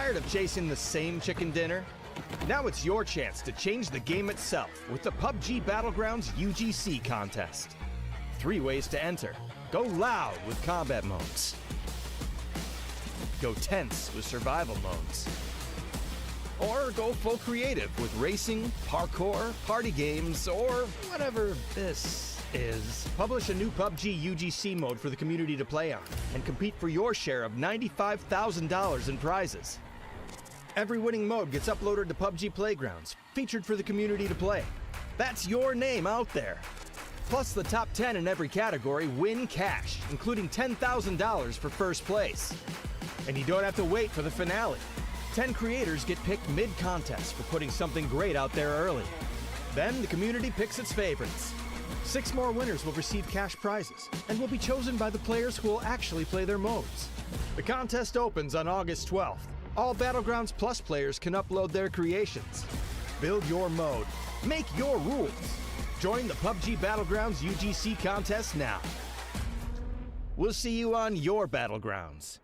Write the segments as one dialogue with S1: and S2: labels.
S1: Tired of chasing the same chicken dinner? Now it's your chance to change the game itself with the PUBG Battlegrounds UGC contest. 3 ways to enter. Go loud with combat modes. Go tense with survival modes. Or go full creative with racing, parkour, party games, or whatever this is. Publish a new PUBG UGC mode for the community to play on and compete for your share of $95,000 in prizes. Every winning mode gets uploaded to PUBG Playgrounds, featured for the community to play. That's your name out there. Plus, the top 10 in every category win cash, including $10,000 for first place. And you don't have to wait for the finale. 10 creators get picked mid-contest for putting something great out there early. Then the community picks its favorites. 6 more winners will receive cash prizes and will be chosen by the players who will actually play their modes. The contest opens on August 12th. All Battlegrounds Plus players can upload their creations. Build your mode. Make your rules. Join the PUBG Battlegrounds UGC contest now. We'll see you on your Battlegrounds.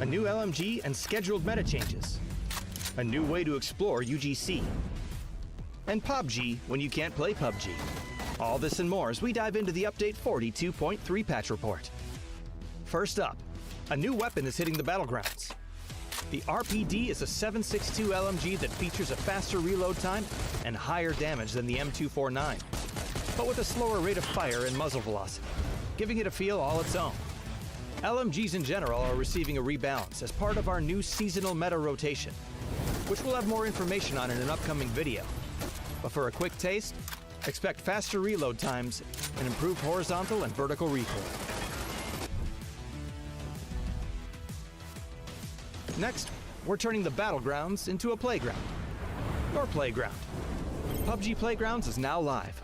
S1: A new LMG and scheduled meta changes. A new way to explore UGC. And PUBG when you can't play PUBG. All this and more as we dive into the Update 42.3 patch report. First up, a new weapon is hitting the Battlegrounds. The RPD is a 7.62 LMG that features a faster reload time and higher damage than the M249, but with a slower rate of fire and muzzle velocity, giving it a feel all its own. LMGs in general are receiving a rebalance as part of our new seasonal meta rotation, which we'll have more information on in an upcoming video. But for a quick taste, expect faster reload times and improved horizontal and vertical recoil. Next, we're turning the Battlegrounds into a playground. Your playground. PUBG Playgrounds is now live,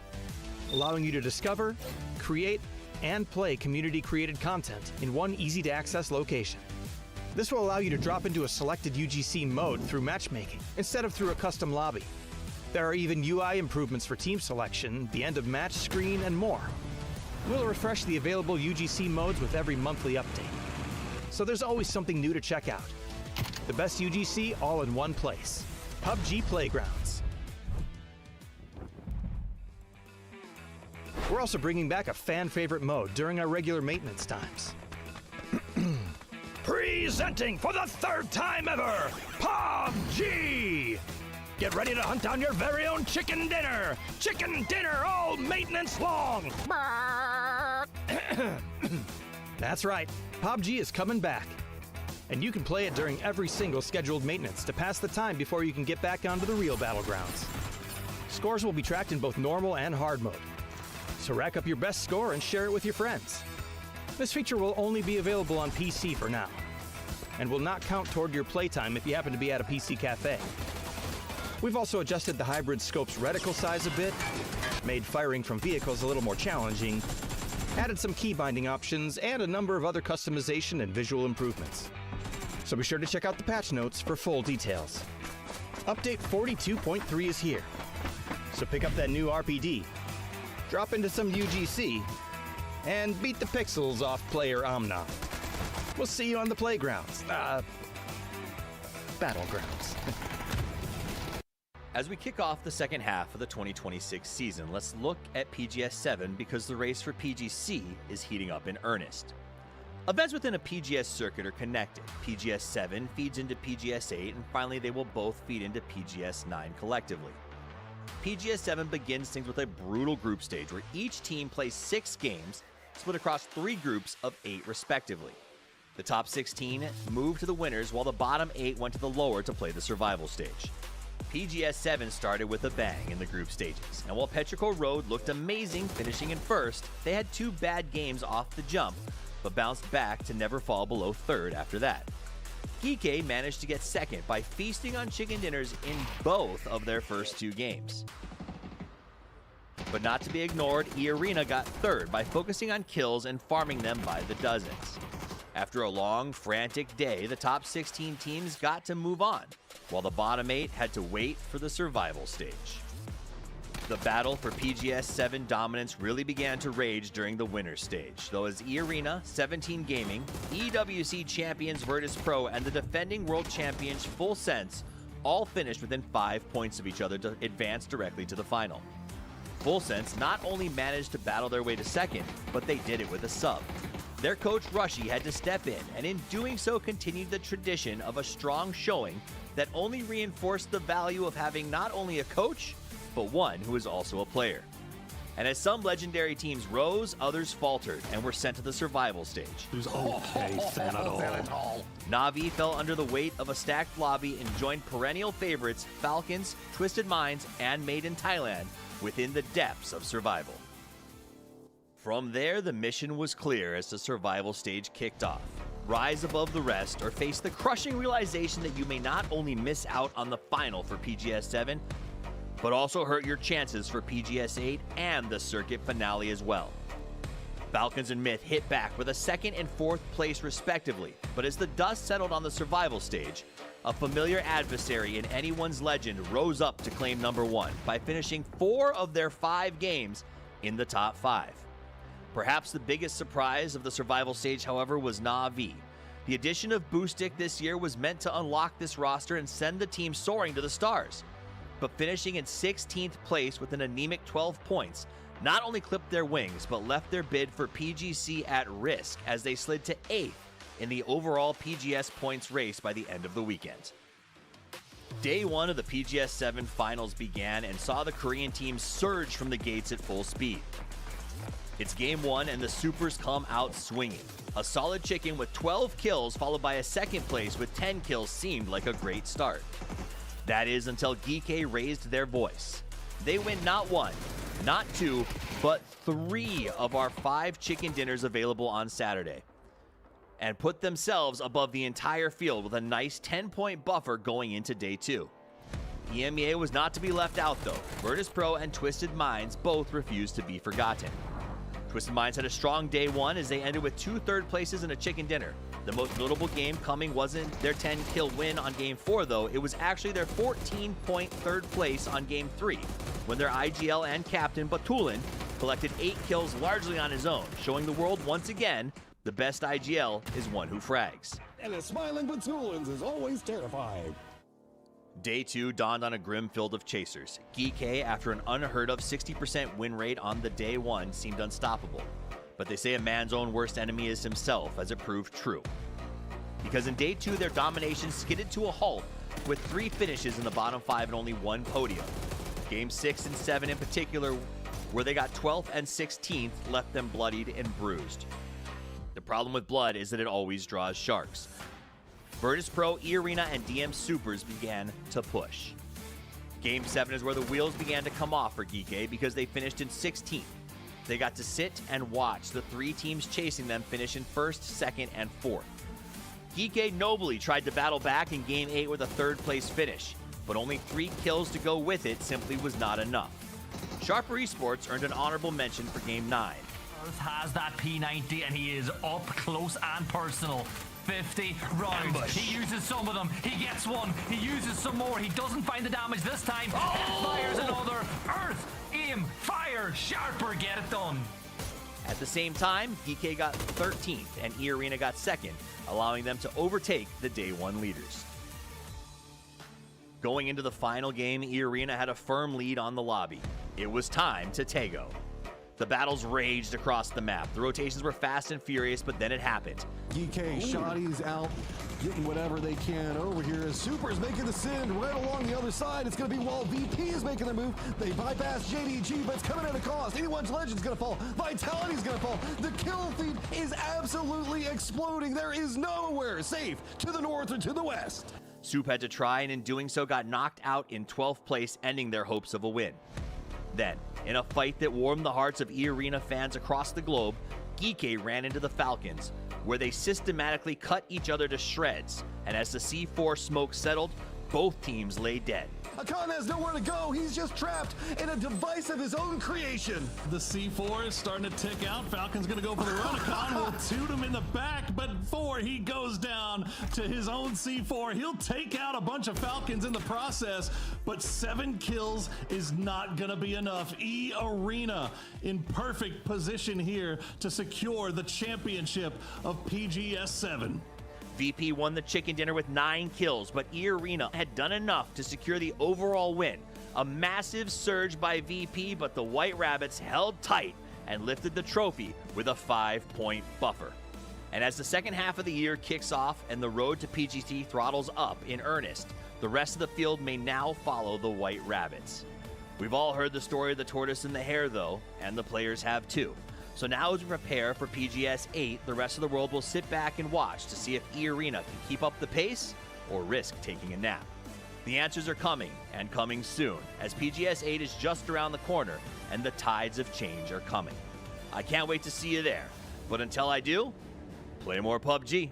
S1: allowing you to discover, create, and play community-created content in one easy-to-access location. This will allow you to drop into a selected UGC mode through matchmaking, instead of through a custom lobby. There are even UI improvements for team selection, the end-of-match screen, and more. We'll refresh the available UGC modes with every monthly update. So there's always something new to check out. The best UGC all in one place. PUBG Playgrounds. We're also bringing back a fan-favorite mode during our regular maintenance times. Presenting for the 3rd time ever, PUBG! Get ready to hunt down your very own chicken dinner! Chicken dinner all maintenance long! That's right, PUBG is coming back. And you can play it during every single scheduled maintenance to pass the time before you can get back onto the real battlegrounds. Scores will be tracked in both normal and hard mode. So rack up your best score and share it with your friends. This feature will only be available on PC for now, and will not count toward your playtime if you happen to be at a PC cafe. We've also adjusted the hybrid scope's reticle size a bit, made firing from vehicles a little more challenging, added some key binding options, and a number of other customization and visual improvements. So be sure to check out the patch notes for full details. Update 42.3 is here, so pick up that new RPD, drop into some UGC, and beat the pixels off player Omna. We'll see you on the playgrounds. Battlegrounds.
S2: As we kick off the second half of the 2026 season, let's look at PGS 7 because the race for PGC is heating up in earnest. Events within a PGS circuit are connected. PGS 7 feeds into PGS 8, and finally they will both feed into PGS 9 collectively. PGS 7 begins things with a brutal group stage where each team plays 6 games, split across 3 groups of 8 respectively. The top 16 moved to the winners, while the bottom 8 went to the lower to play the survival stage. PGS 7 started with a bang in the group stages, and while Petrichor Road looked amazing finishing in first, they had 2 bad games off the jump, but bounced back to never fall below third after that. GK managed to get second by feasting on chicken dinners in both of their first 2 games. But not to be ignored, E-Arena got third by focusing on kills and farming them by the dozens. After a long, frantic day, the top 16 teams got to move on, while the bottom 8 had to wait for the survival stage. The battle for PGS 7 dominance really began to rage during the winners stage, though as E-Arena, 17 Gaming, EWC champions Virtus Pro, and the defending world champions Full Sense all finished within 5 points of each other to advance directly to the final. Full Sense not only managed to battle their way to second, but they did it with a sub. Their coach Rushy had to step in, and in doing so continued the tradition of a strong showing that only reinforced the value of having not only a coach, but one who is also a player. And as some legendary teams rose, others faltered and were sent to the survival stage.
S3: It was okay, Thanadol.
S2: NAVI fell under the weight of a stacked lobby and joined perennial favorites Falcons, Twisted Minds, and Made in Thailand within the depths of survival. From there, the mission was clear as the survival stage kicked off. Rise above the rest or face the crushing realization that you may not only miss out on the final for PGS 7, but also hurt your chances for PGS 8 and the circuit finale as well. Falcons and MiTH hit back with a 2nd and 4th place respectively, but as the dust settled on the survival stage, a familiar adversary in anyone's legend rose up to claim number 1 by finishing 4 of their 5 games in the top 5. Perhaps the biggest surprise of the survival stage, however, was NAVI. The addition of Boostic this year was meant to unlock this roster and send the team soaring to the stars. But finishing in 16th place with an anemic 12 points not only clipped their wings, but left their bid for PGC at risk as they slid to 8th in the overall PGS points race by the end of the weekend. Day 1 of the PGS 7 finals began and saw the Korean team surge from the gates at full speed. It's game 1 and the Supers come out swinging. A solid chicken with 12 kills followed by a 2nd place with 10 kills seemed like a great start. That is until GK raised their voice. They win not 1, not 2, but 3 of our 5 chicken dinners available on Saturday, and put themselves above the entire field with a nice 10-point buffer going into day 2. EMEA was not to be left out though. Virtus Pro and Twisted Minds both refused to be forgotten. Twisted Minds had a strong day 1 as they ended with 2 third places and a chicken dinner. The most notable game coming wasn't their 10-kill win on game 4 though, it was actually their 14-point third place on game 3, when their IGL and captain Batulin collected 8 kills largely on his own, showing the world once again the best IGL is one who frags.
S3: And a smiling Batulins is always terrified.
S2: Day 2 dawned on a grim field of chasers. GK, after an unheard of 60% win rate on the day 1, seemed unstoppable. But they say a man's own worst enemy is himself, as it proved true. Because in day 2, their domination skidded to a halt with 3 finishes in the bottom 5 and only 1 podium. Game 6 and 7 in particular, where they got 12th and 16th, left them bloodied and bruised. The problem with blood is that it always draws sharks. Virtus Pro, E-Arena, and DM Supers began to push. Game 7 is where the wheels began to come off for Geek because they finished in 16th. They got to sit and watch the 3 teams chasing them finish in 1st, 2nd, and 4th. Geek nobly tried to battle back in Game 8 with a 3rd place finish, but only 3 kills to go with it simply was not enough. Sharper Esports earned an honorable mention for Game 9.
S4: Earth has that P90 and he is up close and personal. 50 rounds.
S2: Ambush.
S4: He uses some of them. He gets one. He uses some more. He doesn't find the damage this time. Fires another. Earth, aim, fire. Sharper, get it done.
S2: At the same time, Geek got 13th and E-Arena got 2nd, allowing them to overtake the Day 1 leaders. Going into the final game, E-Arena had a firm lead on the lobby. It was time to Tego. The battles raged across the map. The rotations were fast and furious, but then it happened.
S3: DK Shotty's out, getting whatever they can over here as Super's making the send right along the other side. It's going to be while VP is making the move. They bypass JDG, but it's coming at a cost. Anyone's Legend's going to fall. Vitality's going to fall. The kill feed is absolutely exploding. There is nowhere safe to the north or to the west.
S2: Soup had to try, and in doing so got knocked out in 12th place, ending their hopes of a win. Then, in a fight that warmed the hearts of E-Arena fans across the globe, Geek ran into the Falcons, where they systematically cut each other to shreds, and as the C4 smoke settled, both teams lay dead.
S3: Akan has nowhere to go. He's just trapped in a device of his own creation.
S5: The C4 is starting to tick out. Falcon's going to go for the run. Akan will toot him in the back, but before he goes down to his own C4, he'll take out a bunch of Falcons in the process, but 7 kills is not going to be enough. E-Arena in perfect position here to secure the championship of PGS 7.
S2: VP won the chicken dinner with 9 kills, but E-Arena had done enough to secure the overall win. A massive surge by VP, but the White Rabbits held tight and lifted the trophy with a 5-point buffer. And as the second half of the year kicks off and the road to PGT throttles up in earnest, the rest of the field may now follow the White Rabbits. We've all heard the story of the tortoise and the hare, though, and the players have too. So now as we prepare for PGS 8, the rest of the world will sit back and watch to see if E-Arena can keep up the pace or risk taking a nap. The answers are coming, and coming soon, as PGS 8 is just around the corner and the tides of change are coming. I can't wait to see you there, but until I do, play more PUBG.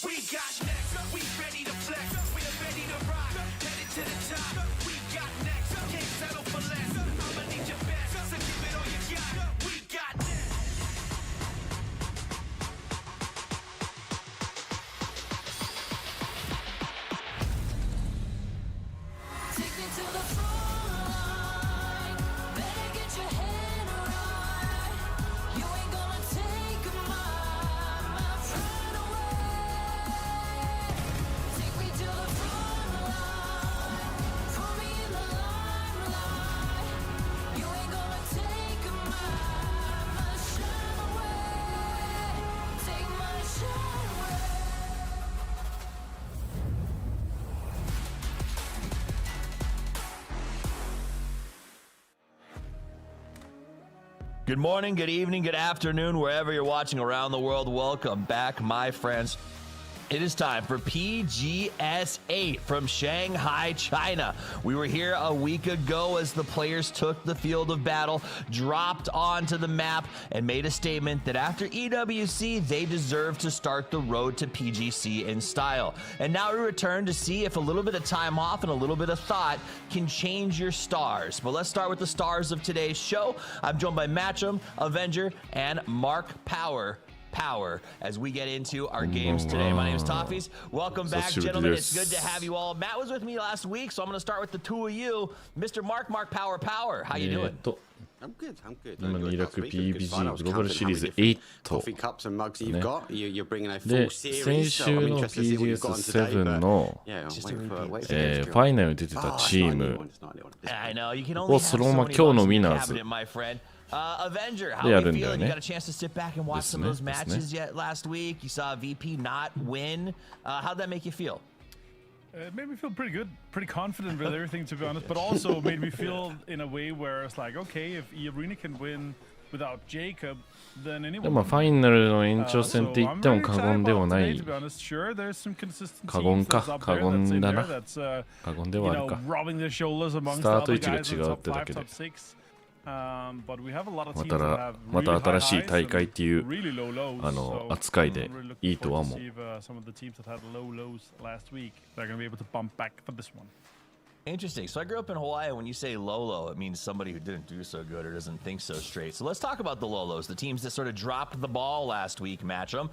S6: We got next, we ready to flex, we're ready to rock, headed to the top. We got next, can't settle for less. I'ma need your best, so give it all you got. We got next.
S7: Take me to the front line. Better get your head right. You ain't gonna take my friend away. Take me to the front line. Put me in the limelight. You ain't gonna take my shine away. Take my shine away.
S2: Good morning, good evening, good afternoon, wherever you're watching around the world. Welcome back, my friends. It is time for PGS 8 from Shanghai, China. We were here a week ago as the players took the field of battle, dropped onto the map, and made a statement that after EWC, they deserve to start the road to PGC in style. And now we return to see if a little bit of time off and a little bit of thought can change your stars. But let's start with the stars of today's show. I'm joined by Matchum, Avenger, and Mark Power as we get into our games today. My name is Toffees. Welcome back, gentlemen. It's good to have you all. Matt was with me last week, so I'm going to start with the two of you. Mr. Mark Power. How you doing?
S8: I'm good. I'm good.
S9: 今2楽 PUBG グローバルシリーズ
S8: 8
S9: 8
S8: coffee cups and mugs you've got. You're bringing a
S9: で
S8: full series.
S9: 先
S8: So
S9: 週
S8: I'm
S9: の
S8: interested to see what you've got on today.
S9: PGS7 の
S8: Yeah, wait for
S9: フ
S8: it.
S9: ァイナルに出てたチーム
S2: I know, you can
S9: を
S2: only
S9: その
S2: have
S9: まま
S2: so many
S9: 今日の
S2: bugs
S9: ウィ
S2: in the
S9: ナーズ
S2: cabinet, my friend. Avenger, how
S9: でや
S2: are
S9: る
S2: you
S9: んだよ
S2: feeling?
S9: ね。
S2: You got a chance to sit back and watch some of those
S9: ですね。
S2: matches yet last week. You saw VP not win. How'd that make you feel?
S10: It made me feel pretty good, pretty confident with everything, to be honest, but also made me feel in a way where it's like, okay, if Arena can win without Jacob, then
S9: で
S10: anyone
S9: も
S10: can
S9: ファイナルの延長戦って言っても過言ではない。
S10: to be honest. Sure, there's some consistency
S9: 過言か、
S10: up
S9: 過
S10: there that's
S9: 言
S10: in
S9: だ
S10: there
S9: な。
S10: that's
S9: 過言ではあるか。
S10: rubbing their shoulders amongst
S9: ス
S10: the
S9: タート
S10: other
S9: 位置が
S10: guys
S9: 違
S10: in
S9: う
S10: top
S9: ってだ
S10: 5,
S9: けで。
S10: top 6. But we have a lot of
S9: ま
S10: teams
S9: た
S10: that
S9: ら
S10: have
S9: ま
S10: really
S9: た
S10: high
S9: 新しい
S10: highs
S9: 大会
S10: and
S9: っていう
S10: really low lows.
S9: 扱い
S10: So
S9: で
S10: I'm really
S9: いいとは
S10: looking
S9: 思
S10: forward
S9: う。
S10: to see if some of the teams that had low lows last week, they're going to be able to bump back for this one.
S2: Interesting. So I grew up in Hawaii, and when you say Lolo, it means somebody who didn't do so good or doesn't think so straight. So let's talk about the Lolos, the teams that sort of dropped the ball last week, Match'em.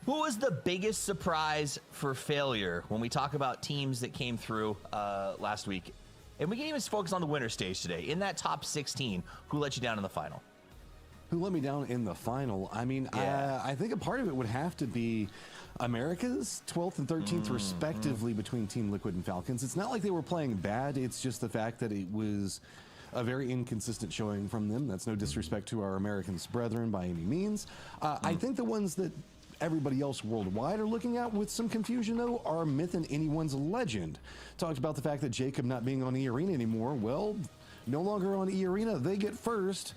S2: Who was the biggest surprise for failure when we talk about teams that came through last week? And we can even focus on the winner stage today. In that top 16, who let you down in the final?
S3: Who let me down in the final? I mean, I think a part of it would have to be America's 12th and 13th respectively between Team Liquid and Falcons. It's not like they were playing bad. It's just the fact that it was a very inconsistent showing from them. That's no disrespect to our American brethren by any means. I think the ones that everybody else worldwide are looking at with some confusion, though, are Myth and Anyone's Legend. Talked about the fact that Jacob not being on E-Arena anymore. Well, no longer on E-Arena. They get first.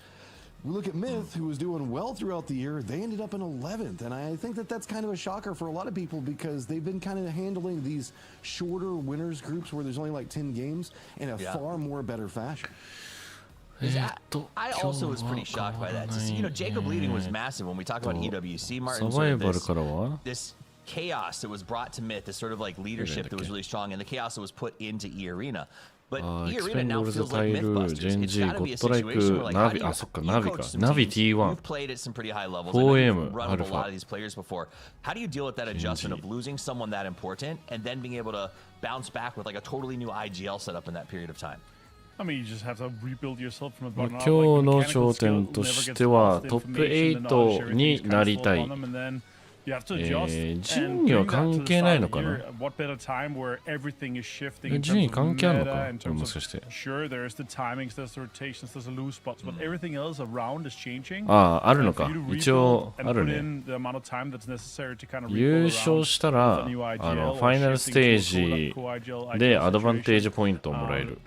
S3: We look at Myth, who was doing well throughout the year. They ended up in 11th, and I think that that's kind of a shocker for a lot of people because they've been kind of handling these shorter winners groups where there's only like 10 games in a far more better fashion.
S2: I also was pretty shocked by that. To see, Jacob leading was massive when we talk about EWC, Martin.
S9: サバイバルからは
S2: This chaos that was brought to Myth, this sort of like leadership that was really strong, and the chaos that was put into E-Arena. But E-Arena now feels like Mythbusters. It's got to be a situation where, like, how do you coach some teams? You've played at some pretty high levels. I know you've run with a lot of these players before. How do you deal with that adjustment of losing someone that important and then being able to bounce back with like a totally new IGL setup in that period of time?
S10: I mean, you just have to rebuild yourself from the bottom up.
S9: 今日の焦点としてはトップ8になりたい。順位は関係ないのかな？順位関係あるのか？これもしかして。ああ、あるのか。一応あるね。優勝したらファイナルステージでアドバンテージポイントをもらえる。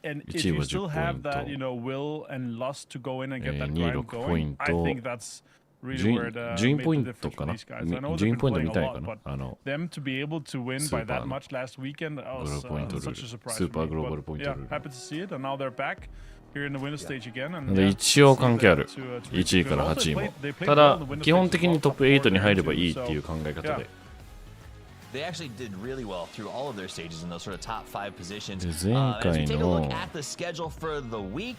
S10: And if you still have that, will and lust to go in and get that grind going, I think that's really where the main difference for these guys. I know they've been playing a lot, but them to be able to win by that much last weekend, that was such a surprise for me. But yeah, happy to see it, and now they're back here in the winner stage again. And
S9: 一応関係ある。1位から8位も。ただ、基本的にトップ8に入ればいいっていう考え方で。
S2: They actually did really well through all of their stages in those sort of top 5 positions.
S9: 前
S2: As
S9: 回
S2: we take a
S9: の
S2: look at the schedule for the week,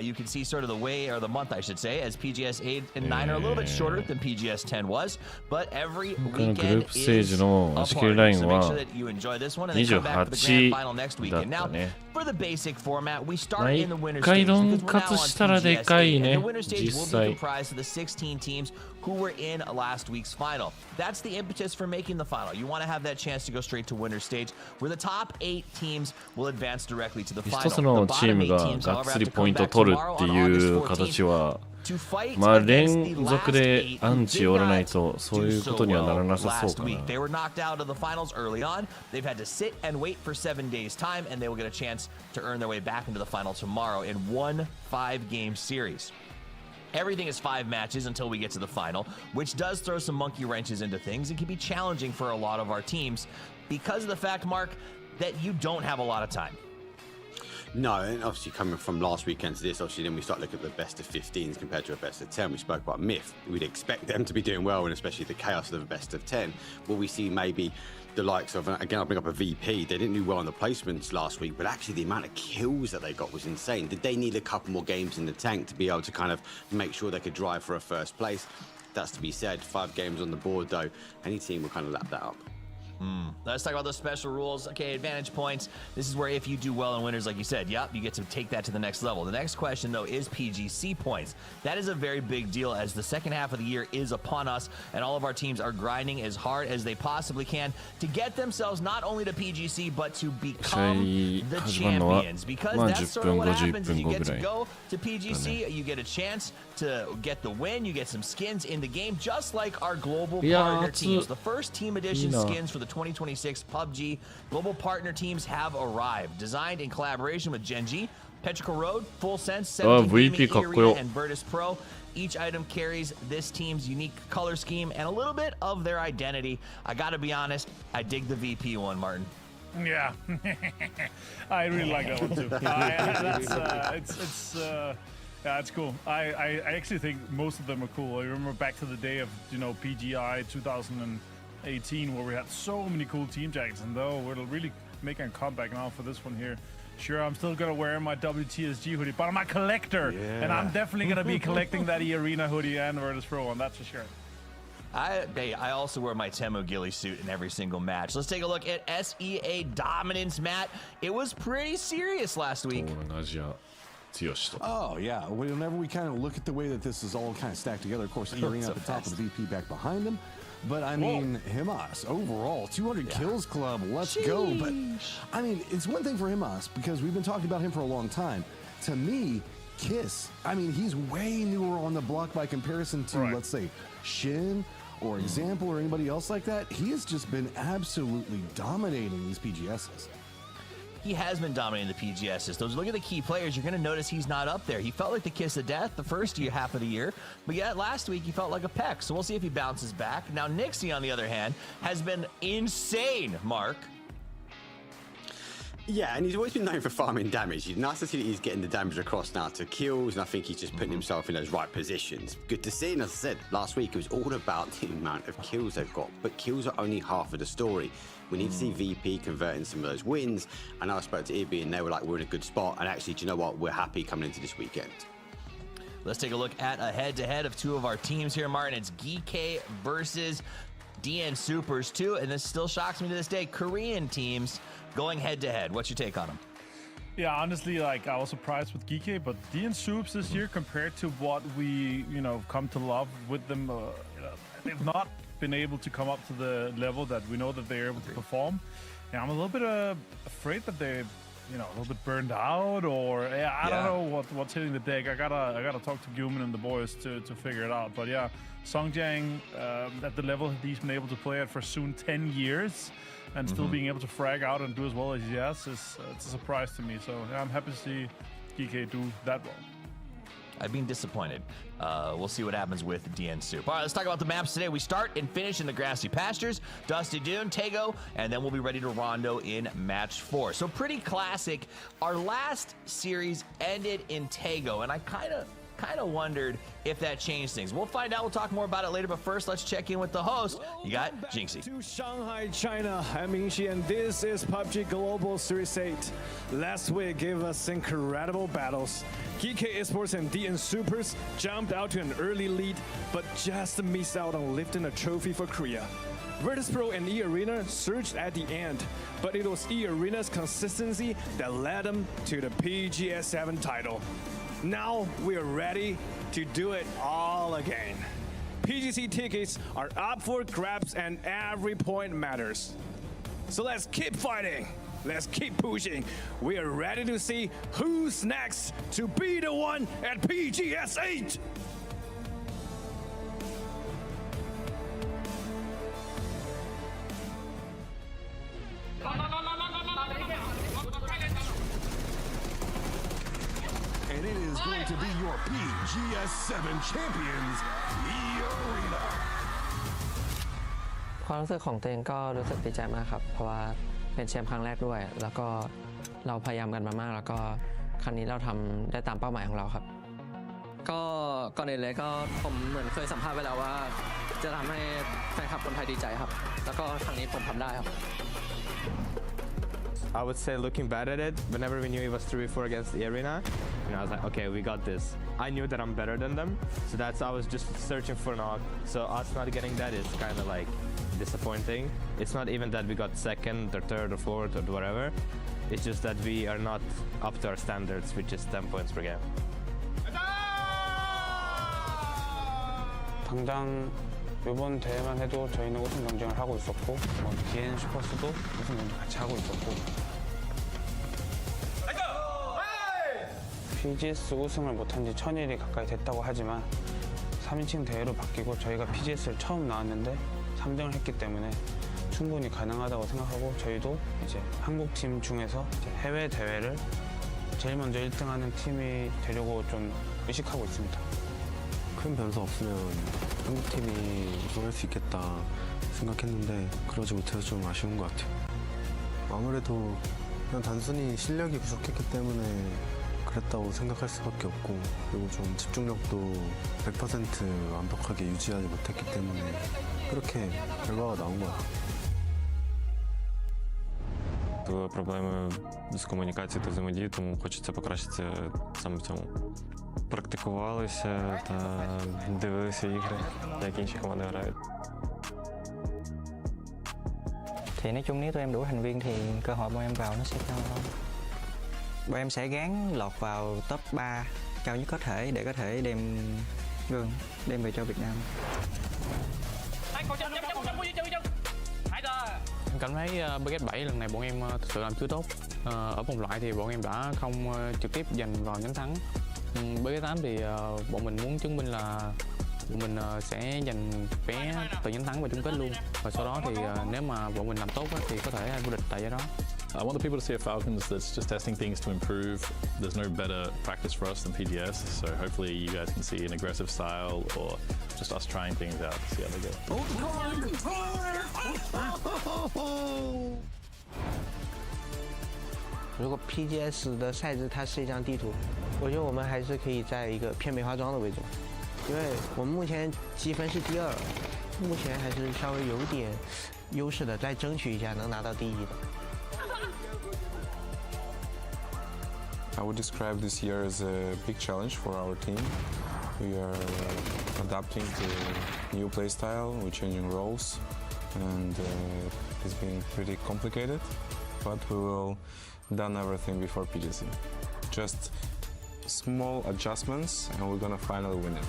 S2: you can see sort of the way, or the month I should say, as PGS 8 and 9 are a little bit shorter than PGS 10 was, but every
S9: グルー
S2: weekend
S9: プステージ
S2: is
S9: の
S2: a
S9: 足切りライ
S2: party.
S9: ン
S2: So make
S9: は
S2: sure that you enjoy this one and then come back for the grand final next
S9: 28だっ
S2: weekend. Now,
S9: たね。
S2: for the basic format, we start in the winner
S9: 毎回
S2: stage
S9: ドン
S2: because we're
S9: カ
S2: now
S9: ツ
S2: on
S9: したらで
S2: PGS
S9: かい
S2: 8,
S9: ね
S2: and the winner stage
S9: 実
S2: will be
S9: 際
S2: comprised of the 16 teams who were in last week's final. That's the impetus for making the final. You want to have that chance to go straight to winner stage, where the top 8 teams will advance directly to the final.
S9: 一つのチームががっつりポイントを取るっていう形はまあ連続でアンチおらないとそういうことにはならなさそうかな。
S2: They were knocked out of the finals early on. They've had to sit and wait for 7 days time, and they will get a chance to earn their way back into the final tomorrow in one 5-game series. Everything is 5 matches until we get to the final, which does throw some monkey wrenches into things and can be challenging for a lot of our teams because of the fact, Mark, that you don't have a lot of time.
S8: No, and obviously coming from last weekend to this, obviously then we start looking at the best of 15s compared to a best of 10. We spoke about Myth. We'd expect them to be doing well, and especially the chaos of the best of 10. Will we see maybe the likes of, again, I'll bring up a VP. They didn't do well on the placements last week, but actually the amount of kills that they got was insane. Did they need a couple more games in the tank to be able to kind of make sure they could drive for a first place? That's to be said. 5 games on the board, though. Any team will kind of lap that up.
S2: Let's talk about those special rules. Okay, advantage points. This is where if you do well in winners, like you said, yep, you get to take that to the next level. The next question, though, is PGC points. That is a very big deal as the second half of the year is upon us, and all of our teams are grinding as hard as they possibly can to get themselves not only to PGC, but to become the champions. Because that's sort of what happens is you get to go to PGC, you get a chance to get the win, you get some skins in the game, just like our global partner teams. The first team edition skins for the 2026 PUBG global partner teams have arrived. Designed in collaboration with Genji, Petrichor Road, Full Sense, 17 Gaming, Arena, and Virtus Pro. Each item carries this team's unique color scheme and a little bit of their identity. I gotta be honest, I dig the VP one, Martin.
S10: Yeah, I really like that one too. Yeah, it's cool. I actually think most of them are cool. I remember back to the day of PGI 2018 where we had so many cool team jackets, and though we're really making a comeback now for this one here. Sure, I'm still gonna wear my WTSG hoodie, but I'm a collector, and I'm definitely gonna be collecting that Arena hoodie and Virtus Pro one. That's for sure.
S2: I also wear my Temu Ghillie suit in every single match. Let's take a look at SEA dominance, Matt. It was pretty serious last week.
S3: Oh, yeah. Whenever we kind of look at the way that this is all kind of stacked together, of course, Arena at the top of the VP back behind them. But I mean, Himas, overall, 200 kills club, let's go. But I mean, it's one thing for Himas because we've been talking about him for a long time. To me, Kiss, I mean, he's way newer on the block by comparison to, let's say, Shin or Example or anybody else like that. He has just been absolutely dominating these PGSs.
S2: He has been dominating the PGSs. Those look at the key players, you're going to notice he's not up there. He felt like the kiss of death the first half of the year, but yet last week he felt like a peck. So we'll see if he bounces back. Now Nixie, on the other hand, has been insane, Mark.
S8: Yeah, and he's always been known for farming damage. It's nice to see that he's getting the damage across now to kills, and I think he's just putting himself in those right positions. Good to see, and as I said, last week it was all about the amount of kills they've got, but kills are only half of the story. We need to see VP converting some of those wins. I know I spoke to Ibi, and they were like, we're in a good spot, and actually, do you know what? We're happy coming into this weekend.
S2: Let's take a look at a head-to-head of two of our teams here, Martin. It's GK versus DN Supers 2, and this still shocks me to this day. Korean teams going head-to-head. What's your take on them?
S10: Yeah, honestly, like I was surprised with GK, but DN Supers this year compared to what we, come to love with them, they've not been able to come up to the level that we know that they're able to perform. And I'm a little bit afraid that they're, a little bit burned out, or I don't know what's hitting the deck. I gotta talk to Gilman and the boys to figure it out. But yeah, Songjang at the level that he's been able to play at for soon 10 years. And still being able to frag out and do as well as he has it's a surprise to me. So yeah, I'm happy to see GK do that well.
S2: I've been disappointed. We'll see what happens with DN Soup. All right, let's talk about the maps today. We start and finish in the Grassy Pastures, Dusty Dune, Tego, and then we'll be ready to rondo in match 4. So pretty classic. Our last series ended in Tego, and I kind of wondered if that changed things. We'll find out. We'll talk more about it later, but first let's check in with the host. You got Jinxie.
S11: To Shanghai, China. I'm Mingxi, and this is PUBG Global Series 8. Last week gave us incredible battles. GK Esports and DN Supers jumped out to an early lead, but just missed out on lifting a trophy for Korea. Virtus Pro and E-Arena surged at the end, but it was E-Arena's consistency that led them to the PGS7 title. Now we are ready to do it all again. PGC tickets are up for grabs and every point matters. So let's keep fighting. Let's keep pushing. We are ready to see who's next to be the one at PGS 8.
S3: And it is going to be your PGS7 champions, E-Arena.
S12: ความรู้สึกของตัวเองก็รู้สึกดีใจมากครับเพราะว่าเป็นแชมป์ครั้งแรกด้วยแล้วก็เราพยายามกันมามากแล้วก็ครั้งนี้เราทำได้ตามเป้าหมายของเราครับก็ก่อนอื่นเลยก็ผมเหมือนเคยสัมภาษณ์ไว้แล้วว่าจะทำให้แฟนคลับคนไทยดีใจครับแล้วก็ครั้งนี้ผมทำได้ครับ
S13: I would say looking back at it, whenever we knew it was 3v4 against the Arena, and I was like, okay, we got this. I knew that I'm better than them, so I was just searching for knock. So us not getting that is kind of like disappointing. It's not even that we got second or third or fourth or whatever. It's just that we are not up to our standards, which is 10 points per game.
S14: 당장 이번 대회만 해도 저희는 우승 경쟁을 하고 있었고 DN 슈퍼스도 우승 경쟁 같이 하고 있었고 PGS 우승을 못한 지 1000일이 가까이 됐다고 하지만 3인칭 대회로 바뀌고 저희가 PGS를 처음 나왔는데 3등을 했기 때문에 충분히 가능하다고 생각하고 저희도 이제 한국 팀 중에서 이제 해외 대회를 제일 먼저 1등하는 팀이 되려고 좀 의식하고 있습니다.
S15: 큰 변수 없으면 한국팀이 우승할 수 있겠다 생각했는데 그러지 못해서 좀 아쉬운 것 같아요. 아무래도 그냥 단순히 실력이 부족했기 때문에 그랬다고 생각할 수밖에 없고 그리고 좀 집중력도 100% 완벽하게 유지하지 못했기 때문에 그렇게 결과가 나온 것 같아요.
S14: Були проблеми з комунікацією та взаємодією, тому хочеться покращити саме в цьому. Практикувалися та дивилися ігри, як інші команди грають.
S12: Thì nói chung nếu tụi em đủ thành viên thì cơ hội bọn em vào nó sẽ cao hơn. Bọn em sẽ gắng lọt vào top 3 cao nhất có thể để có thể đem về cho Việt Nam.
S14: Em cảm thấy BG7 lần này bọn em thực sự làm chưa tốt. Ở vòng loại thì bọn em đã không trực tiếp giành vào nhánh thắng. BG8 thì bọn mình muốn chứng minh là bọn mình sẽ giành vé từ nhánh thắng và chung kết luôn. Và sau đó thì nếu mà bọn mình làm tốt thì có thể vô địch tại giải đó.
S5: I want the people to see a Falcons that's just testing things to improve. There's no better practice for us than PGS, so hopefully you guys can see an aggressive style or just us trying things out to see how they go.
S3: Oh,
S16: 如果 PGS 的赛制它是一张地图，我觉得我们还是可以在一个偏梅花桩的位置，因为我们目前积分是第2，目前还是稍微有点优势的，再争取一下能拿到第1的。
S17: I would describe this year as a big challenge for our team. We are adapting to new play style, we're changing roles, and it's been pretty complicated, but we will done everything before PGC. Just small adjustments and we're gonna finally win it.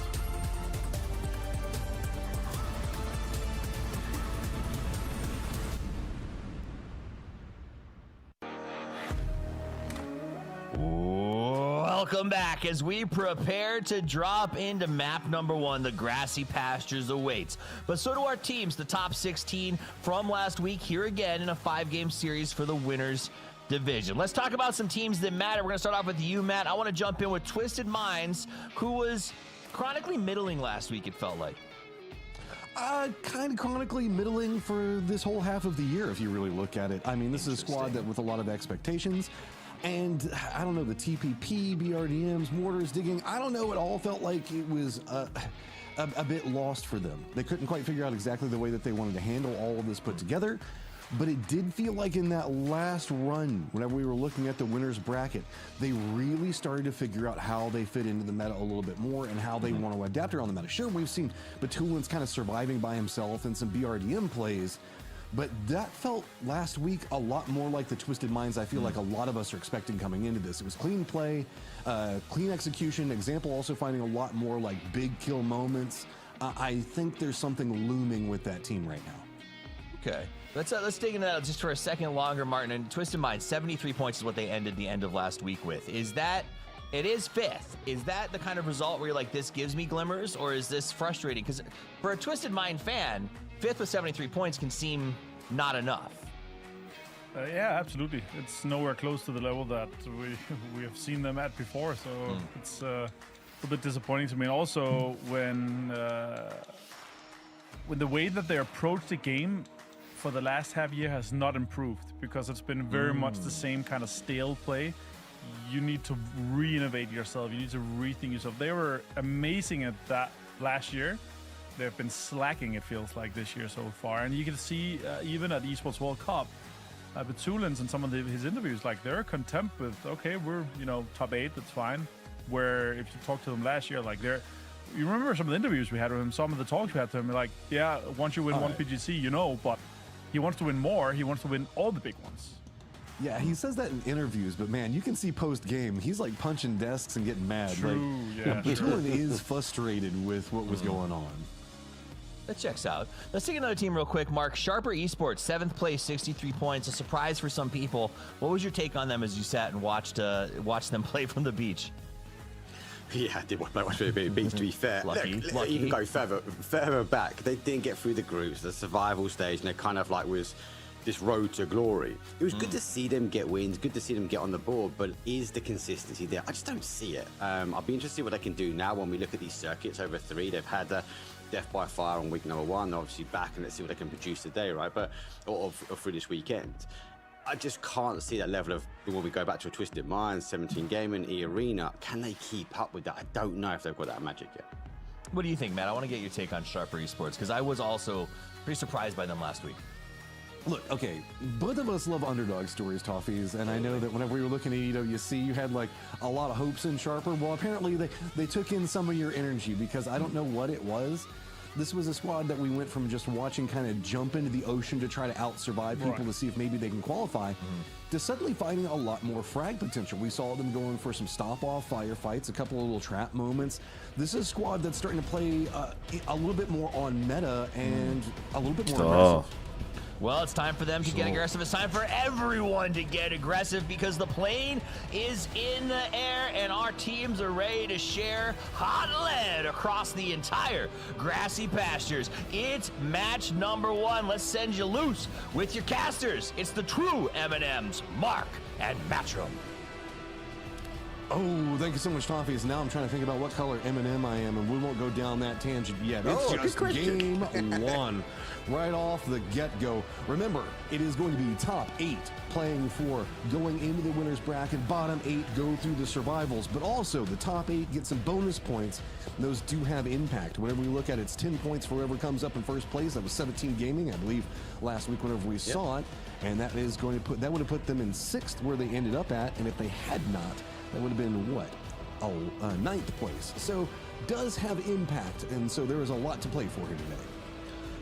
S2: Welcome back as we prepare to drop into map number 1. The grassy pastures awaits. But so do our teams, the top 16 from last week, here again in a 5-game series for the winners division. Let's talk about some teams that matter. We're going to start off with you, Matt. I want to jump in with Twisted Minds, who was chronically middling last week, it felt like.
S3: Kind of chronically middling for this whole half of the year, if you really look at it. I mean, this is a squad that with a lot of expectations. And I don't know, the TPP, BRDMs, mortars, digging, I don't know, it all felt like it was a bit lost for them. They couldn't quite figure out exactly the way that they wanted to handle all of this put together. But it did feel like in that last run, whenever we were looking at the winner's bracket, they really started to figure out how they fit into the meta a little bit more and how they want to adapt around the meta. Sure, we've seen Batulin's kind of surviving by himself and some BRDM plays, but that felt last week a lot more like the Twisted Minds I feel like a lot of us are expecting coming into this. It was clean play, clean execution, example also finding a lot more like big kill moments. I think there's something looming with that team right now.
S2: Okay. Let's dig into that just for a second longer, Martin. And Twisted Minds, 73 points is what they ended the end of last week with. Is that, it is 5th. Is that the kind of result where you're like, this gives me glimmers, or is this frustrating? Because for a Twisted Mind fan, 5th with 73 points can seem not enough.
S10: Yeah, absolutely. It's nowhere close to the level that we have seen them at before, so it's a bit disappointing to me. And also, when the way that they approach the game for the last half year has not improved, because it's been very much the same kind of stale play. You need to re-innovate yourself. You need to rethink yourself. They were amazing at that last year. They've been slacking, it feels like, this year so far. And you can see, even at Esports World Cup, Betulins and some of his interviews, like, they're content with, okay, we're, top 8, that's fine. where if you talk to them last year, like you remember some of the interviews we had with him, some of the talks we had to him, like, yeah, once you win one PGC, you know, but he wants to win more. He wants to win all the big ones.
S3: Yeah, he says that in interviews, but man, you can see post-game, he's like punching desks and getting mad.
S10: True, yeah.
S3: Toon is frustrated with what was going on.
S2: That checks out. Let's take another team real quick. Mark, Sharper Esports, 7th place, 63 points. A surprise for some people. What was your take on them as you sat and watched them play from the beach?
S8: Yeah, I did watch the beach, to be fair.
S2: Lucky.
S8: You can go further back. They didn't get through the groups, the survival stage, and they kind of like was this road to glory. It was good to see them get wins, good to see them get on the board, but is the consistency there? I just don't see it. I'll be interested to see what they can do now when we look at these circuits over 3. They've had Death by Fire on week number 1, obviously back, and let's see what they can produce today, right? But or through this weekend. I just can't see that level of, when we go back to a Twisted Minds, 17 Gaming, E-Arena, can they keep up with that? I don't know if they've got that magic yet.
S2: What do you think, Matt? I want to get your take on Sharper Esports, because I was also pretty surprised by them last week.
S3: Look, okay, both of us love underdog stories, Toffees, and I know that whenever we were looking at EWC, you had like a lot of hopes in Sharper. Well, apparently they took in some of your energy, because I don't know what it was. This was a squad that we went from just watching kind of jump into the ocean to try to out-survive people to see if maybe they can qualify, to suddenly finding a lot more frag potential. We saw them going for some stop-off firefights, a couple of little trap moments. This is a squad that's starting to play a little bit more on meta and a little bit more aggressive.
S2: Well, it's time for them to get aggressive. It's time for everyone to get aggressive, because the plane is in the air and our teams are ready to share hot lead across the entire grassy pastures. It's match number 1. Let's send you loose with your casters. It's the true M&Ms, Mark and Matchroom.
S3: Oh, thank you so much, Toffees. Now I'm trying to think about what color M&M I am, and we won't go down that tangent yet. It's just game 1. Right off the get-go. Remember, it is going to be top 8 playing for going into the winner's bracket. Bottom 8 go through the survivals, but also the top 8 get some bonus points. Those do have impact. Whenever we look at it, it's 10 points for whoever comes up in first place. That was 17 Gaming, I believe, last week whenever we saw it. And that is going to would have put them in 6th where they ended up at. And if they had not, that would have been what? 9th place. So does have impact, and so there is a lot to play for here today.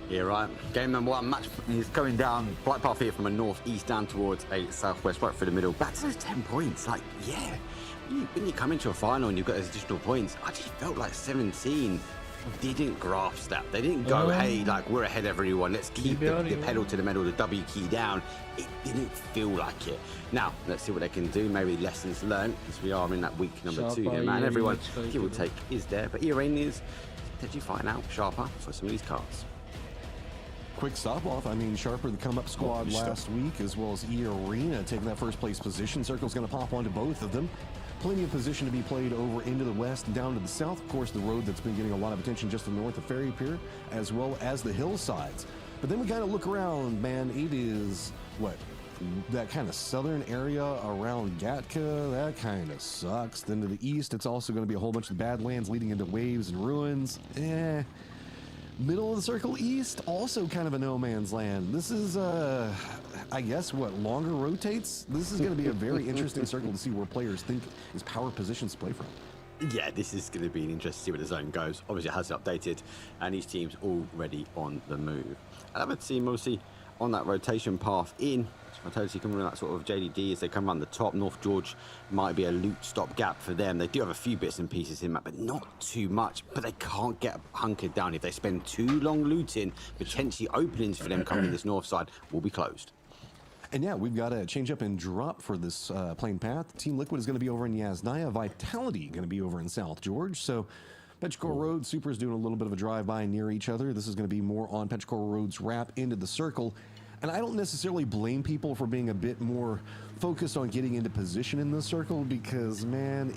S8: Yeah, right. Game number 1 match is going down Black Path here from a northeast down towards a southwest, right through the middle. Back to those 10 points. Like, yeah, when you come into a final and you've got those additional points, I just felt like 17 didn't grasp that. They didn't go, hey, like, we're ahead of everyone. Let's keep the pedal to the metal, the W key down. It didn't feel like it. Now, let's see what they can do. Maybe lessons learned, as we are in that week number 2 here, man. Everyone, give or take, is there. But E-Arena is, did you find out Sharper for some of these cards?
S3: Quick stop off. I mean, Sharper, the come up squad last week, as well as E-Arena taking that first place position. Circle's going to pop onto both of them. Plenty of position to be played over into the west and down to the south. Of course, the road that's been getting a lot of attention just to the north of Ferry Pier, as well as the hillsides. But then we kind of look around, man. It is, what, that kind of southern area around Gatka, that kind of sucks. Then to the east, it's also going to be a whole bunch of badlands leading into waves and ruins. Middle of the circle east, also kind of a no man's land. This is, I guess, what, longer rotates? This is going to be a very interesting circle to see where players think is power positions to play from.
S8: Yeah, this is going to be an interest to see where the zone goes. Obviously, it has updated, and each team's already on the move. Another team, obviously, on that rotation path in. I totally come around that sort of JDD as they come around the top. North George might be a loot stop gap for them. They do have a few bits and pieces in that, but not too much. But they can't get hunkered down. If they spend too long looting, potentially openings for them coming to this north side will be closed.
S3: And yeah, we've got a change up and drop for this plane path. Team Liquid is going to be over in Yasnaya. Vitality going to be over in South George. So Petrichor Road, Super's doing a little bit of a drive-by near each other. This is going to be more on Petrichor Road's wrap into the circle. And I don't necessarily blame people for being a bit more focused on getting into position in the circle, because, man,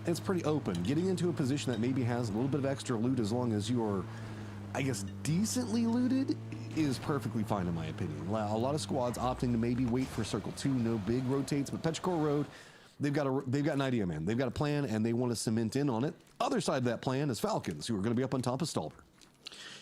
S3: it's pretty open. Getting into a position that maybe has a little bit of extra loot, as long as you're, I guess, decently looted, is perfectly fine in my opinion. A lot of squads opting to maybe wait for Circle 2, no big rotates, but Petrichor Road, they've got an idea, man. They've got a plan, and they want to cement in on it. Other side of that plan is Falcons, who are going to be up on top of Stalber.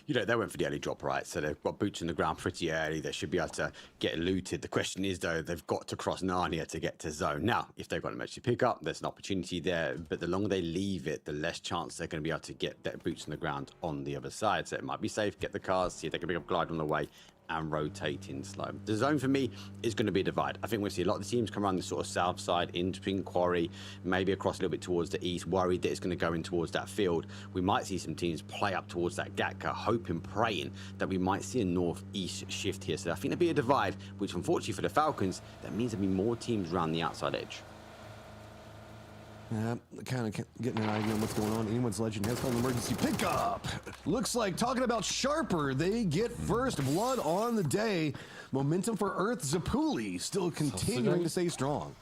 S8: they went for the early drop, right? So they've got boots on the ground pretty early. They should be able to get looted. The question is, though, they've got to cross Narnia to get to zone. Now, if they've got an emergency pickup, there's an opportunity there. But the longer they leave it, the less chance they're going to be able to get their boots on the ground on the other side. So it might be safe, get the cars, see if they can pick up glide on the way, and rotate in slow. The zone for me is going to be a divide. I think we'll see a lot of the teams come around the sort of south side, in between Quarry, maybe across a little bit towards the east, worried that it's going to go in towards that field. We might see some teams play up towards that Gatka, hoping, praying that we might see a northeast shift here. So I think there'll be a divide, which unfortunately for the Falcons, that means there'll be more teams around the outside edge.
S3: Yeah, kind of getting an idea on what's going on. Anyone's Legend has called an emergency pickup. Looks like, talking about Sharper, they get first blood on the day. Momentum for Earth Zapuli still continuing to stay strong.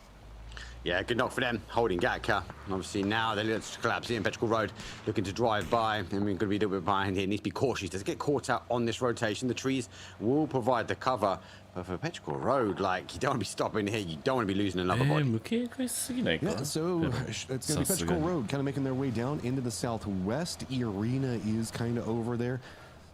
S8: Yeah, good knock for them, holding Gatka. Obviously now they're just collapsing in Petrichor Road, looking to drive by. And we're going to be a little bit behind here. Needs to be cautious. Doesn't get caught out on this rotation. The trees will provide the cover. But for Petrichor Road, like, you don't want to be stopping here. You don't want to be losing another body.
S3: Yeah, so it's going to be Petrichor Road kind of making their way down into the southwest. E-Arena is kind of over there.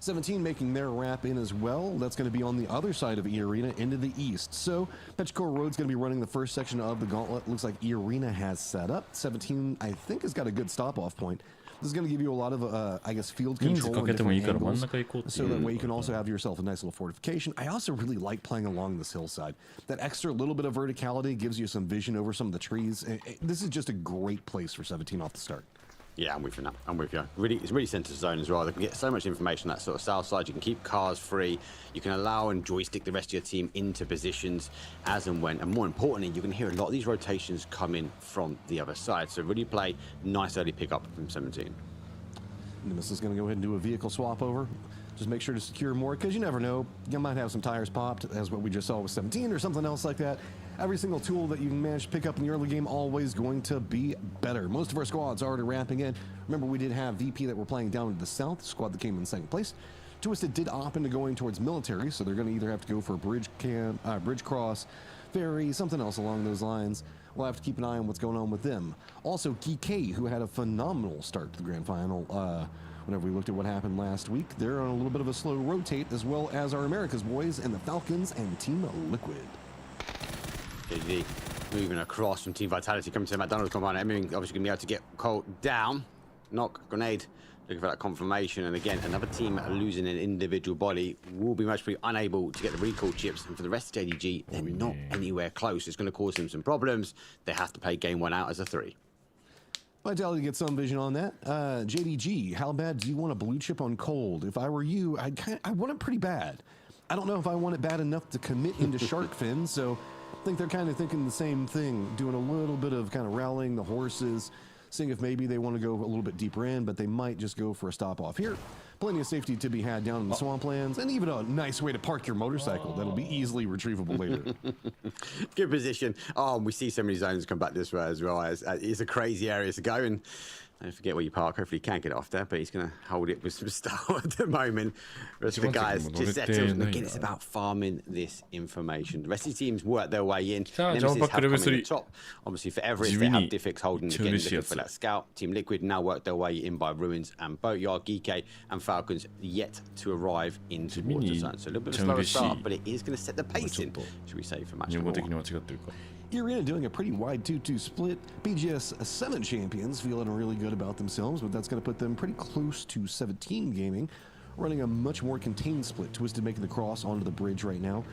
S3: 17 making their wrap in as well. That's going to be on the other side of E-Arena into the east. So Petrichor Road's going to be running the first section of the gauntlet. Looks like E-Arena has set up. 17, I think, has got a good stop-off point. This is going to give you a lot of, I guess, field control and different angles, so that way you can also have yourself a nice little fortification. I also really like playing along this hillside. That extra little bit of verticality gives you some vision over some of the trees. This is just a great place for 17 off the start.
S8: Yeah, I'm with you now. I'm with you. Really, it's really center zone as well. They can get so much information on that sort of south side. You can keep cars free. You can allow and joystick the rest of your team into positions as and when. And more importantly, you can hear a lot of these rotations coming from the other side. So really play nice early pickup from 17.
S3: NMSS is going to go ahead and do a vehicle swap over. Just make sure to secure more, because you never know. You might have some tires popped, as what we just saw with 17 or something else like that. Every single tool that you can manage to pick up in the early game always going to be better. Most of our squads are already wrapping in. Remember, we did have VP that were playing down to the south, the squad that came in second place. TWIS did opt into going towards military, so they're going to either have to go for a bridge cross, ferry, something else along those lines. We'll have to keep an eye on what's going on with them. Also, GK, who had a phenomenal start to the grand final. Whenever we looked at what happened last week, they're on a little bit of a slow rotate, as well as our America's boys and the Falcons and Team Liquid.
S8: KD moving across from Team Vitality, coming to the McDonald's compound. Everything obviously going to be able to get Colt down. Knock, grenade, looking for that confirmation. And again, another team losing an individual body will be most probably unable to get the recall chips. And for the rest of JDG, they're not anywhere close. It's going to cause them some problems. They have to play game one out as a 3.
S3: Vitality gets some vision on that. JDG, how bad do you want a blue chip on cold? If I were you, I want it pretty bad. I don't know if I want it bad enough to commit into shark fin, so I think they're kind of thinking the same thing, doing a little bit of kind of rallying the horses, seeing if maybe they want to go a little bit deeper in, but they might just go for a stop off here. Plenty of safety to be had down in the swamplands, and even a nice way to park your motorcycle that'll be easily retrievable later.
S8: Good position. Oh, and we see so many zones come back this way as well. It's a crazy area to go, and don't forget where you park. Hopefully you can't get off there, but he's going to hold it with some style at the moment. The rest of the guys just settled. And again, it's about farming this information. The rest of the teams work their way in. Nemesis have come in the top. Obviously for Everest, they have Diffix holding again, looking for that scout. Team Liquid now work their way in by Ruins and Boatyard. Geekay and Falcons yet to arrive into water zone. So a little bit of a slower start, but it is going to set the pace in, should we say, for match number 1.
S3: E-Arena doing a pretty wide 2-2 split. BGS 7 champions feeling really good about themselves, but that's going to put them pretty close to 17 Gaming, running a much more contained split. TWIS making the cross onto the bridge right now.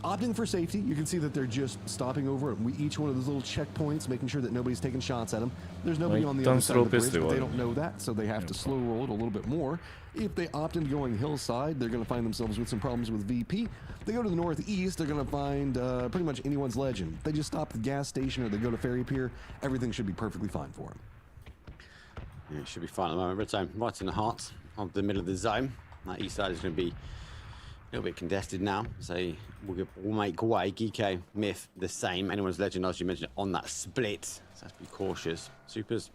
S3: Opting for safety, you can see that they're just stopping over each one of those little checkpoints, making sure that nobody's taking shots at them. There's nobody on the other side of the bridge, but they don't know that, so they have to slow roll it a little bit more. If they opt into going hillside, they're going to find themselves with some problems with VP. They go to the northeast, they're going to find pretty much anyone's Legend. They just stop at the gas station or they go to Ferry Pier, everything should be perfectly fine for them.
S8: Yeah, it should be fine at the moment. Red zone right in the heart of the middle of the zone. That east side is going to be a little bit contested now, so we'll make way. GK, Myth, the same. Anyone's Legend, as you mentioned, on that split, so have to be cautious. Supers,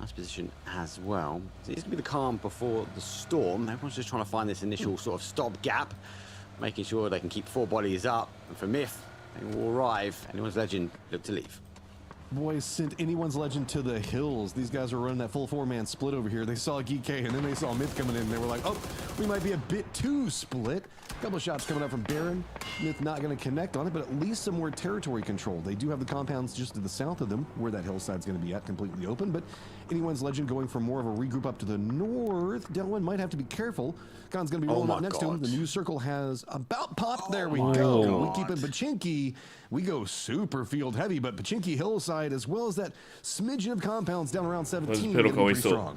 S8: nice position as well. So it's going to be the calm before the storm. Everyone's just trying to find this initial sort of stop gap, making sure they can keep 4 bodies up. And for Myth, they will arrive. Anyone's Legend look to leave.
S3: boys sent anyone's legend to the hills. These guys were running that full 4-man split over here. They saw Geek and then they saw Myth coming in. And they were like, oh, we might be a bit too split. A couple of shots coming up from Baron. Myth not going to connect on it, but at least some more territory control. They do have the compounds just to the south of them, where that hillside's going to be at, completely open. But anyone's legend going for more of a regroup up to the north. Delwyn might have to be careful. Khan's going to be rolling up next to him. The new circle has about popped. There we go. We keep it Pachinki. We go super field heavy, but Pachinki hillside, as well as that smidgen of compounds down around 17, pretty strong.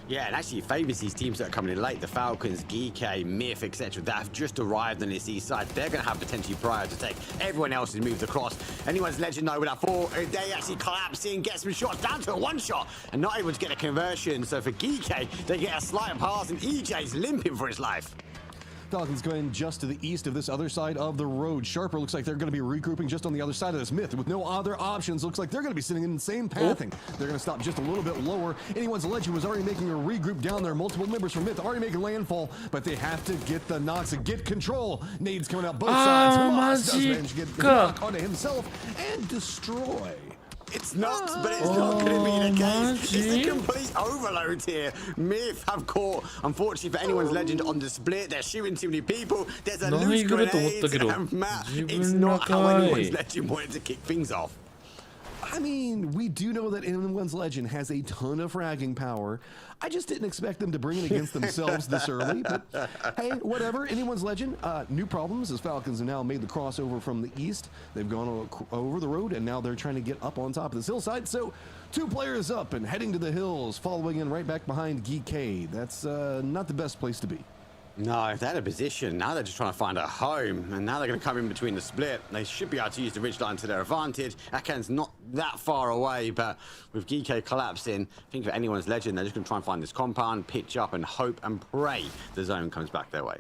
S8: Yeah, and actually it favours these teams that are coming in late. The Falcons, Geek, Myth, etc. that have just arrived on this east side. They're going to have potentially prior to take. Everyone else has moved across. Anyone's legend though with that 4, they actually collapse in, get some shots down to a 1-shot, and not able to get a conversion. So for Geek, they get a slight pass, and EJ's limping for his life.
S3: Falcons going just to the east of this other side of the road. Sharper looks like they're going to be regrouping just on the other side of this. Myth with no other options. Looks like they're going to be sitting in the same pathing. They're going to stop just a little bit lower. Anyone's legend was already making a regroup down there. Multiple members from Myth already making landfall, but they have to get the knocks and get control. Nades coming out both sides. Hamas does manage to get the knock onto himself and destroy.
S8: It's not, but it's not going to be the case. It's a complete overload here. Myth have caught, unfortunately for anyone's legend, on the split. They're shooting too many people. There's a loose grenade. And Matt, it's not how anyone's legend wanted to kick things off.
S3: I mean, we do know that anyone's legend has a ton of fragging power. I just didn't expect them to bring it against themselves this early, but hey, whatever. Anyone's legend, new problems as Falcons have now made the crossover from the east. They've gone over the road, and now they're trying to get up on top of this hillside. So 2 players up and heading to the hills, following in right back behind Geek. That's not the best place to be.
S8: No, if they had a position, now they're just trying to find a home, and now they're going to come in between the split. They should be able to use the ridgeline to their advantage. Akan's not that far away, but with Geek collapsing, I think for anyone's legend, they're just going to try and find this compound, pitch up, and hope and pray the zone comes back their way.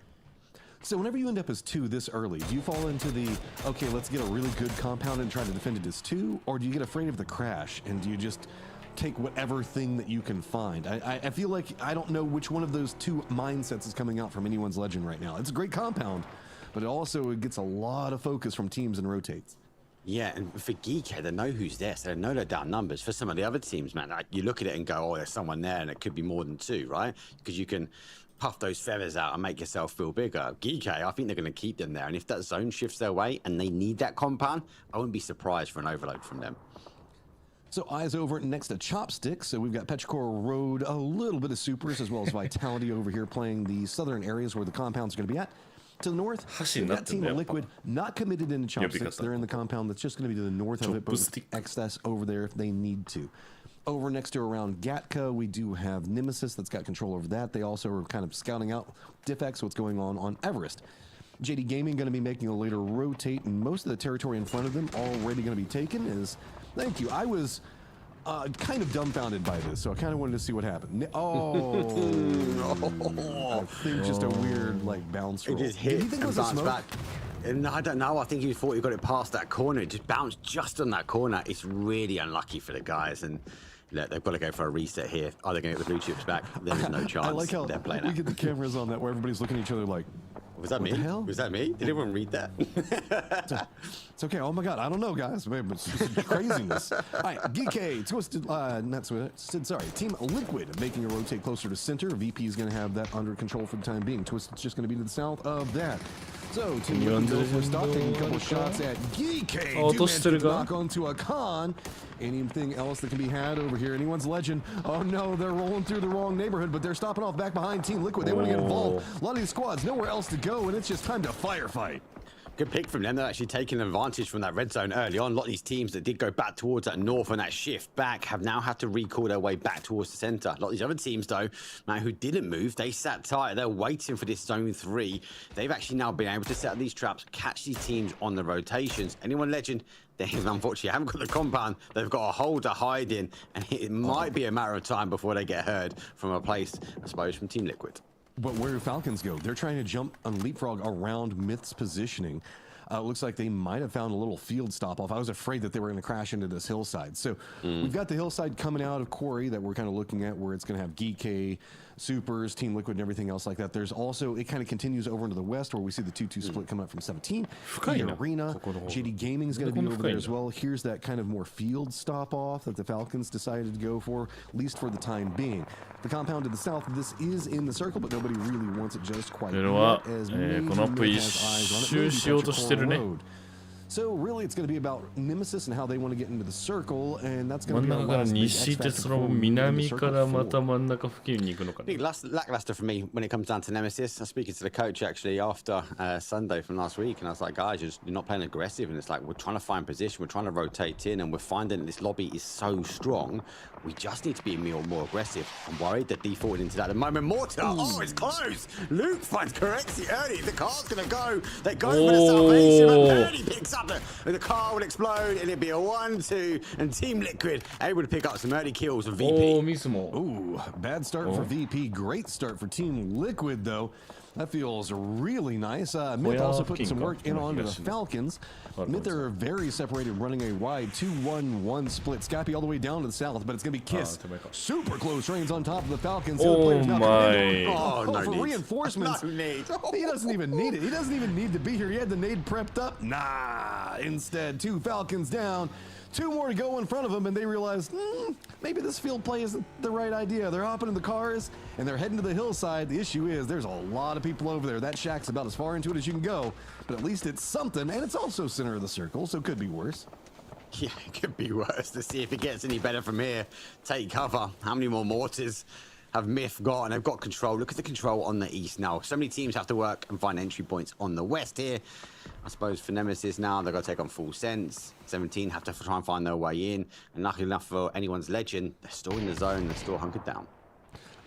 S3: So whenever you end up as 2 this early, do you fall into the, okay, let's get a really good compound and try to defend it as 2, or do you get afraid of the crash, and do you just take whatever thing that you can find? I feel like I don't know which one of those 2 mindsets is coming out from anyone's legend right now. It's a great compound, but it gets a lot of focus from teams and rotates.
S8: Yeah, and for Geek, they know who's there, so they know they're down numbers. For some of the other teams, man, like, you look at it and go, oh, there's someone there, and it could be more than 2, right? Because you can puff those feathers out and make yourself feel bigger. Geek, I think they're going to keep them there, and if that zone shifts their way and they need that compound, I wouldn't be surprised for an overload from them.
S3: So eyes over next to Chopstick. So we've got Petrichor Road, a little bit of supers, as well as Vitality over here playing the southern areas where the compounds are going to be at. To the north, we've got Team Liquid not committed into Chopsticks. They're in the compound that's just going to be to the north of it, but with excess over there if they need to. Over next to around Gatka, we do have Nemesis that's got control over that. They also are kind of scouting out DiffX, what's going on Everest. JD Gaming going to be making a later rotate, and most of the territory in front of them already going to be taken. Thank you. I was kind of dumbfounded by this, so I kind of wanted to see what happened. I think just a weird bounce roll.
S8: It just hit
S3: Did you think
S8: and
S3: it was a
S8: bounced
S3: smoke?
S8: back. And I don't know. I think he thought he got it past that corner. It just bounced just on that corner. It's really unlucky for the guys, and look, they've got to go for a reset here. Are they going to get the blue chips back? There's no chance.
S3: I like how
S8: they're playing
S3: we get the cameras on that where everybody's looking at each other like,
S8: was that me?
S3: What the hell?
S8: Was that me? Did everyone read that?
S3: It's okay. Oh my God, I don't know, guys. It's craziness. All right, GK, Twisted, not Twisted, sorry. Team Liquid making a rotate closer to center. VP is going to have that under control for the time being. Twisted's just going to be to the south of that. So, Team Liquid goes for a stop, taking a couple shots at GK. Knock onto a Khan. Anything else that can be had over here? Anyone's legend? Oh no, they're rolling through the wrong neighborhood, but they're stopping off back behind Team Liquid. They want to get involved. A lot of these squads, nowhere else to go, and it's just time to firefight.
S8: Good pick from them. They're actually taking advantage from that red zone early on. A lot of these teams that did go back towards that north and that shift back have now had to recall their way back towards the center. A lot of these other teams, though, man, who didn't move, they sat tight. They're waiting for this zone 3. They've actually now been able to set up these traps, catch these teams on the rotations. Anyone legend? They unfortunately haven't got the compound. They've got a hole to hide in, and it might be a matter of time before they get heard from a place, I suppose, from Team Liquid.
S3: But where do Falcons go? They're trying to jump and leapfrog around Myth's positioning. Looks like they might have found a little field stop off. I was afraid that they were going to crash into this hillside. So we've got the hillside coming out of Quarry that we're kind of looking at, where it's going to have GK, Supers, Team Liquid, and everything else like that. There's also, it kind of continues over into the west, where we see the 2-2 split come up from 17. The arena, JD Gaming is going to be over there as well. Here's that kind of more field stop off that the Falcons decided to go for, at least for the time being. The compound to the south, this is in the circle, but nobody really wants it just quite yet, as maybe has eyes on it. Maybe road. So really, it's going to be about Nemesis and how they want to get into the circle, and that's going to be our last big X factor before we move into circle 4.
S8: Big lackluster for me when it comes down to Nemesis. I was speaking to the coach actually after Sunday from last week, and I was like, guys, you're not playing aggressive, and it's like we're trying to find position, we're trying to rotate in, and we're finding this lobby is so strong. We just need to be more aggressive. I'm worried that defaulted into that at the moment. Mortar, oh, it's close. Luke finds correctly early. The car's going to go. They go for the salvation, and Birdie picks up the car will explode, and it'll be a 1-2, and Team Liquid able to pick up some early kills of VP.
S3: Ooh, bad start for VP. Great start for Team Liquid, though. That feels really nice. MiTH also putting some work in onto the Falcons. MiTH are very separated, running a wide 2-1-1 split. Scappy all the way down to the south, but it's going to be Kiss. Super close range on top of the Falcons.
S9: Oh my.
S3: For reinforcements. He doesn't even need it. He doesn't even need to be here. He had the nade prepped up. Nah. Instead, 2 Falcons down. 2 more to go in front of them, and they realize maybe this field play isn't the right idea. They're hopping in the cars, and they're heading to the hillside. The issue is there's a lot of people over there. That shack's about as far into it as you can go, but at least it's something, and it's also center of the circle, so it could be worse.
S8: Yeah, it could be worse. To see if it gets any better from here. Take cover. How many more mortars have MiTH got? And they've got control. Look at the control on the east now. So many teams have to work and find entry points on the west here. I suppose for Nemesis now, they've got to take on Full Sense. 17 have to try and find their way in. And luckily enough for anyone's legend, they're still in the zone. They're still hunkered down.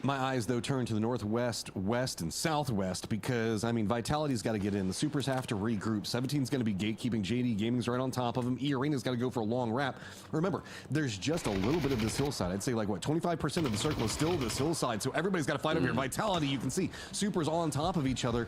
S3: My eyes, though, turn to the northwest, west, and southwest because, I mean, Vitality's got to get in. The Supers have to regroup. 17's going to be gatekeeping. JD Gaming's right on top of him. E-Arena's got to go for a long wrap. Remember, there's just a little bit of this hillside. I'd say, like, what, 25% of the circle is still this hillside, so everybody's got to fight over here. Vitality, you can see, Supers all on top of each other.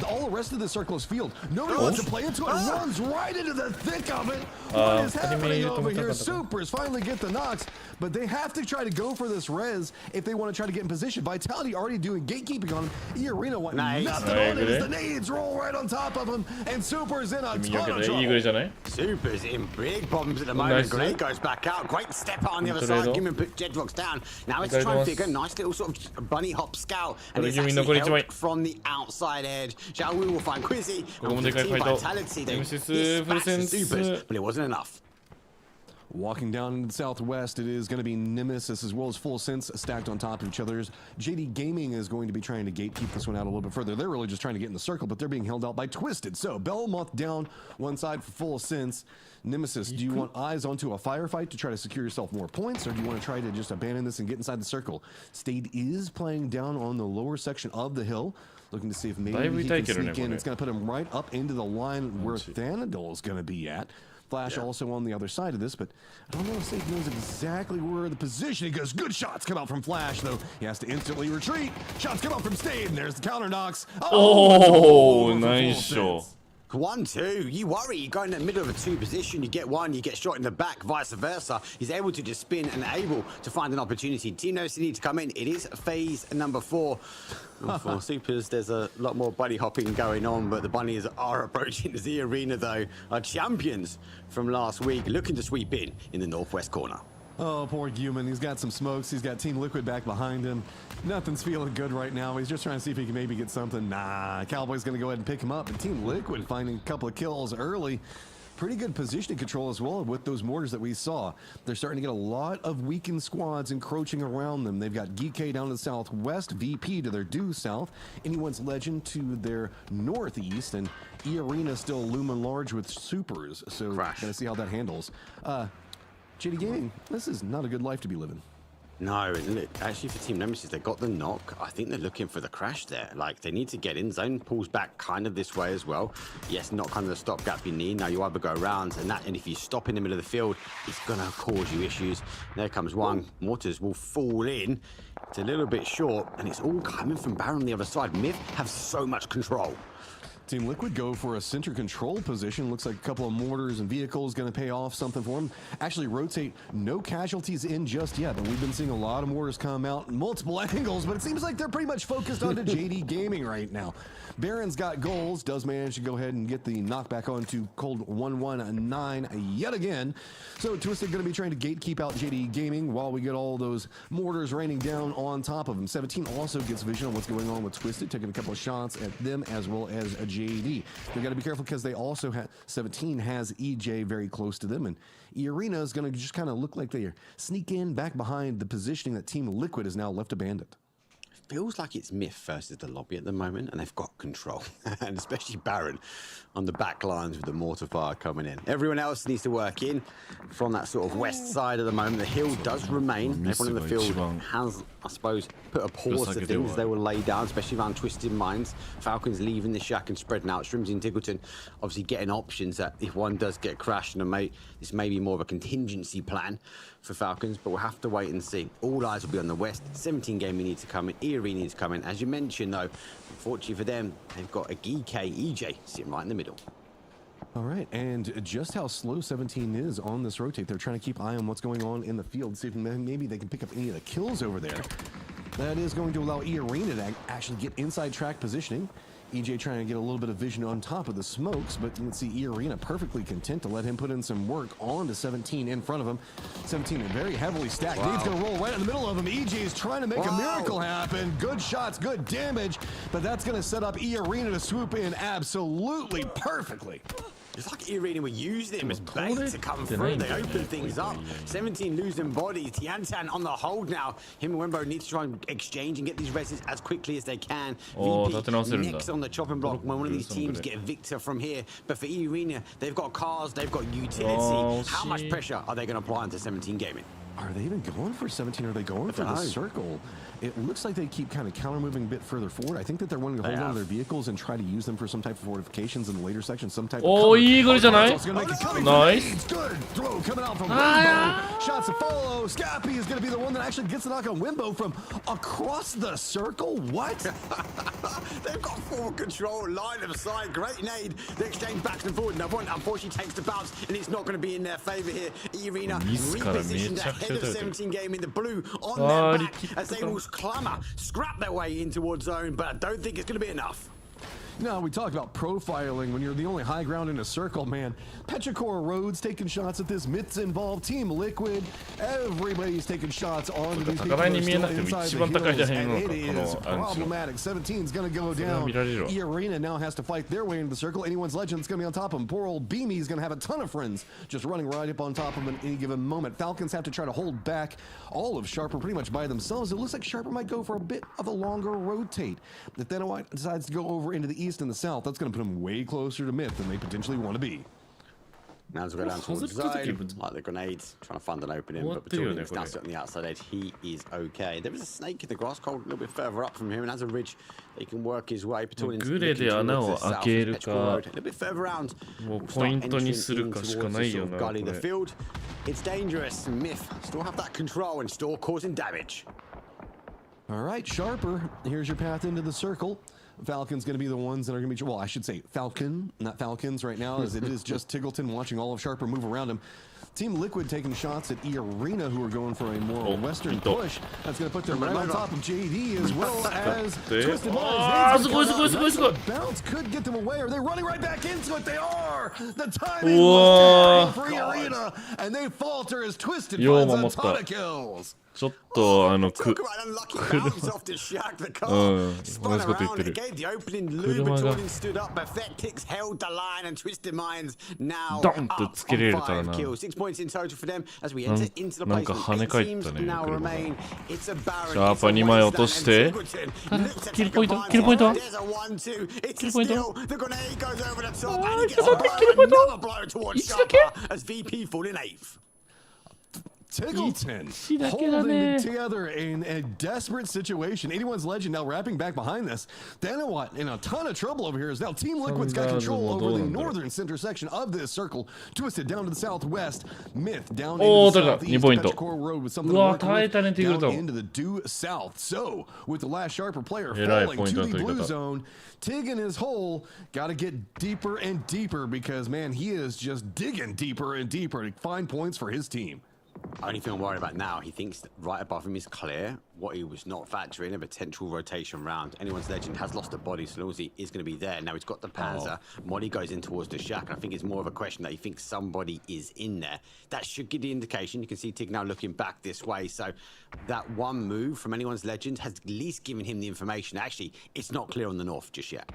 S3: All the rest of the circle is field. Nobody wants to play into it. Runs right into the thick of it. What is happening over here? Supers finally get the knocks, but they have to try to go for this res if they want to try to get in position. Vitality already doing gatekeeping on him. E-Arena went nothing on it as the nades roll right on top of him, and Super's in a ton of trouble.
S8: Super's in big problems at the moment. Great goes back out. Great step out on the other side. Give him put Jedrox down. Now it's trying to figure. Nice little sort of bunny hop scout, and it's actually helped from the outside edge. Xiao Wu will find Quizzy. Team Vitality, they dispatched the Supers, but it wasn't enough.
S3: Walking down in the southwest, it is going to be Nemesis as well as Full Sense stacked on top of each other's. JD Gaming is going to be trying to gatekeep this one out a little bit further. They're really just trying to get in the circle, but they're being held out by Twisted. So Belmoth down one side for Full Sense. Nemesis, do you want eyes onto a firefight to try to secure yourself more points, or do you want to try to just abandon this and get inside the circle? Stade is playing down on the lower section of the hill, looking to see if maybe he can sneak in. It's going to put him right up into the line where Thanadol is going to be at. Flash also on the other side of this, but I don't know if Stade knows exactly where the position. He goes, good shots come out from Flash, though. He has to instantly retreat. Shots come out from Stade, and there's the counter knocks.
S9: Oh, nice shot.
S8: 1-2. You worry, you go in the middle of a 2 position, you get one, you get shot in the back, vice versa. He's able to just spin and able to find an opportunity. Team knows need to come in. It is phase number 4. For Supers, there's a lot more bunny hopping going on, but the bunnies are approaching the arena, though. Our champions from last week looking to sweep in the northwest corner.
S3: Oh, poor Human. He's got some smokes. He's got Team Liquid back behind him. Nothing's feeling good right now. He's just trying to see if he can maybe get something. Nah, Cowboy's going to go ahead and pick him up. And Team Liquid finding a couple of kills early. Pretty good positioning control as well with those mortars that we saw. They're starting to get a lot of weakened squads encroaching around them. They've got GK down to the southwest, VP to their due south, Anyone's Legend to their northeast, and E-Arena still looming large with Supers. So gotta see how that handles. JD Gaming, this is not a good life to be living.
S8: No, look, actually for Team Nemesis, they got the knock. I think they're looking for the crash there. Like, they need to get in. Zone pulls back kind of this way as well. Yes, not kind of the stopgap you need. Now you either go around, and if you stop in the middle of the field, it's going to cause you issues. There comes one. Mortars will fall in. It's a little bit short, and it's all coming from Baron on the other side. MiTH have so much control.
S3: Team Liquid go for a center control position. Looks like a couple of mortars and vehicles going to pay off something for them. Actually rotate, no casualties in just yet, but we've been seeing a lot of mortars come out in multiple angles, but it seems like they're pretty much focused onto JD Gaming right now. Baron's got goals, does manage to go ahead and get the knockback onto Cold 119 yet again. So Twisted going to be trying to gatekeep out JD Gaming while we get all those mortars raining down on top of him. 17 also gets vision on what's going on with Twisted, taking a couple of shots at them as well as a JD. They got to be careful because they also have 17 has EJ very close to them, and E-Arena is going to just kind of look like they sneak in back behind the positioning that Team Liquid is now left abandoned.
S8: Feels like it's MiTH versus the lobby at the moment, and they've got control, and especially Baron on the back lines with the mortar fire coming in. Everyone else needs to work in from that sort of west side at the moment. The hill does remain. Everyone in the field has, I suppose, put a pause to things they will lay down, especially around Twisted Minds. Falcons leaving the shack and spreading out. Strimsy and Tiggleton obviously getting options that if one does get crashed, and this may be more of a contingency plan for Falcons, but we'll have to wait and see. All eyes will be on the west. 17 Gaming needs to come in. E-Arena needs to come in. As you mentioned, though, unfortunately for them, they've got a GK EJ sitting right in the middle.
S3: All right, and just how slow 17 is on this rotate. They're trying to keep eye on what's going on in the field, see if maybe they can pick up any of the kills over there. That is going to allow E-Arena to actually get inside track positioning. EJ trying to get a little bit of vision on top of the smokes, but you can see E-Arena perfectly content to let him put in some work on to 17 in front of him. 17 very heavily stacked. Dave's going to roll right in the middle of him. EJ is trying to make a miracle happen. Good shots, good damage, but that's going to set up E-Arena to swoop in absolutely perfectly.
S8: It's like E-Arena were using him as bait to come through. They open things up. 17 losing bodies. Tiantan on the hold now. Him and Wembo need to try and exchange and get these reses as quickly as they can. VP next on the chopping block when one of these teams get a victor from here. But for E-Arena, they've got cars, they've got utility. How much pressure are they going to apply into 17 Gaming?
S3: Are they even going for 17? Are they going for the circle? It looks like they keep kind of counter-moving a bit further forward. I think that they're wanting to hold on to their vehicles and try to use them for some type of fortifications in the later section, some type of cover.
S9: 이글じゃない? Nice.
S3: Good throw coming out from Wimbo. Shots to follow. Scappy is going to be the one that actually gets the knock on Wimbo from across the circle. What?
S8: They've got full control, line of sight, great nade. They exchange back and forward. Now one unfortunately takes the bounce, and it's not going to be in their favor here. E-Arena repositioned ahead of 17 Gaming, the blue on their back as they will clamor, scrap their way in towards zone, but I don't think it's going to be enough.
S3: No, we talk about profiling when you're the only high ground in a circle, man. Petrichor Rhodes taking shots at this. MiTH's involved. Team Liquid. Everybody's taking shots on these people inside the hills, and it is problematic. 17's going to go down. E-Arena now has to fight their way into the circle. Anyone's Legend's going to be on top of him. Poor old Beamy's going to have a ton of friends just running right up on top of him at any given moment. Falcons have to try to hold back all of Sharper pretty much by themselves. It looks like Sharper might go for a bit of a longer rotate. If then decides to go over into the east and the south, that's going to put them way closer to MiTH than they potentially want to be.
S8: Now as we go down towards zone, like the grenades, trying to find an opening, but Battalion is now sitting on the outside edge. He is okay. There is a snake in the grass, Cold, a little bit further up from him, and as a ridge, he can work his way. Battalion is looking towards the south, a little bit further around. Gully the field. It's dangerous. MiTH still have that control and still causing damage.
S3: All right, Sharper, here's your path into the circle. Falcon's going to be the ones that are going to be, well, I should say Falcon, not Falcons right now, as it is just Tiggleton watching all of Sharper move around him. Team Liquid taking shots at E-Arena, who are going for a more western push. That's going to put them right on top of JD, as well as Twisted Minds. Bounce could get them away. Are they running right back into it? They are! The timing was for E-Arena, and they falter as Twisted Minds on ton of kills.
S9: ちょっと
S8: 同じこと言ってる。
S9: ドンとつけれるからな。なんか跳ね返ったね、車が。シャーパー2枚落として。キルポイントキルポイントはキルポイントあー、ちょっと待って、キルポイント1だけ
S3: Tiggleton holding it together in a desperate situation. 81's Legend now wrapping back behind this. Then what? In a ton of trouble over here is now Team Liquid's got control over the northern center section of this circle. Twisted down to the southwest. Myth down into the southeast. Petrichor Road with something to work with down into the due south. So with the last sharper player falling to the blue zone, Tig in his hole got to get deeper and deeper because, man, he is just digging deeper and deeper to find points for his team.
S8: Only thing I'm worried about now, he thinks that right above him is clear. What he was not factoring, a potential rotation round. Anyone's Legend has lost a body, so Lawsy is going to be there. Now he's got the Panzer. Molly goes in towards the shack, and I think it's more of a question that he thinks somebody is in there. That should give the indication. You can see Tig now looking back this way. So that one move from Anyone's Legend has at least given him the information. Actually, it's not clear on the north just yet.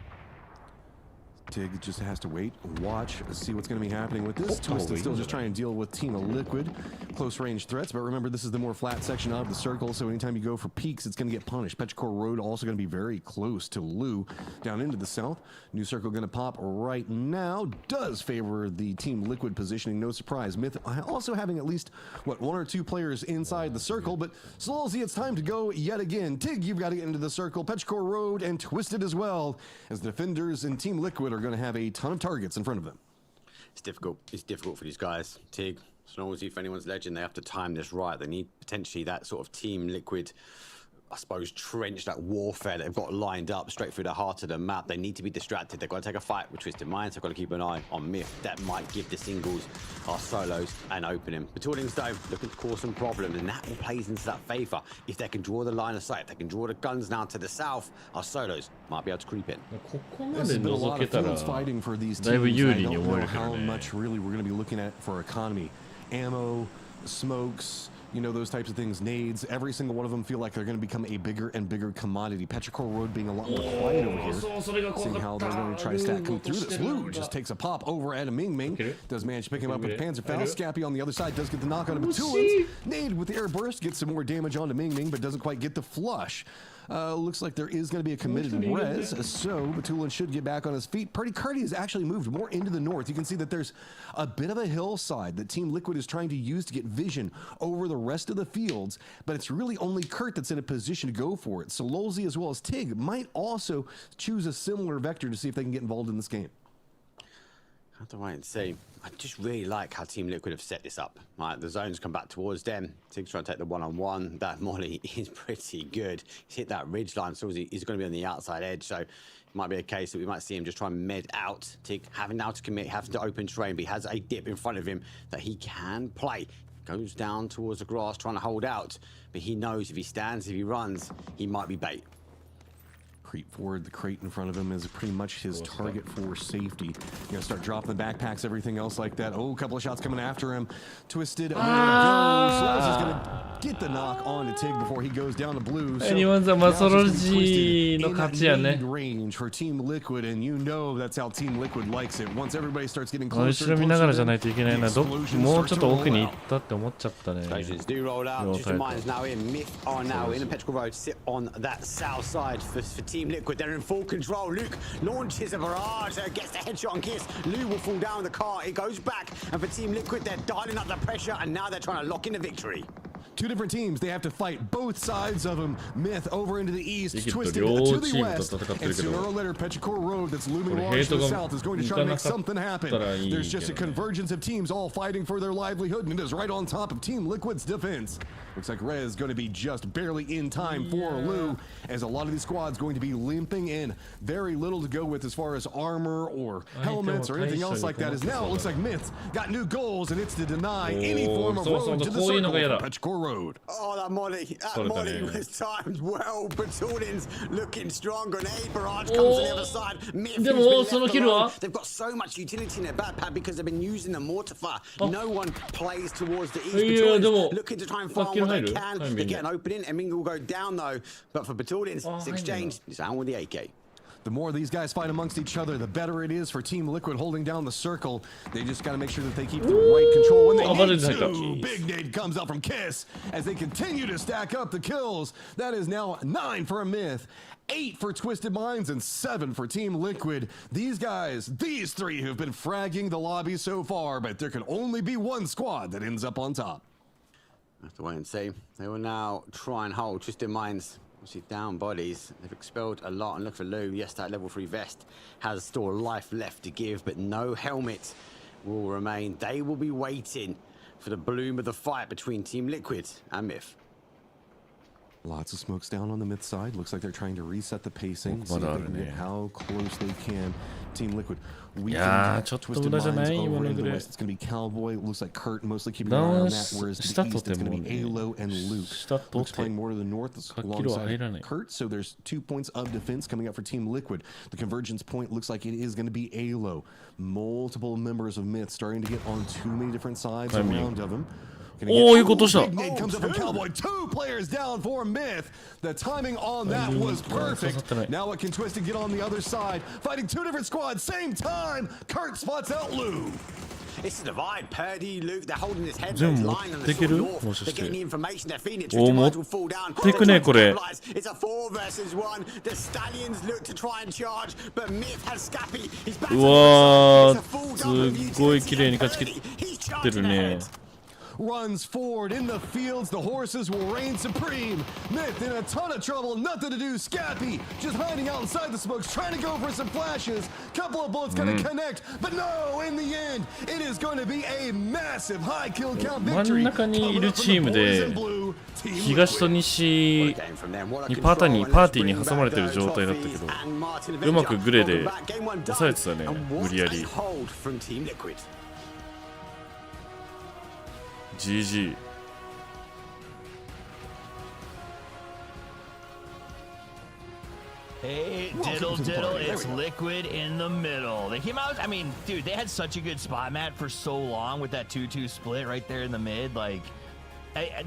S3: Tig just has to wait, watch, see what's going to be happening with this. Twisted still just trying to deal with Team Liquid close range threats, but remember this is the more flat section of the circle, so anytime you go for peaks, it's going to get punished. Petrichor Road also going to be very close to Lou down into the south. New circle going to pop right now. Does favor the Team Liquid positioning, no surprise. Myth also having at least, what, 1 or 2 players inside the circle, but Slowsy, it's time to go yet again. Tig, you've got to get into the circle. Petrichor Road and Twisted as well, as defenders in Team Liquid are going to have a ton of targets in front of them.
S8: It's difficult. It's difficult for these guys. Tig, Slowsy, for Anyone's Legend, they have to time this right. They need potentially that sort of Team Liquid, I suppose, trench, that warfare that they've got lined up straight through the heart of the map. They need to be distracted. They've got to take a fight with Twisted Minds. They've got to keep an eye on Myth. That might give the singles our solos an opening. Battalions, though, looking to cause some problems, and that all plays into that favor. If they can draw the line of sight, if they can draw the guns now to the south, our solos might be able to creep in.
S3: There's been a lot of fields fighting for these teams. I don't know how much really we're going to be looking at for economy. Ammo, smokes, you know, those types of things, nades, every single one of them feel like they're going to become a bigger and bigger commodity. Petrichor Road being a lot more quiet over here. Seeing how they're going to try to stack come through this. Lou just takes a pop over at a Ming Ming. Does manage to pick him up with Panzer Foul. Scappy on the other side does get the knock on Battulins. Nade with the air burst gets some more damage onto Ming Ming, but doesn't quite get the flush. Looks like there is going to be a committed res, so Batulin should get back on his feet. Purdy Curdy has actually moved more into the north. You can see that there's a bit of a hillside that Team Liquid is trying to use to get vision over the rest of the fields, but it's really only Kurt that's in a position to go for it. So Lolzy as well as Tig might also choose a similar vector to see if they can get involved in this game.
S8: I have to wait and see. I just really like how Team Liquid have set this up. Right, the zones come back towards them. Tig's trying to take the one-on-one. That Molly is pretty good. He's hit that ridge line, so he's going to be on the outside edge. So it might be a case that we might see him just try and med out. Tig having now to commit, having to open terrain, but he has a dip in front of him that he can play. Goes down towards the grass, trying to hold out, but he knows if he stands, if he runs, he might be bait.
S3: Creep forward, the crate in front of him is pretty much his target for safety. You gotta start dropping the backpacks, everything else like that. Oh, a couple of shots coming after him. Twisted, Slows is gonna get the knock on to Tig before he goes down to blue. So in range for Team Liquid, and you know that's how Team Liquid likes it. Once everybody starts getting closer,
S9: 後ろ見ながらじゃないといけないな。もうちょっと奥に行ったって思っちゃったね。
S8: Explosions do roll out. Just Minds now in. Myth are now in. And Petrichor Road sit on that south side for Team Liquid. They're in full control. Luke launches a barrage, gets the headshot and kiss. Lou will fall down the car. It goes back, and for Team Liquid, they're dialing up the pressure, and now they're trying to lock in the victory.
S3: Two different teams, they have to fight both sides of them. Myth over into the east, Twisted to the west, and sooner or later, Petrichor Road that's looming large to the south is going to try to make something happen. There's just a convergence of teams all fighting for their livelihood, and it is right on top of Team Liquid's defense. Looks like Rez is going to be just barely in time for Lou, as a lot of these squads going to be limping in. Very little to go with as far as armor or helmets or anything else like that. As now it looks like Myth's got new goals, and it's to deny any form of road to the circle for Petrichor Road.
S8: Oh, that Molly was timed well. Battalions looking strong. Grenade barrage comes on the other side. They've got so much utility in their backpack because they've been using the mortar fire. No one plays towards the east. Battalions looking to try and farm what they can. They get an opening, and Mingle will go down though. But for Battalions, it's exchange. It's down with the AK.
S3: The more these guys fight amongst each other, the better it is for Team Liquid holding down the circle. They just got to make sure that they keep the right control when they need to. Big nade comes out from Kiss as they continue to stack up the kills. That is now 9 for a Myth, 8 for Twisted Minds, and 7 for Team Liquid. These guys, these three have been fragging the lobby so far, but there can only be one squad that ends up on top.
S8: Have to wait and see. They will now try and hold. Twisted Minds, obviously down bodies. They've expelled a lot. And look for Lou. Yes, that level 3 vest has still life left to give, but no helmet will remain. They will be waiting for the bloom of the fight between Team Liquid and MiTH.
S3: Lots of smokes down on the MiTH side. Looks like they're trying to reset the pacing, see if they can get how close they can. Team Liquid. Twisted Minds over in the west. It's going to be Cowboy. Looks like Kurt mostly keeping an eye on that. Whereas to the east, it's going to be Alo and Luke. Luke's playing more to the north alongside Kurt. So there's 2 points of defense coming up for Team Liquid. The convergence point looks like it is going to be Alo. Multiple members of MiTH starting to get on too many different sides around of him.
S9: Oh, you got to shot.
S3: Big comes up from Cowboy. 2 players down for MiTH. The timing on that was perfect. Now what can Twisted get on the other side? Fighting 2 different squads, same time. Kurt spots out Lou.
S8: It's a divide. Purdy, Luke, they're holding his head. They're lying on the sort of north. They're getting the information. They're feeding it. Twisted Minds will fall down. It's a 4 versus 1. The Stallions look to try and charge, but MiTH has Scappy. He's back to the it's a full down of He's charging ahead.
S3: Runs forward in the fields. The horses will reign supreme. MiTH in a ton of trouble. Nothing to do. Scappy just hiding out inside the smokes, trying to go for some flashes. Couple of bullets going to connect, but no, in the end, it is going to be a massive high kill count victory.
S9: 真ん中にいるチームで東と西にパーティーに挟まれてる状態だったけど、うまくグレで抑えてたね、無理やり。GG.
S2: Hey, diddle, it's Liquid in the middle. They came out, I mean, dude, they had such a good spot, Matt, for so long with that 2-2 split right there in the mid. Like,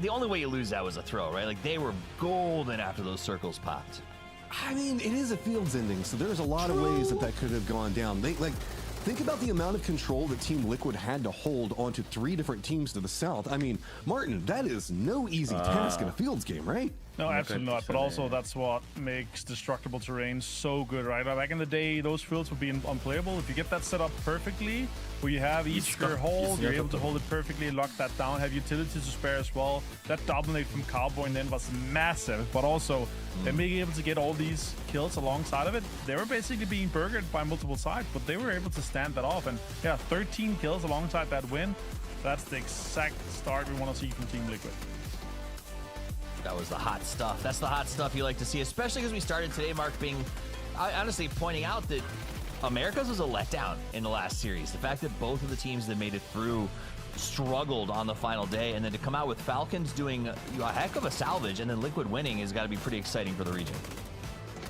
S2: the only way you lose that was a throw, right? Like, they were golden after those circles popped.
S3: I mean, it is a fields ending, so there's a lot of ways that could have gone down. Think about the amount of control that Team Liquid had to hold onto 3 different teams to the south. I mean, Martin, that is no easy task in a fields game, right?
S10: No, absolutely not. But also, that's what makes destructible terrain so good, right? Back in the day, those fields would be unplayable. If you get that set up perfectly, where you have each your hold, you're able to hold it perfectly, lock that down, have utilities to spare as well. That dominate from Cowboy and then was massive. But also, them being able to get all these kills alongside of it, they were basically being burgered by multiple sides, but they were able to stand that off. And yeah, 13 kills alongside that win. That's the exact start we want to see from Team Liquid.
S2: That was the hot stuff. That's the hot stuff you like to see, especially because we started today, Mark, honestly pointing out that America's was a letdown in the last series. The fact that both of the teams that made it through struggled on the final day, and then to come out with Falcons doing a heck of a salvage and then Liquid winning has got to be pretty exciting for the region.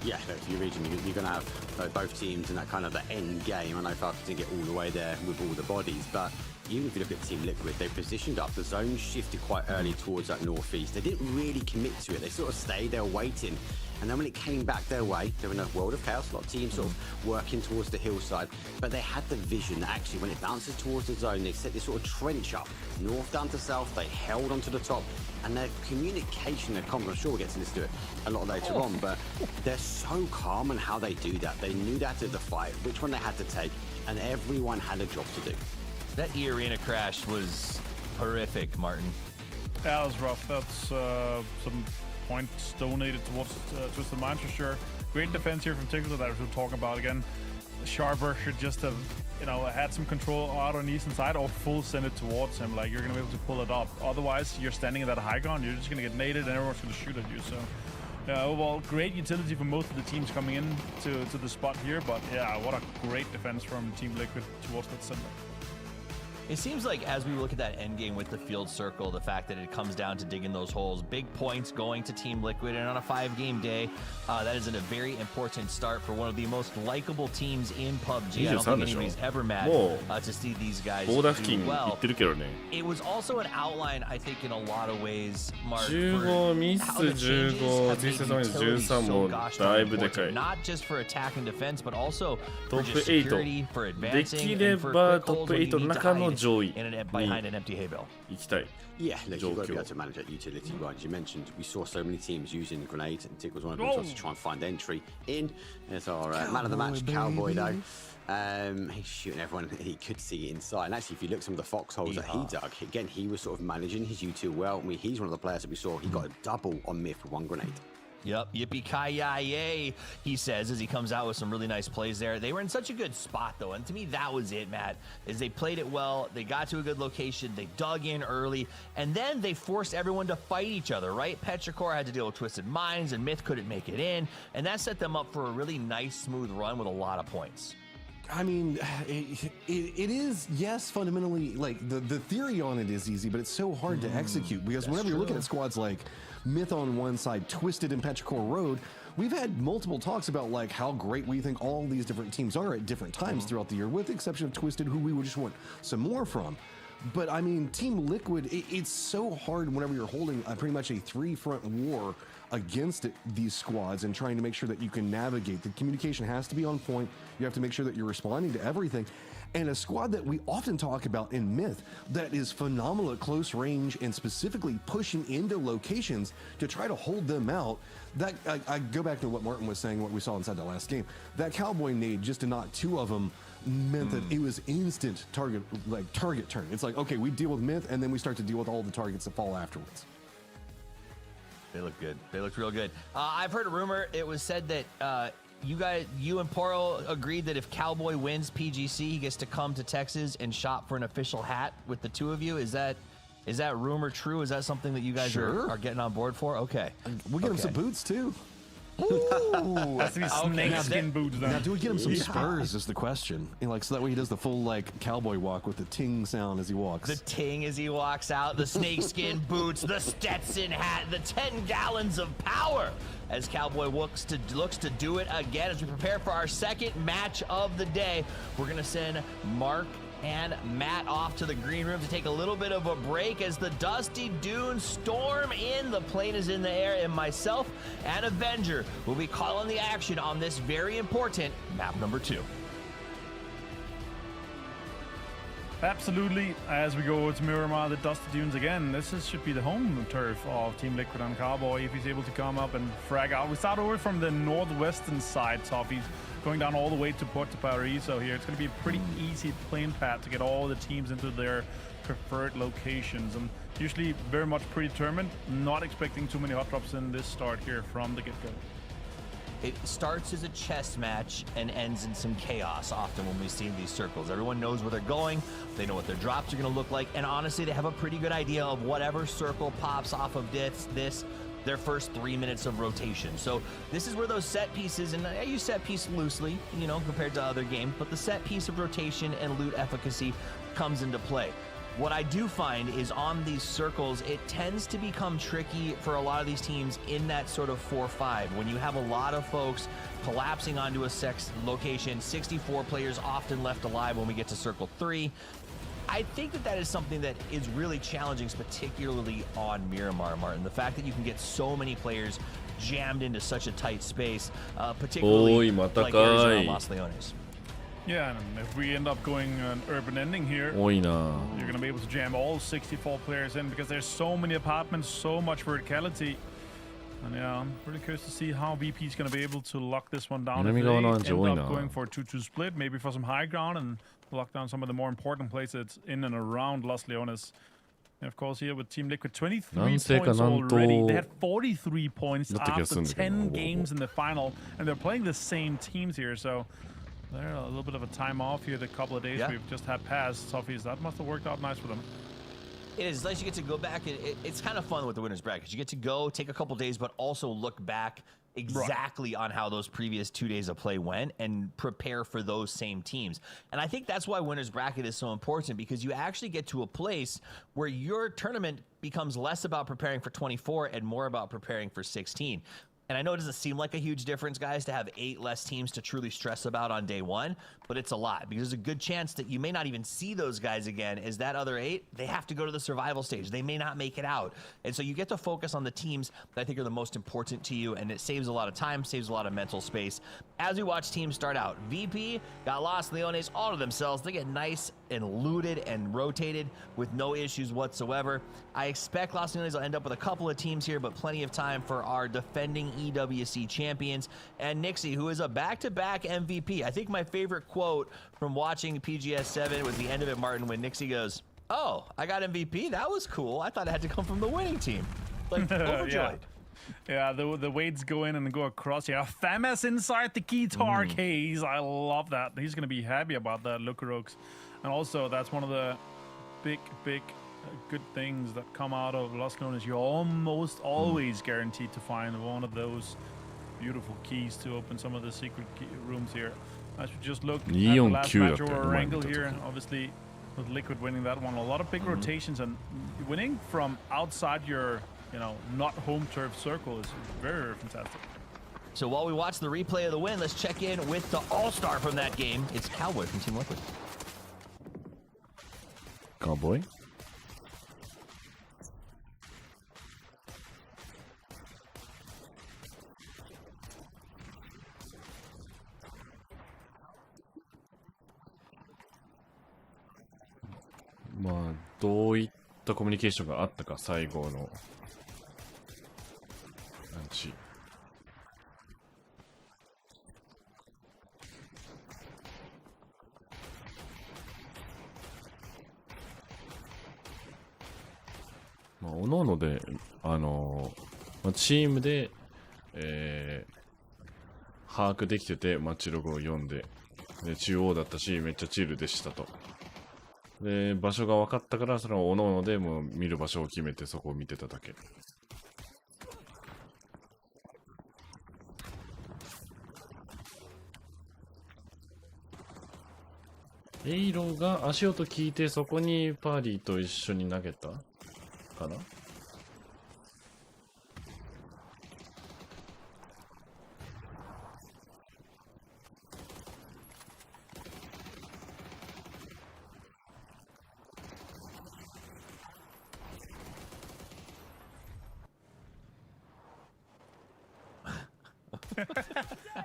S8: Yeah, no, for your region, you're going to have both teams in that kind of the end game. I know Falcons didn't get all the way there with all the bodies, but even if you look at Team Liquid, they positioned up. The zone shifted quite early towards that northeast. They didn't really commit to it. They sort of stayed there waiting. And then when it came back their way, they were in a world of chaos. A lot of teams sort of working towards the hillside. But they had the vision that actually when it bounces towards the zone, they set this sort of trench up, north down to south. They held onto the top. And their communication, their comms, I'm sure we'll get to this do it a lot later on, but they're so calm in how they do that. They knew that at the fight, which one they had to take, and everyone had a job to do.
S2: That E-Arena crash was horrific, Martin.
S10: Yeah, that was rough. That's some points donated towards Twisted Minds for sure. Great defense here from Tickler that we'll talk about again. Sharper should just have, had some control out on the eastern side or full send it towards him. Like, you're going to be able to pull it up. Otherwise, you're standing at that high ground, you're just going to get naded and everyone's going to shoot at you. So, yeah, overall, great utility for most of the teams coming in to the spot here. But, yeah, what a great defense from Team Liquid towards that center.
S2: It seems like as we look at that end game with the field circle, the fact that it comes down to digging those holes, big points going to Team Liquid, and on a 5-game day, that is a very important start for one of the most likable teams in PUBG. I don't think anybody's ever mad to see these guys do well. It was also an outline, I think, in a lot of ways, Mark, for
S9: ミス15、実際13もだいぶでかい。
S2: not just for attack and defense, but also
S9: ト
S2: for
S9: ップ
S2: just security, for
S9: 8。で
S2: advancing,
S9: きれ
S2: and for
S9: ば
S2: quick
S9: トッ
S2: holds
S9: プ
S2: when you
S9: 8 の
S2: need to
S9: 中の
S2: hide
S9: 上位に
S2: behind an empty hay bale.
S9: 行きたい。
S8: Yeah, look, you've got to be able to manage that utility range. You mentioned we saw so many teams using grenades, and Tick was one of them to try and find entry in. There's our man of the match, Cowboy, though. He's shooting everyone he could see inside. And actually, if you look at some of the foxholes that he dug, again, he was sort of managing his U2 well. I mean, he's one of the players that we saw. He got a double on MiTH with one grenade.
S2: Yep, yippee-ki-yay, he says as he comes out with some really nice plays there. They were in such a good spot, though, and to me, that was it, Matt, is they played it well, they got to a good location, they dug in early, and then they forced everyone to fight each other, right? Petrichor had to deal with Twisted Minds, and MiTH couldn't make it in, and that set them up for a really nice, smooth run with a lot of points.
S3: I mean, it is, yes, fundamentally, like, the theory on it is easy, but it's so hard to execute, because whenever you're looking at squads like MiTH on one side, Twisted and Petrichor Road, we've had multiple talks about, like, how great we think all these different teams are at different times throughout the year, with the exception of Twisted, who we would just want some more from. But, I mean, Team Liquid, it's so hard whenever you're holding pretty much a three-front war against these squads and trying to make sure that you can navigate. The communication has to be on point. You have to make sure that you're responding to everything. And a squad that we often talk about in MiTH that is phenomenal at close range and specifically pushing into locations to try to hold them out. That I go back to what Martin was saying, what we saw inside that last game. That Cowboy nade, just to knock two of them, meant that it was instant target turn. It's like, okay, we deal with MiTH, and then we start to deal with all the targets that fall afterwards.
S2: They look good. They looked real good. I've heard a rumor. It was said that you and Poro agreed that if Cowboy wins PGC, he gets to come to Texas and shop for an official hat with the two of you. Is that rumor true? Is that something that you guys are getting on board for? Okay.
S3: We'll get him some boots, too.
S10: Ooh, has to be snakeskin boots.
S3: Now, do we get him some spurs? Is the question. You know, like, so that way he does the full like cowboy walk with the ting sound as he walks.
S2: The ting as he walks out. The snakeskin boots. The Stetson hat. The 10 gallons of power. As Cowboy looks to do it again as we prepare for our second match of the day. We're gonna send Mark and Matt off to the green room to take a little bit of a break as the Dusty Dunes storm in. The plane is in the air, and myself and Avenger will be calling the action on this very important map number 2.
S10: Absolutely. As we go to Miramar, the Dusty Dunes again, this should be the home turf of Team Liquid and Cowboy if he's able to come up and frag out. We start over from the northwestern side, Toffees, going down all the way to Porto Paraiso here. It's going to be a pretty easy plane path to get all the teams into their preferred locations, and usually very much predetermined. Not expecting too many hot drops in this start here from the get-go.
S2: It starts as a chess match and ends in some chaos often when we see these circles. Everyone knows where they're going, they know what their drops are going to look like, and honestly, they have a pretty good idea of whatever circle pops off of this their first 3 minutes of rotation. So this is where those set pieces, and I use set piece loosely, you know, compared to other games, but the set piece of rotation and loot efficacy comes into play. What I do find is on these circles, it tends to become tricky for a lot of these teams in that sort of 4-5. When you have a lot of folks collapsing onto a location, 64 players often left alive when we get to circle 3. I think that is something that is really challenging, particularly on Miramar, Martin. The fact that you can get so many players jammed into such a tight space, particularly like Arizona and Los Leones.
S10: Yeah, and if we end up going an urban ending here, you're going to be able to jam all 64 players in because there's so many apartments, so much verticality. And yeah, I'm really curious to see how VP is going to be able to lock this one down. If they end up going for a 2-2 split, maybe for some high ground and lock down some of the more important places in and around Los Leones. And of course, here with Team Liquid, 23 points already. They had 43 points after 10 games in the final, and they're playing the same teams here, so they're a little bit of a time off here the couple of days we've just had passed. Sophies, that must have worked out nice for them.
S2: It is nice you get to go back. It's kind of fun with the winners bracket. You get to go take a couple days, but also look back exactly on how those previous 2 days of play went and prepare for those same teams. And I think that's why winners bracket is so important, because you actually get to a place where your tournament becomes less about preparing for 24 and more about preparing for 16. And I know it doesn't seem like a huge difference, guys, to have 8 less teams to truly stress about on day 1, but it's a lot because there's a good chance that you may not even see those guys again, as that other 8, they have to go to the survival stage. They may not make it out. And so you get to focus on the teams that I think are the most important to you, and it saves a lot of time, saves a lot of mental space. As we watch teams start out, VP got Los Leones all to themselves. They get nice and looted and rotated with no issues whatsoever. I expect Los Leones will end up with a couple of teams here, but plenty of time for our defending EWC champions and Nixie, who is a back-to-back MVP. I think my favorite quote from watching PGS 7 was the end of it, Martin, when Nixie goes, "Oh, I got MVP? That was cool. I thought it had to come from the winning team." Like, overjoyed.
S10: Yeah, the weights go in and go across here. Famas inside the guitar case. I love that. He's going to be happy about that, Lukarooks. And also, that's one of the big good things that come out of Los Leones. You're almost always guaranteed to find one of those beautiful keys to open some of the secret rooms here. As we just look at the last match over Wrangle here, obviously with Liquid winning that one. A lot of big rotations and winning from outside your not home turf circle is very, very fantastic.
S2: So while we watch the replay of the win, let's check in with the all-star from that game. It's Cowboy from Team Liquid.
S9: Cowboy?まあどういったコミュニケーションがあったか最後の話。まあ各々でチームで、把握できててマッチログを読んで、中央だったしめっちゃチルでしたと。で場所が分かったからそれを各々でもう見る場所を決めてそこを見てただけ。エイロが足音聞いてそこにパーリーと一緒に投げたかな。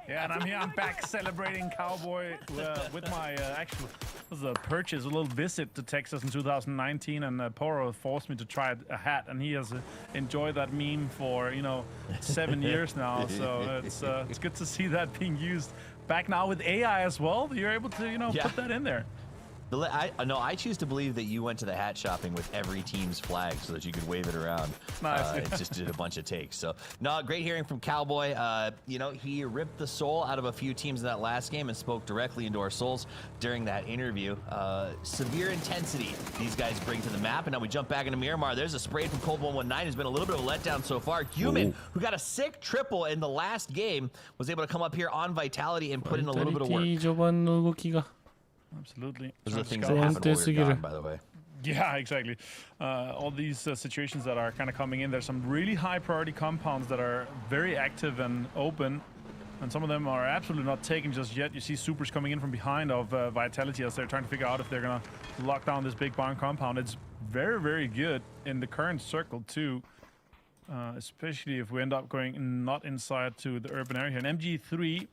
S10: Yeah, and I'm back celebrating Cowboy with my actual purchase, a little visit to Texas in 2019, and Poro forced me to try a hat, and he has enjoyed that meme for 7 years now. So it's good to see that being used back now with AI as well. You're able to put that in there.
S2: I choose to believe that you went to the hat shopping with every team's flag so that you could wave it around.
S10: Nice.
S2: It just did a bunch of takes. So, no, great hearing from Cowboy. He ripped the soul out of a few teams in that last game and spoke directly into our souls during that interview. Severe intensity these guys bring to the map. And now we jump back into Miramar. There's a spray from Cold119 who's been a little bit of a letdown so far. Human, who got a sick triple in the last game, was able to come up here on Vitality and put in a little bit of work.
S10: Absolutely.
S2: Those are the things that happen while you're gone, by the way.
S10: Yeah, exactly. All these situations that are kind of coming in, there's some really high priority compounds that are very active and open, and some of them are absolutely not taken just yet. You see supers coming in from behind of Vitality as they're trying to figure out if they're going to lock down this big barn compound. It's very, very good in the current circle too, especially if we end up going not inside to the urban area here. And MG3,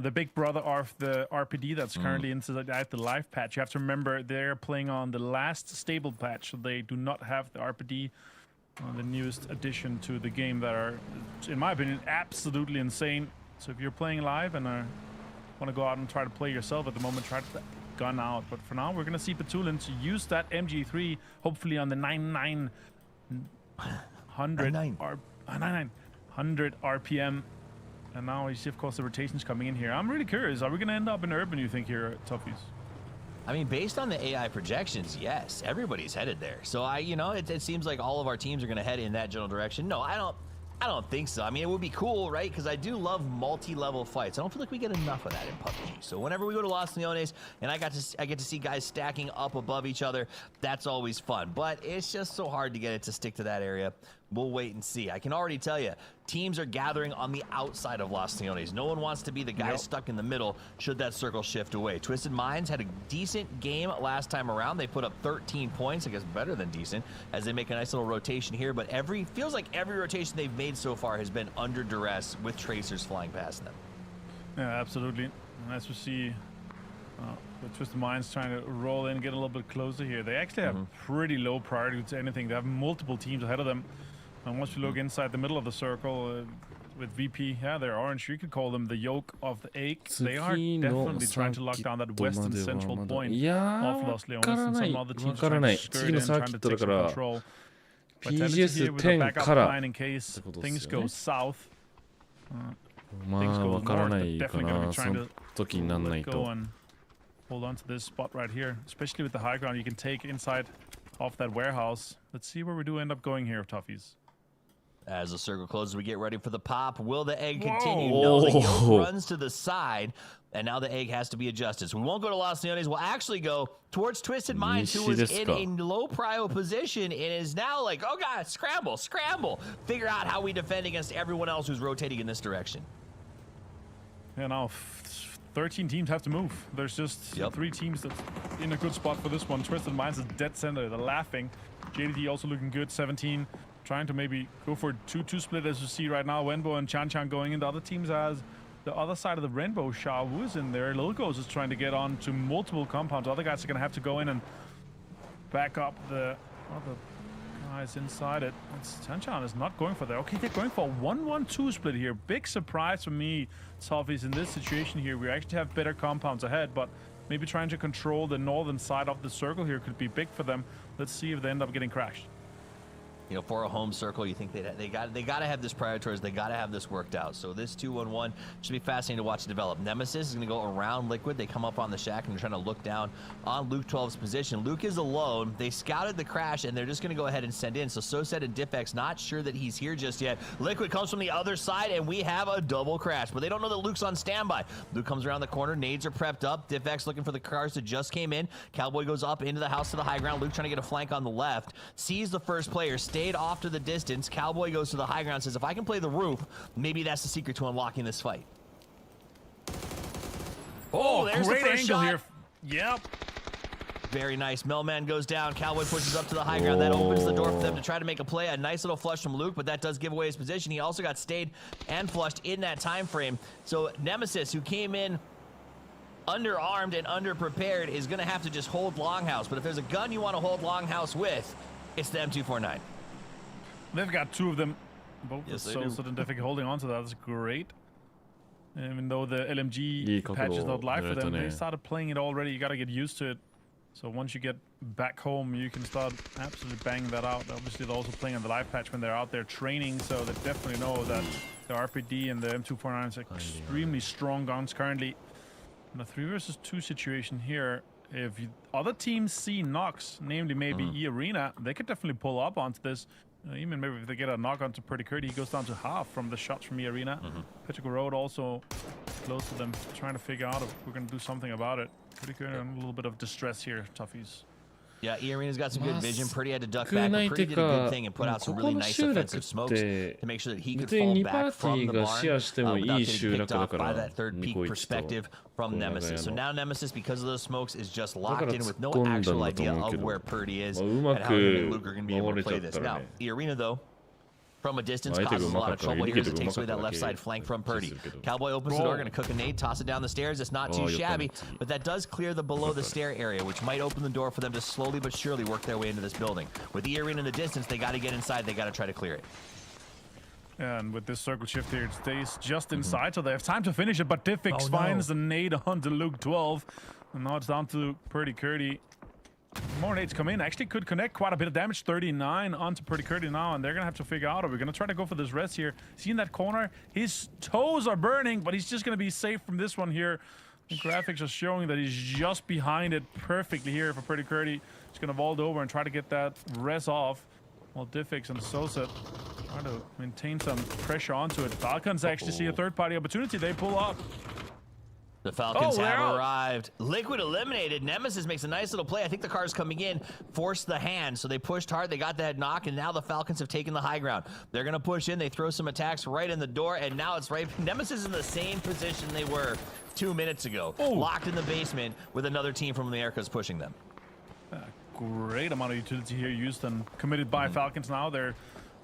S10: the big brother of the RPD that's currently inside the live patch. You have to remember they're playing on the last stable patch, so they do not have the RPD, the newest addition to the game that are, in my opinion, absolutely insane. So if you're playing live and want to go out and try to play yourself at the moment, try to gun out. But for now, we're going to see Petulin to use that MG3, hopefully on the 9900 RPM. And now you see, of course, the rotations coming in here. I'm really curious. Are we going to end up in urban, you think, here at Toughies?
S2: I mean, based on the AI projections, yes, everybody's headed there. So it seems like all of our teams are going to head in that general direction. No, I don't think so. I mean, it would be cool, right? Because I do love multi-level fights. I don't feel like we get enough of that in PUBG. So whenever we go to Los Leones and I get to see guys stacking up above each other, that's always fun. But it's just so hard to get it to stick to that area. We'll wait and see. I can already tell you, teams are gathering on the outside of Los Leones. No one wants to be the guy stuck in the middle should that circle shift away. Twisted Minds had a decent game last time around. They put up 13 points, I guess better than decent, as they make a nice little rotation here. But feels like every rotation they've made so far has been under duress with tracers flying past them.
S10: Yeah, absolutely. As we see, The Twisted Minds trying to roll in, get a little bit closer here. They actually have pretty low priority to anything. They have multiple teams ahead of them. And once you look inside the middle of the circle with VP, yeah, they're orange. You could call them the yolk of the egg. They are definitely trying to lock down that western central point of Los Leones. And some other teams trying to skirt in, trying to take some control. Vitality here with a backup plan in case things go south. Things go north, but definitely going to be trying to let go and hold on to this spot right here, especially with the high ground you can take inside of that warehouse. Let's see where we do end up going here, Toughies.
S2: As the circle closes, we get ready for the pop. Will the egg continue? No, the yolk runs to the side, and now the egg has to be adjusted. So we won't go to Los Leones. We'll actually go towards Twisted Minds, who was in a low prio position and is now like, oh god, scramble, scramble. Figure out how we defend against everyone else who's rotating in this direction.
S10: Yeah, now 13 teams have to move. There's just 3 teams that's in a good spot for this one. Twisted Minds is dead center. They're laughing. JDT also looking good. 17 trying to maybe go for 2-2 split, as you see right now. Wenbo and Chan going in. The other teams as the other side of the rainbow. Sha Wu's in there. Lilgos is trying to get on to multiple compounds. Other guys are going to have to go in and back up the other guys inside it. Chan is not going for that. Okay, they're going for a 1-1-2 split here. Big surprise for me, Toughies, in this situation here. We actually have better compounds ahead, but maybe trying to control the northern side of the circle here could be big for them. Let's see if they end up getting crashed.
S2: You know, for a home circle, you think they got to have this prioritized. They got to have this worked out. So this 2-1-1 should be fascinating to watch develop. Nemesis is going to go around Liquid. They come up on the shack and they're trying to look down on Luke 12's position. Luke is alone. They scouted the crash and they're just going to go ahead and send in. So Soset and Diffex not sure that he's here just yet. Liquid comes from the other side and we have a double crash, but they don't know that Luke's on standby. Luke comes around the corner. Nades are prepped up. Diffex looking for the cars that just came in. Cowboy goes up into the house to the high ground. Luke trying to get a flank on the left. Sees the first player. Stayed off to the distance. Cowboy goes to the high ground, says, if I can play the roof, maybe that's the secret to unlocking this fight. Oh, there's
S10: great
S2: the first
S10: angle
S2: shot.
S10: here. Yep.
S2: Very nice. Melman goes down. Cowboy pushes up to the high ground. That opens the door for them to try to make a play. A nice little flush from Luke, but that does give away his position. He also got stayed and flushed in that time frame. So Nemesis, who came in underarmed and underprepared, is going to have to just hold Longhouse. But if there's a gun you want to hold Longhouse with, it's the M249.
S10: They've got 2 of them. Both
S2: Yes,
S10: so difficult holding on to that. That's great. Even though the LMG patch is not live for them, they started playing it already. You got to get used to it. So once you get back home, you can start absolutely banging that out. Obviously, they're also playing on the live patch when they're out there training, so they definitely know that the RPD and the M249 are extremely strong guns currently. In a 3 versus 2 situation here, if other teams see knocks, namely maybe E-Arena, they could definitely pull up onto this. Even maybe if they get a knock onto Pretty Curdy, he goes down to half from the shots from E-Arena. Petrico Road also close to them, trying to figure out if we're going to do something about it. Pretty Curdy in a little bit of distress here, Toughies.
S2: Yeah, E-Arena's got some good vision. Pretty had to duck back, but Pretty did a good thing and put out some really nice offensive smokes to make sure that he could fall back from the barn without getting picked off by that third peak perspective from Nemesis. So now Nemesis, because of those smokes, is just locked in with no actual idea of where Purdy is and how him and Luke are going to be able to play this. Now, E-Arena, though, from a distance, causes a lot of trouble here as it takes away that left side flank from Purdy. Cowboy opens the door, going to cook a nade, toss it down the stairs. It's not too shabby, but that does clear the below the stair area, which might open the door for them to slowly but surely work their way into this building. With the arena in the distance, they got to get inside. They got to try to clear it.
S10: And with this circle shift here, it stays just inside, so they have time to finish it, but Diffix finds the nade onto Luke 12. And now it's down to Purdy Curdy. More nades come in. Actually could connect quite a bit of damage. 39 onto Pretty Curdy now, and they're going to have to figure out, are we going to try to go for this rest here? See in that corner? His toes are burning, but he's just going to be safe from this one here. The graphics are showing that he's just behind it perfectly here for Pretty Curdy. He's going to vault over and try to get that res off, while Diffix and Soset try to maintain some pressure onto it. Falcons actually see a third-party opportunity. They pull up.
S2: The Falcons have arrived. Liquid eliminated. Nemesis makes a nice little play. I think the car's coming in, forced the hand, so they pushed hard. They got that knock, and now the Falcons have taken the high ground. They're going to push in. They throw some attacks right in the door, and now it's right. Nemesis is in the same position they were 2 minutes ago, locked in the basement with another team from the Americas pushing them.
S10: Great amount of utility here used and committed by Falcons now. They're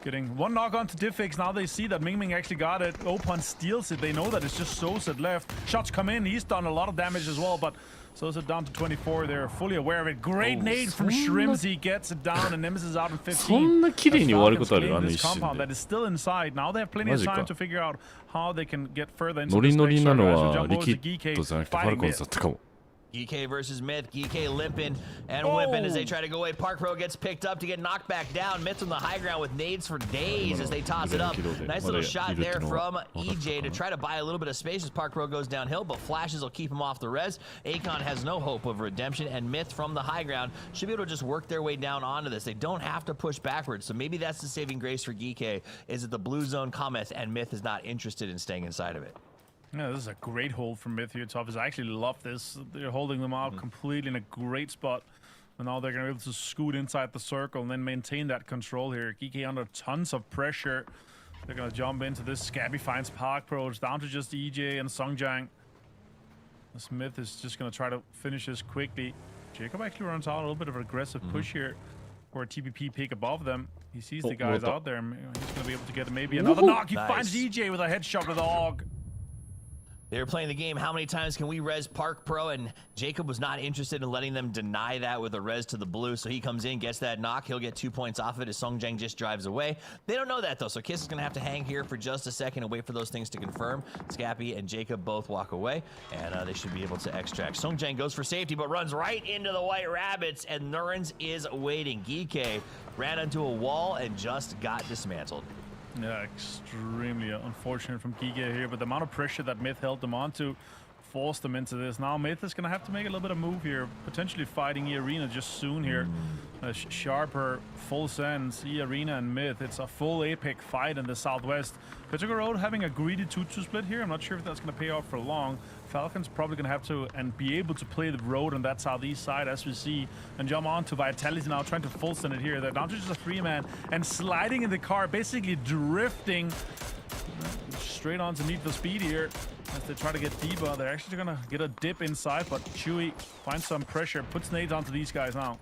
S10: Getting one knock onto Diffix. Now they see that Ming actually got it. Opan steals it. They know that it's just Soset left. Shots come in. He's done a lot of damage as well, but Soset down to 24. They're fully aware of it. Great nade from Shrimsy. Gets it down, and Nemesis is out in 15. This compound that is still inside. Now they have plenty of time to figure out how they can get further into this next circle. Jump over to Geeky, fighting it.
S2: GK versus MiTH. GK limping and whipping as they try to go away. Park Pro gets picked up to get knocked back down. MiTH on the high ground with nades for days as they toss it up. Nice little shot there from EJ to try to buy a little bit of space as Park Pro goes downhill, but flashes will keep him off the res. Akon has no hope of redemption, and MiTH from the high ground should be able to just work their way down onto this. They don't have to push backwards, so maybe that's the saving grace for GK, is that the blue zone cometh and MiTH is not interested in staying inside of it.
S10: Yeah, this is a great hold from MiTH here, Tough. I actually love this. They're holding them out completely in a great spot. And now they're going to be able to scoot inside the circle and then maintain that control here. GK under tons of pressure. They're going to jump into this. Scabby finds Park Pro. It's down to just EJ and Songjang. This MiTH is just going to try to finish this quickly. Jacob actually runs out a little bit of an aggressive push here for a TPP pick above them. He sees the guys out there. He's going to be able to get maybe another knock. He finds EJ with a headshot with the hog.
S2: They were playing the game, how many times can we res Park Pro? And Jacob was not interested in letting them deny that with a res to the blue. So he comes in, gets that knock. He'll get 2 points off of it as Songjang just drives away. They don't know that, though. So Kiss is going to have to hang here for just a second and wait for those things to confirm. Scappy and Jacob both walk away, and they should be able to extract. Songjang goes for safety, but runs right into the White Rabbits, and Nurens is waiting. Geeke ran into a wall and just got dismantled.
S10: Yeah, extremely unfortunate from Giga here, but the amount of pressure that MiTH held them onto forced them into this. Now MiTH is going to have to make a little bit of move here, potentially fighting E-Arena just soon here. Sharper, full sense, E-Arena and MiTH. It's a full epic fight in the Southwest. Petrichor Road having a greedy 2-2 split here. I'm not sure if that's going to pay off for long. Falcons probably going to have to and be able to play the road on that southeast side as we see, and jump on to Vitality now, trying to full send it here. They're down to just a 3-man and sliding in the car, basically drifting straight on to meet the speed here as they try to get deeper. They're actually going to get a dip inside, but Chewy finds some pressure, puts nades onto these guys now.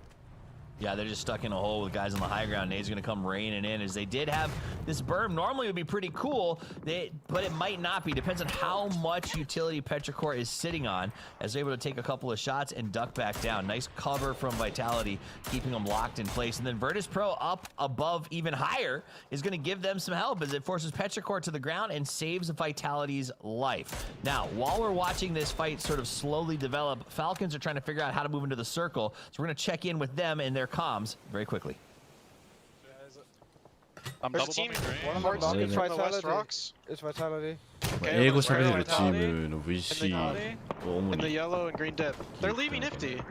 S2: Yeah, they're just stuck in a hole with guys on the high ground. Nade's going to come raining in as they did have this berm. Normally it would be pretty cool, but it might not be. Depends on how much utility Petrichor is sitting on as they're able to take a couple of shots and duck back down. Nice cover from Vitality, keeping them locked in place. And then Virtus Pro up above even higher is going to give them some help as it forces Petrichor to the ground and saves Vitality's life. Now, while we're watching this fight sort of slowly develop, Falcons are trying to figure out how to move into the circle. So we're going to check in with them and their comms very quickly.
S18: I'm double bombing green.
S19: It's Vitality. It's Vitality.
S9: 英語喋れるチームの VC を主
S18: In the
S9: に
S18: yellow and green dip. They're leaving Ifty.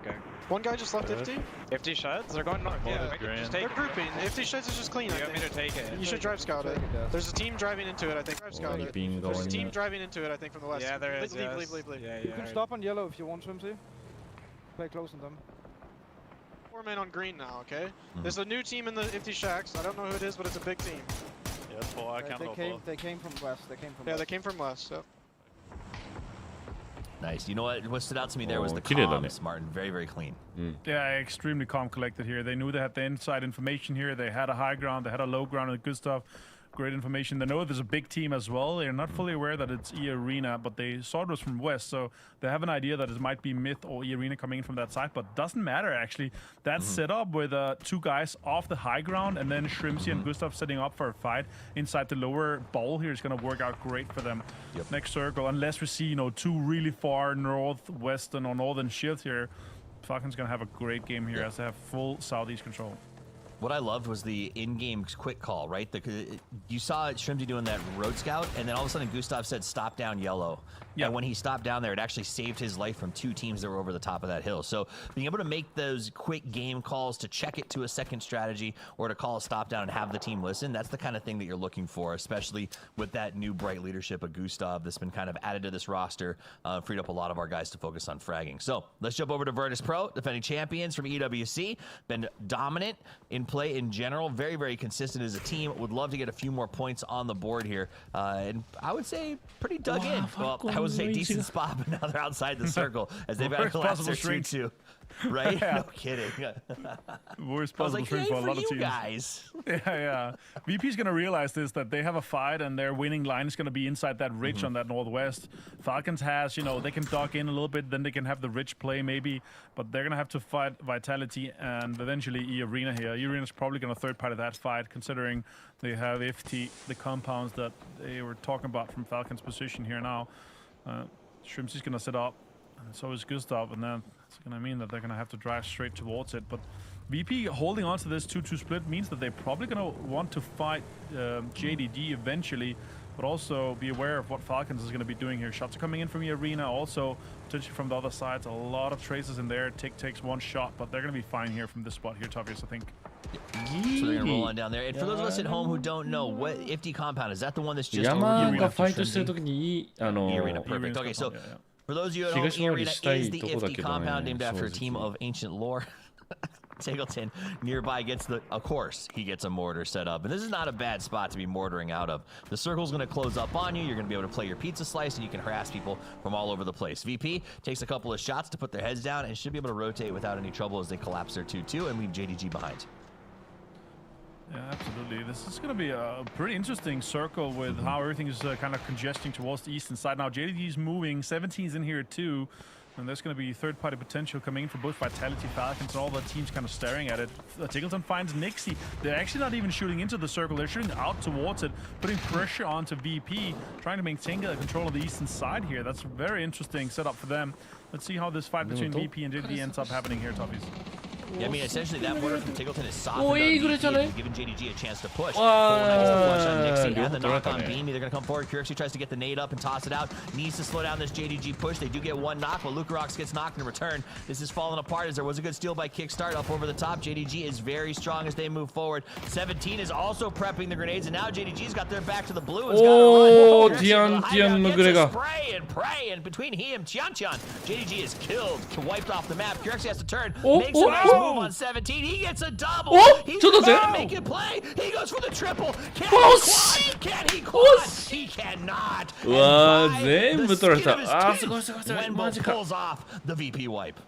S18: One guy just left Ifty.
S19: Ifty sheds? They're going north.
S18: Yeah,
S19: Just
S18: they're
S19: take it.
S18: grouping. Ifty sheds is just clean.
S19: You want me to take it?
S18: You should drive scout it. There's a team driving into it, I think. Drive scout it. There's a team driving into it, I think, from the west.
S19: Yeah, there is.
S18: Leave.
S19: Yeah,
S20: You can stop on yellow if you want, Swimsy. Play close on them.
S18: 4 men on green now, okay? There's a new team in the Ifty shacks. I don't know who it is, but it's a big team.
S19: Yeah, it's full. I can't hold both.
S20: They came from west. They came from
S18: Yeah,
S20: west.
S18: they came from west. Yep.
S2: Nice. You know what stood out to me there was the
S10: 綺麗だね。
S2: comms, Martin. Very, very clean.
S10: Yeah, extremely calm collected here. They knew they had the inside information here. They had a high ground, they had a low ground, and good stuff. Great information. They know there's a big team as well. They're not fully aware that it's E-Arena, but they saw it was from west, so they have an idea that it might be MiTH or E-Arena coming in from that side, but doesn't matter actually. That's set up with 2 guys off the high ground, and then Shrimsy and Gustav setting up for a fight inside the lower bowl here is going to work out great for them. Next circle, unless we see 2 really far northwestern or northern shifts here, Falcon's going to have a great game here as they have full southeast control.
S2: What I loved was the in-game quick call, right? You saw Shrimsy doing that road scout, and then all of a sudden Gustav said, stop down yellow. Yeah. And when he stopped down there, it actually saved his life from 2 teams that were over the top of that hill. So being able to make those quick game calls to check it to a second strategy or to call a stop down and have the team listen, that's the kind of thing that you're looking for, especially with that new bright leadership of Gustav that's been kind of added to this roster, freed up a lot of our guys to focus on fragging. So let's jump over to Virtus Pro, defending champions from EWC. Been dominant in and play in general. Very, very consistent as a team. Would love to get a few more points on the board here. And I would say pretty dug in. Well, I would say decent spot, but now they're outside the circle as they've got to collapse their 2-2. Right? No kidding.
S10: Worst possible string for a lot of teams.
S2: Guys.
S10: Yeah. VP's going to realize this, that they have a fight and their winning line is going to be inside that ridge on that northwest. Falcons has, they can dock in a little bit, then they can have the ridge play maybe, but they're going to have to fight Vitality and eventually E-Arena here. E-Arena's probably going to third party that fight, considering they have FT, the compounds that they were talking about from Falcons' position here now. Shrimpsy's going to set up, and so is Gustav, and then it's going to mean that they're going to have to drive straight towards it. But VP holding on to this 2-2 split means that they're probably going to want to fight JDD eventually, but also be aware of what Falcons is going to be doing here. Shots are coming in from the arena, also potentially from the other sides. A lot of traces in there. Tick takes one shot, but they're going to be fine here from this spot here, TWIS, I think.
S2: So they're going to roll on down there. And for those of us at home who don't know, what IFT compound, is that the one that's just
S9: Yamaがファイトしてる時に
S2: E-Arena, perfect. Okay, so for those of you at home, E-Arena is the IFT compound named after a team of ancient lore. Tingleton nearby gets of course, he gets a mortar set up. And this is not a bad spot to be mortaring out of. The circle's going to close up on you. You're going to be able to play your pizza slice, and you can harass people from all over the place. VP takes a couple of shots to put their heads down and should be able to rotate without any trouble as they collapse their 2-2 and leave JDG behind.
S10: Yeah, absolutely. This is going to be a pretty interesting circle with how everything is kind of congesting towards the eastern side. Now, JDG is moving. 17's in here too. And there's going to be third-party potential coming in for both Vitality, Falcons, and all the teams kind of staring at it. Tingleton finds Nixie. They're actually not even shooting into the circle. They're shooting out towards it, putting pressure onto VP, trying to maintain control of the eastern side here. That's a very interesting setup for them. Let's see how this fight between VP and JDG ends up happening here, TWIS.
S2: Yeah, I mean, essentially that mortar from Tingleton is softened up and giving JDG a chance to push. Nice flush on Nixie and the knock on Beanie. They're going to come forward. Kirksey tries to get the nade up and toss it out. Needs to slow down this JDG push. They do get one knock, but Lucarox gets knocked in return. This is falling apart as there was a good steal by Kickstart up over the top. JDG is very strong as they move forward. 17 is also prepping the grenades, and now JDG's got their back to the blue.
S9: Oh, Tian no Grega.
S2: Spray and pray, and between he and Tian, JDG is killed, wiped off the map. Kirksey has to turn, makes a nice move on 17. He gets a double. He's trying to make it play. He goes for the triple. Can he quad? Can he quad? He cannot. Wenbo pulls off the VP wipe.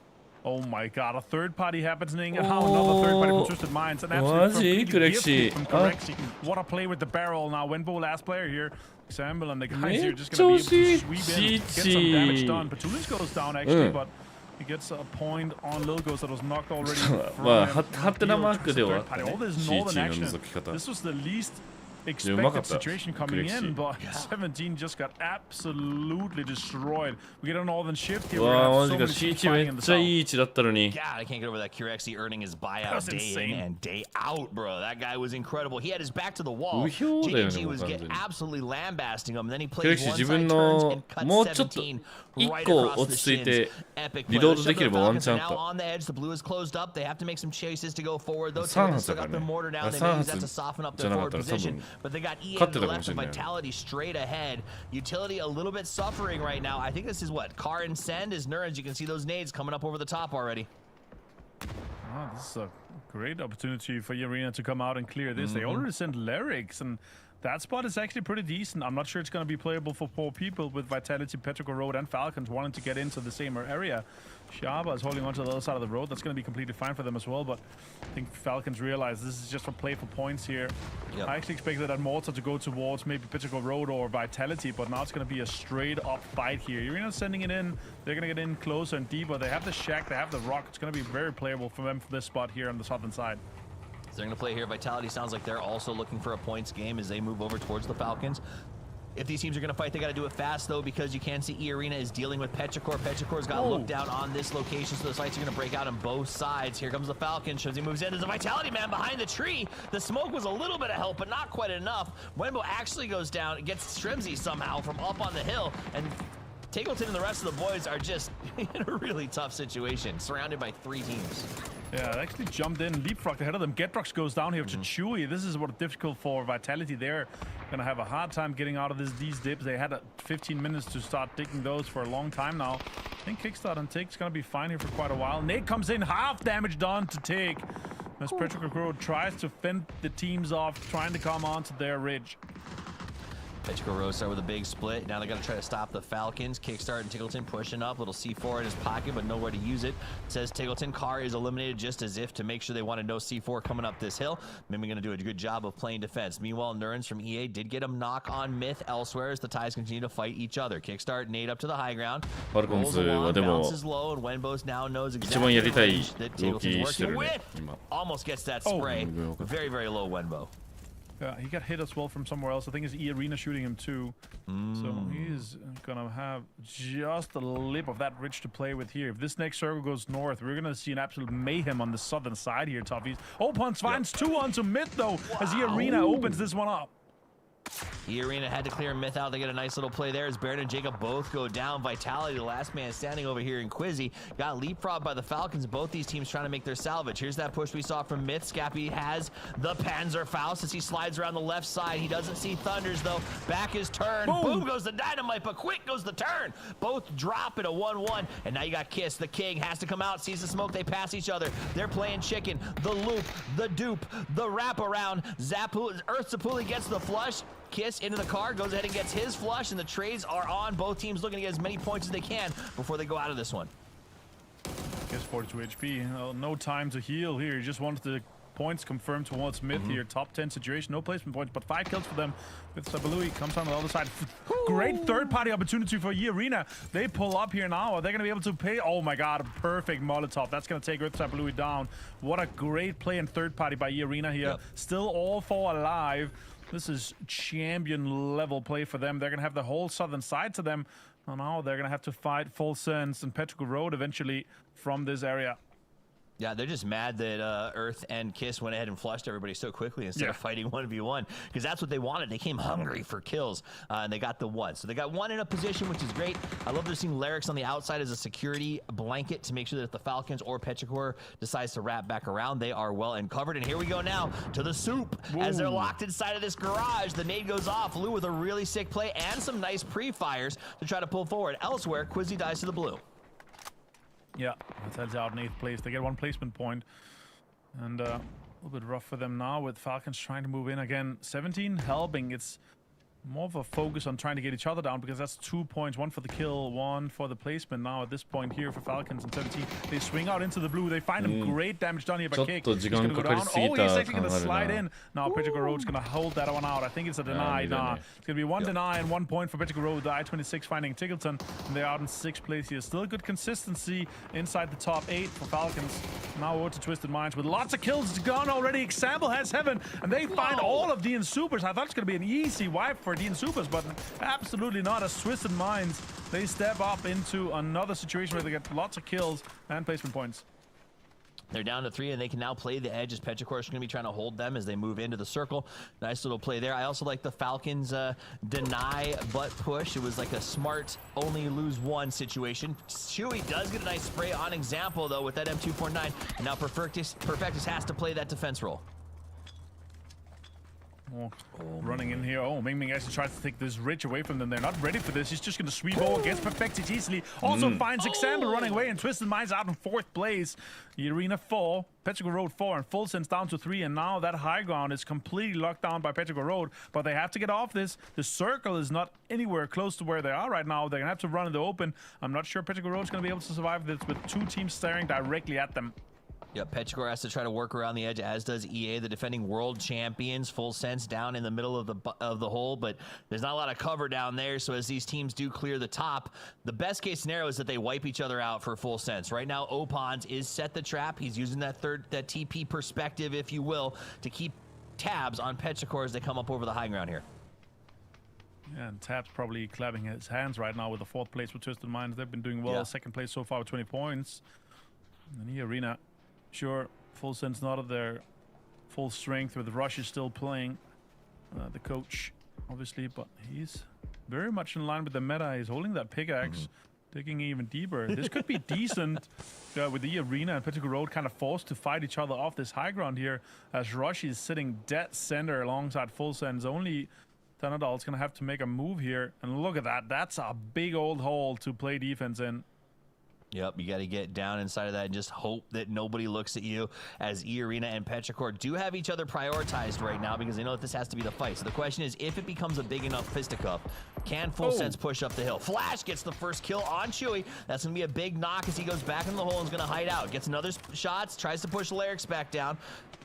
S10: Oh my god, a third party happening, and how another third party from Twisted Minds. An absolute complete from Kirksey. What a play with the barrel. Now Wenbo, last player here. Example, and the guys here just going to be able to sweep in, get some damage done. Petulins goes down actually, but he gets a point on Lil Ghost that was knocked already from all this northern action. This was the least expected situation coming in, but 17 just got absolutely destroyed. We get a northern shift here.
S9: God, I can't
S2: get over that. Kirksey earning his buyout day in and day out, bro. That guy was incredible. He had his back to the wall. JDG was absolutely lambasting him, and then he played one side turns and cut 17 right across the shins. Epic play. Now on the edge, the blue is closed up. They have to make some chases to go forward. Those guys still got their mortar down. They may use that to soften up their forward position. But they got EM to the left and Vitality straight ahead. Utility a little bit suffering right now. I think this is what? Car and Send is Nurns. You can see those nades coming up over the top already.
S10: Oh, this is a great opportunity for Arena to come out and clear this. They already sent Lyrics, and that spot is actually pretty decent. I'm not sure it's going to be playable for 4 people with Vitality, Petrichor Road, and Falcons wanting to get into the same area. Shaba is holding on to the other side of the road. That's going to be completely fine for them as well, but I think Falcons realize this is just a play for points here. I actually expected that mortar to go towards maybe Petrichor Road or Vitality, but now it's going to be a straight up fight here. Arena's sending it in. They're going to get in closer and deeper. They have the shack, they have the rock. It's going to be very playable for them for this spot here on the southern side.
S2: So they're going to play here. Vitality sounds like they're also looking for a points game as they move over towards the Falcons. If these teams are going to fight, they got to do it fast, though, because you can see E-Arena is dealing with Petrichor. Petrichor's got looked down on this location, so the sights are going to break out on both sides. Here comes the Falcon. Shazzy moves in. There's a Vitality man behind the tree. The smoke was a little bit of help, but not quite enough. Wenbo actually goes down. It gets Shrimsy somehow from up on the hill, and Tingleton and the rest of the boys are just in a really tough situation, surrounded by 3 teams.
S10: Yeah, they actually jumped in, leapfrogged ahead of them. Getrox goes down here to Chewy. This is what difficult for Vitality. They're going to have a hard time getting out of these dips. They had 15 minutes to start digging those for a long time now. I think Kickstart and Take's going to be fine here for quite a while. Nate comes in, half damage done to Take. as Petrogorod tries to fend the teams off, trying to come onto their ridge.
S2: Petrogorod start with a big split. Now they got to try to stop the Falcons. Kickstart and Tiggleton pushing up. Little C4 in his pocket, but nowhere to use it. Says Tiggleton. Car is eliminated just as if to make sure they wanted no C4 coming up this hill. Mimi going to do a good job of playing defense. Meanwhile, Nurns from EA did get a knock on MiTH elsewhere as the ties continue to fight each other. Kickstart, nade up to the high ground. Rolls along, bounces low, and Wenbos now knows exactly the range that Tiggleton's working with. Almost gets that spray. Very, very low Wenbo.
S10: Yeah, he got hit as well from somewhere else. I think it's E-Arena shooting him too. So he's gonna have just a lip of that ridge to play with here. If this next circle goes north, we're gonna see an absolute mayhem on the southern side here, Toughies. Opons finds 2 onto MiTH though, as E-Arena opens this one up.
S2: E-Arena had to clear MiTH out. They get a nice little play there as Baron and Jacob both go down. Vitality, the last man standing over here in Quizzy, got leapfrogged by the Falcons. Both these teams trying to make their salvage. Here's that push we saw from MiTH. Scappy has the Panzerfaust as he slides around the left side. He doesn't see Thunders though. Back is turned. Boom goes the dynamite, but quick goes the turn. Both drop at a 1-1. And now you got Kiss. The King has to come out, sees the smoke. They pass each other. They're playing chicken. The loop, the dupe, the wraparound. Earth Zapuli gets the flush. Kiss into the car, goes ahead and gets his flush, and the trades are on. Both teams looking to get as many points as they can before they go out of this one.
S10: Kiss 42 HP. No time to heal here. He just wanted the points confirmed towards MiTH here. Top 10 situation, no placement points, but 5 kills for them. With Sabalui comes on the other side. Great third-party opportunity for E-Arena. They pull up here now. Are they going to be able to pay? Oh my god, a perfect Molotov. That's going to take Sabalui down. What a great play in third-party by E-Arena here. Still all 4 alive. This is champion level play for them. They're going to have the whole southern side to them. And now they're going to have to fight Full Sense and Petrogorod eventually from this area.
S2: Yeah, they're just mad that Earth and Kiss went ahead and flushed everybody so quickly instead of fighting 1v1, because that's what they wanted. They came hungry for kills, and they got the 1. So they got 1 in a position, which is great. I love they're seeing Larix on the outside as a security blanket to make sure that if the Falcons or Petrichor decides to wrap back around, they are well and covered. And here we go now to the soup. As they're locked inside of this garage. The nade goes off. Lou with a really sick play and some nice pre-fires to try to pull forward. Elsewhere, Quizzy dies to the blue.
S10: Yeah, that's out in 8th place. They get 1 placement point. And a little bit rough for them now with Falcons trying to move in again. 17 helping. It's more of a focus on trying to get each other down, because that's 2 points. 1 for the kill, 1 for the placement now at this point here for Falcons and 17. They swing out into the blue. They find him great damage done here by Kick. He's going to go down. Oh, he's actually going to slide in. Now Petrigorod's going to hold that one out. I think it's a deny. Nah, it's going to be 1 deny and 1 point for Petrogorod. The I-26 finding Tiggleton. And they're out in 6th place here. Still good consistency inside the top 8 for Falcons. Now over to Twisted Minds with lots of kills. It's gone already. Example has heaven. And they find all of DN Supers. I thought it's going to be an easy wipe for DN Supers, but absolutely not. As Twisted Minds, they step up into another situation where they get lots of kills and placement points.
S2: They're down to 3, and they can now play the edge as Petrichor is going to be trying to hold them as they move into the circle. Nice little play there. I also like the Falcons deny but push. It was like a smart only lose 1 situation. Chewy does get a nice spray on Example though with that M249, and now Perfectus has to play that defense role.
S10: Running in here. Oh, Ming Ming actually tries to take this ridge away from them. They're not ready for this. He's just going to sweep over, gets Perfected easily. Also finds Example running away, and Twisted Minds out in 4th place. The Arena 4, Petrogorod 4, and Full Sense down to 3. And now that high ground is completely locked down by Petrogorod, but they have to get off this. The circle is not anywhere close to where they are right now. They're going to have to run in the open. I'm not sure Petrogorod is going to be able to survive this with 2 teams staring directly at them.
S2: Yep, Petrichor has to try to work around the edge, as does EA, the defending world champions. Full Sense down in the middle of the hole, but there's not a lot of cover down there. So as these teams do clear the top, the best case scenario is that they wipe each other out for Full Sense. Right now, Opons is set the trap. He's using that TP perspective, if you will, to keep tabs on Petrichor as they come up over the high ground here.
S10: Yeah, and Tab's probably clapping his hands right now with the 4th place with Twisted Minds. They've been doing well.
S2: Yeah.
S10: 2nd place so far with 20 points. And the Arena, sure, Full Sense not at their full strength, with Rush is still playing the coach, obviously, but he's very much in line with the meta. He's holding that pickaxe, digging even deeper. This could be decent with the Arena and Petrogorod kind of forced to fight each other off this high ground here, as Rush is sitting dead center alongside Full Sense. Only Tanadal's going to have to make a move here, and look at that. That's a big old hole to play defense in.
S2: Yep, you got to get down inside of that and just hope that nobody looks at you, as E-Arena and Petrichor do have each other prioritized right now because they know that this has to be the fight. So the question is, if it becomes a big enough fisticuff, can Full Sense push up the hill? Flash gets the first kill on Chewy. That's going to be a big knock as he goes back in the hole and is going to hide out. Gets another shots, tries to push Larix back down.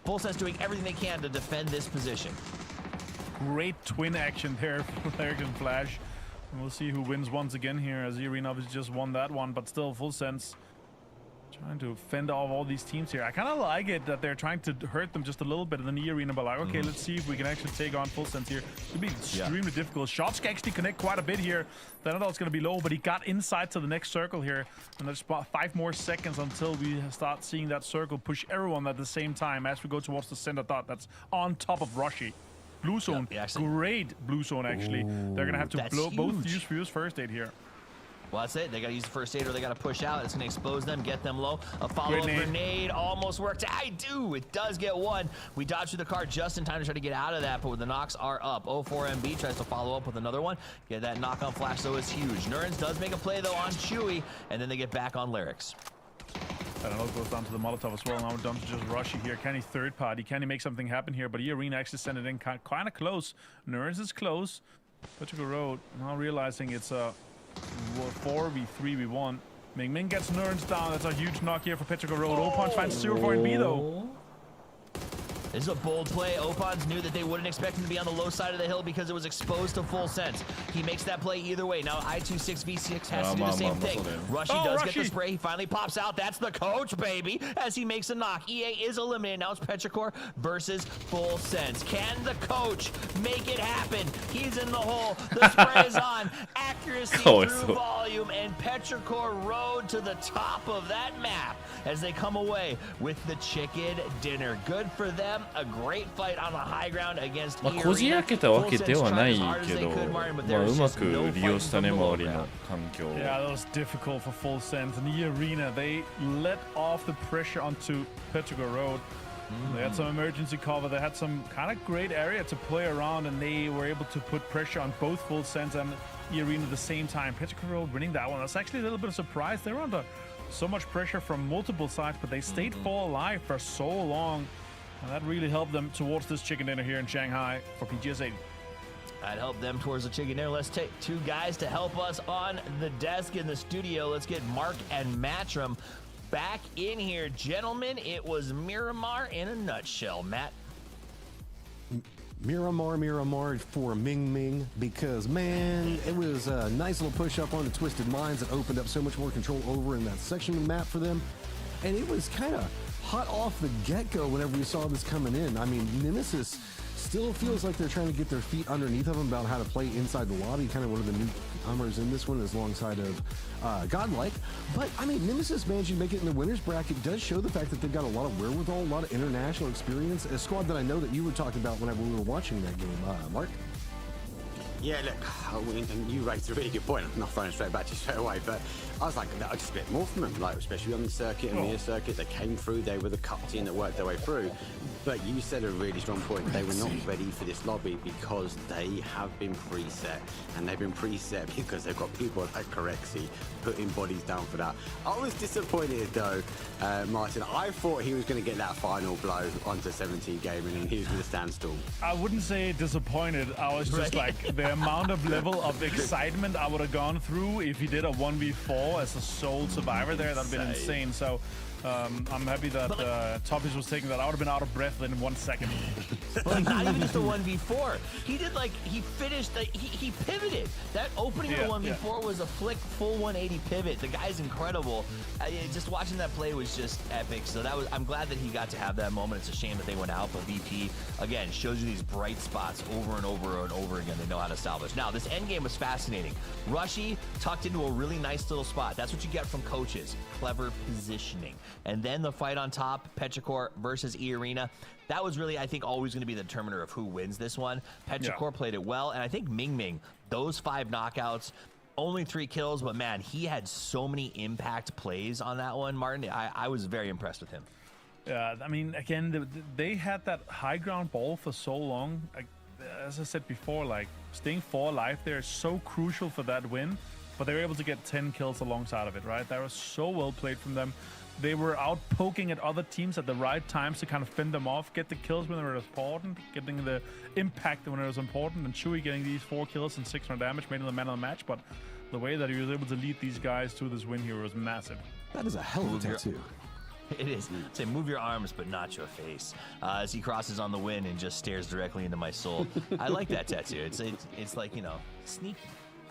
S2: Full Sense doing everything they can to defend this position.
S10: Great twin action there for Larix and Flash. And we'll see who wins once again here, as E-Arena obviously just won that one, but still Full Sense trying to fend off all these teams here. I kind of like it that they're trying to hurt them just a little bit in the E-Arena, but like, okay, let's see if we can actually take on Full Sense here. It'll be extremely difficult. Shots can actually connect quite a bit here. Thanadol's going to be low, but he got inside to the next circle here. And there's about 5 more seconds until we start seeing that circle push everyone at the same time as we go towards the center dot that's on top of Rushy. Blue zone, great blue zone actually. They're gonna have to blow both use first aid here.
S2: Well, that's it. They gotta use the first aid or they gotta push out. It's gonna expose them, get them low. A follow-up grenade almost worked. It does get one. We dodged through the car just in time to try to get out of that, but the knocks are up. 04MB tries to follow up with another one. Get that knock on Flash, though, is huge. Nurns does make a play, though, on Chewy, and then they get back on Larix.
S10: Thanadol goes down to the Molotov as well. Now we're down to just Rushy here. Can he third party? Can he make something happen here? But E-Arena actually sent it in kind of close. Nurns is close. Petrichor Road now realizing it's a 4v3v1. Ming gets Nurns down. That's a huge knock here for Petrichor Road. Opons finds 0.B though.
S2: This is a bold play. Opons knew that they wouldn't expect him to be on the low side of the hill because it was exposed to Full Sense. He makes that play either way. Now I26V6 has to do the same thing. Rushy does get the spray. He finally pops out. That's the coach, baby, as he makes a knock. EA is eliminated. Now it's Petrichor versus Full Sense. Can the coach make it happen? He's in the hole. The spray is on. Accuracy through volume, and Petrichor Road to the top of that map as they come away with the chicken dinner. Good for them. A great fight on the high ground against E-Arena.
S9: こじ開けたわけではないけど、うまく利用したね、周りの環境を。
S10: Yeah, that was difficult for Full Sense. In E-Arena, they let off the pressure onto Petrichor Road. They had some emergency cover. They had some kind of great area to play around, and they were able to put pressure on both Full Sense and E-Arena at the same time. Petrichor Road winning that one. That's actually a little bit of surprise. They were under so much pressure from multiple sides, but they stayed full alive for so long. And that really helped them towards this chicken dinner here in Shanghai for PGS80.
S2: That helped them towards the chicken dinner. Let's take 2 guys to help us on the desk in the studio. Let's get Mark and Matrim back in here. Gentlemen, it was Miramar in a nutshell. Matt?
S3: Miramar for Ming, because, man, it was a nice little push-up on the Twisted Minds that opened up so much more control over in that section of the map for them. And it was kind of hot off the get-go whenever we saw this coming in. I mean, Nemesis still feels like they're trying to get their feet underneath of them about how to play inside the lobby. Kind of one of the newcomers in this one is alongside of Godlike. But, I mean, Nemesis managing to make it in the winner's bracket does show the fact that they've got a lot of wherewithal, a lot of international experience. A squad that I know that you were talking about whenever we were watching that game. Mark?
S8: Yeah, look, and you raised a really good point. I'm not throwing it straight back to you straight away, but I was like, I just expect more from them, like especially on the circuit and the circuit. They came through, they were the cut team that worked their way through. But you said a really strong point. They were not ready for this lobby because they have been preset, and they've been preset because they've got people like Corexy putting bodies down for that. I was disappointed though, Martin. I thought he was going to get that final blow onto 17 gaming, and he was going to stand still.
S10: I wouldn't say disappointed. I was just like, the amount of level of excitement I would have gone through if he did a 1v4 as a sole survivor there. That'd have been insane. So I'm happy that TWIS was taking that. I would have been out of breath in 1 second.
S2: Well, not even just a 1v4. He did he finished, he pivoted. That opening of the 1v4 was a flick full 180 pivot. The guy's incredible. Just watching that play was just epic. So I'm glad that he got to have that moment. It's a shame that they went out, but VP, again, shows you these bright spots over and over and over again. They know how to salvage. Now, this end game was fascinating. Rushy tucked into a really nice little spot. That's what you get from coaches. Clever positioning. And then the fight on top, Petrichor versus E-Arena. That was really, I think, always going to be the determiner of who wins this one. Petrichor played it well, and I think Ming, those 5 knockouts, only 3 kills, but man, he had so many impact plays on that one, Martin. I was very impressed with him.
S10: Yeah, I mean, again, they had that high ground ball for so long. As I said before, staying 4 alive there is so crucial for that win. but they were able to get 10 kills alongside of it, right? That was so well played from them. They were out poking at other teams at the right times to kind of fend them off, get the kills when they were important, getting the impact when it was important, and Chewy getting these 4 kills and 600 damage, made him the man of the match. But the way that he was able to lead these guys to this win here was massive.
S3: That is a hell of a tattoo.
S2: It is. Say, move your arms, but not your face. As he crosses on the wind and just stares directly into my soul. I like that tattoo. It's like, you know, sneaky.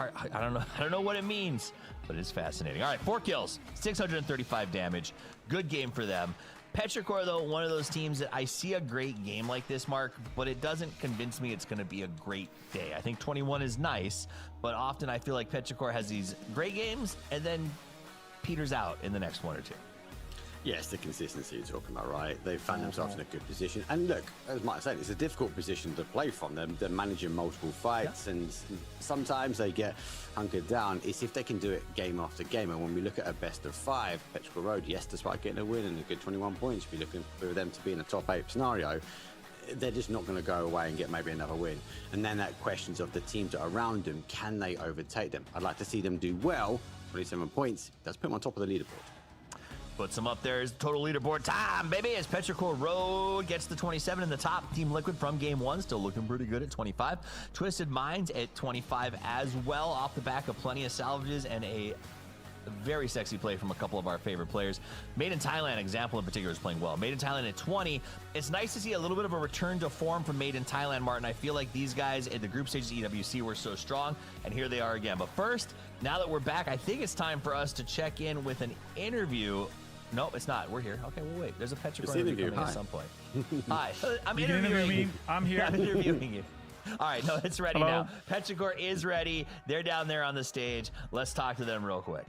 S2: I don't know what it means, but it's fascinating. All right, 4 kills, 635 damage. Good game for them. Petrichor, though, one of those teams that I see a great game like this, Mark, but it doesn't convince me it's going to be a great day. I think 21 is nice, but often I feel like Petrichor has these great games and then peters out in the next 1 or 2.
S8: Yes, the consistency you're talking about, right? They've found themselves in a good position. And look, as Mike said, it's a difficult position to play from. They're managing multiple fights, and sometimes they get hunkered down. It's if they can do it game after game. And when we look at a best of 5, Petrichor Road, yes, despite getting a win and a good 21 points, if you're looking for them to be in a top 8 scenario, they're just not going to go away and get maybe another win. And then that questions of the teams that are around them, can they overtake them? I'd like to see them do well. 27 points, that's put them on top of the leaderboard.
S2: Puts him up there as total leaderboard time, baby, as Petrichor Road gets the 27 in the top. Team Liquid from game 1 still looking pretty good at 25. Twisted Minds at 25 as well, off the back of plenty of salvages and a very sexy play from a couple of our favorite players. Made in Thailand, example in particular, is playing well. Made in Thailand at 20. It's nice to see a little bit of a return to form from Made in Thailand, Martin. I feel like these guys at the group stages of EWC were so strong, and here they are again. But first, now that we're back, I think it's time for us to check in with an interview. No, it's not. We're here. Okay, well, wait. There's a Petrichor interview coming at some point. Hi. I'm interviewing you.
S10: I'm here.
S2: I'm interviewing you. All right, no, it's ready now. Petrichor is ready. They're down there on the stage. Let's talk to them real quick.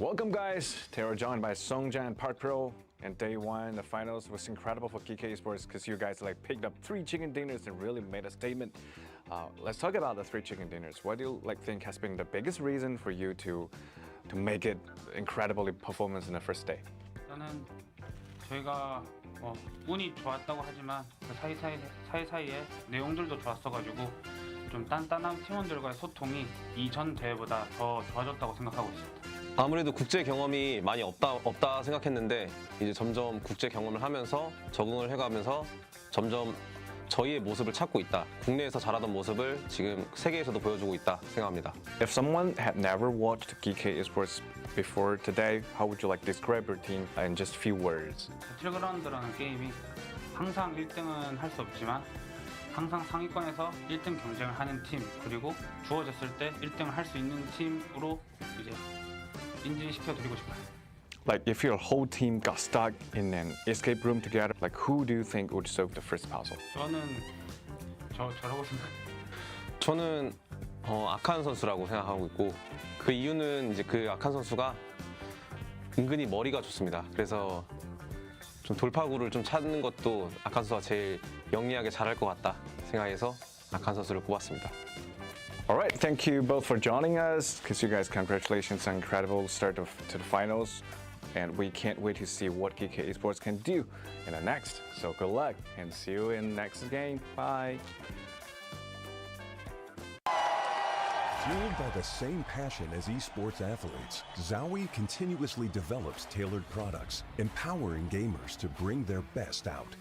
S11: Welcome guys, they were joined by Songjan and Park Pro, and day 1 the finals was incredible for GK Esports because you guys like picked up 3 chicken dinners and really made a statement. Let's talk about the 3 chicken dinners. What do you think has been the biggest reason for you to make it incredibly performance in the first day?
S21: 저는 저희가 운이 좋았다고 하지만 그 사이사이에 내용들도 좋았어가지고 좀 단단한 팀원들과의 소통이 이전 대회보다 더 좋아졌다고 생각하고 있습니다.
S22: 아무래도 국제 경험이 많이 없다 생각했는데 이제 점점 국제 경험을 하면서 적응을 해가면서 점점 저희의 모습을 찾고 있다. 국내에서 잘하던 모습을 지금 세계에서도 보여주고 있다 생각합니다.
S11: If someone had never watched GK Esports before today, how would you like describe your team in just few words?
S21: 배틀그라운드라는 게임이 항상 1등은 할 수 없지만 항상 상위권에서 1등 경쟁을 하는 팀, 그리고 주어졌을 때 1등을 할 수 있는 팀으로 이제 인지시켜드리고 싶어요.
S11: Like if your whole team got stuck in an escape room together, like who do you think would solve the first puzzle?
S21: 저는 저라고 생각해요.
S22: 저는 아칸 선수라고 생각하고 있고 그 이유는 이제 그 아칸 선수가 은근히 머리가 좋습니다. 그래서 좀 돌파구를 좀 찾는 것도 아칸 선수가 제일 영리하게 잘할 것 같다 생각해서 아칸 선수를 꼽았습니다.
S1: All right, thank you both for joining us. Because you guys, congratulations on incredible start to the finals. And we can't wait to see what GK Esports can do in the next. So good luck and see you in the next game. Bye.
S4: Fueled by the same passion as esports athletes, ZOWI continuously develops tailored products, empowering gamers to bring their best out.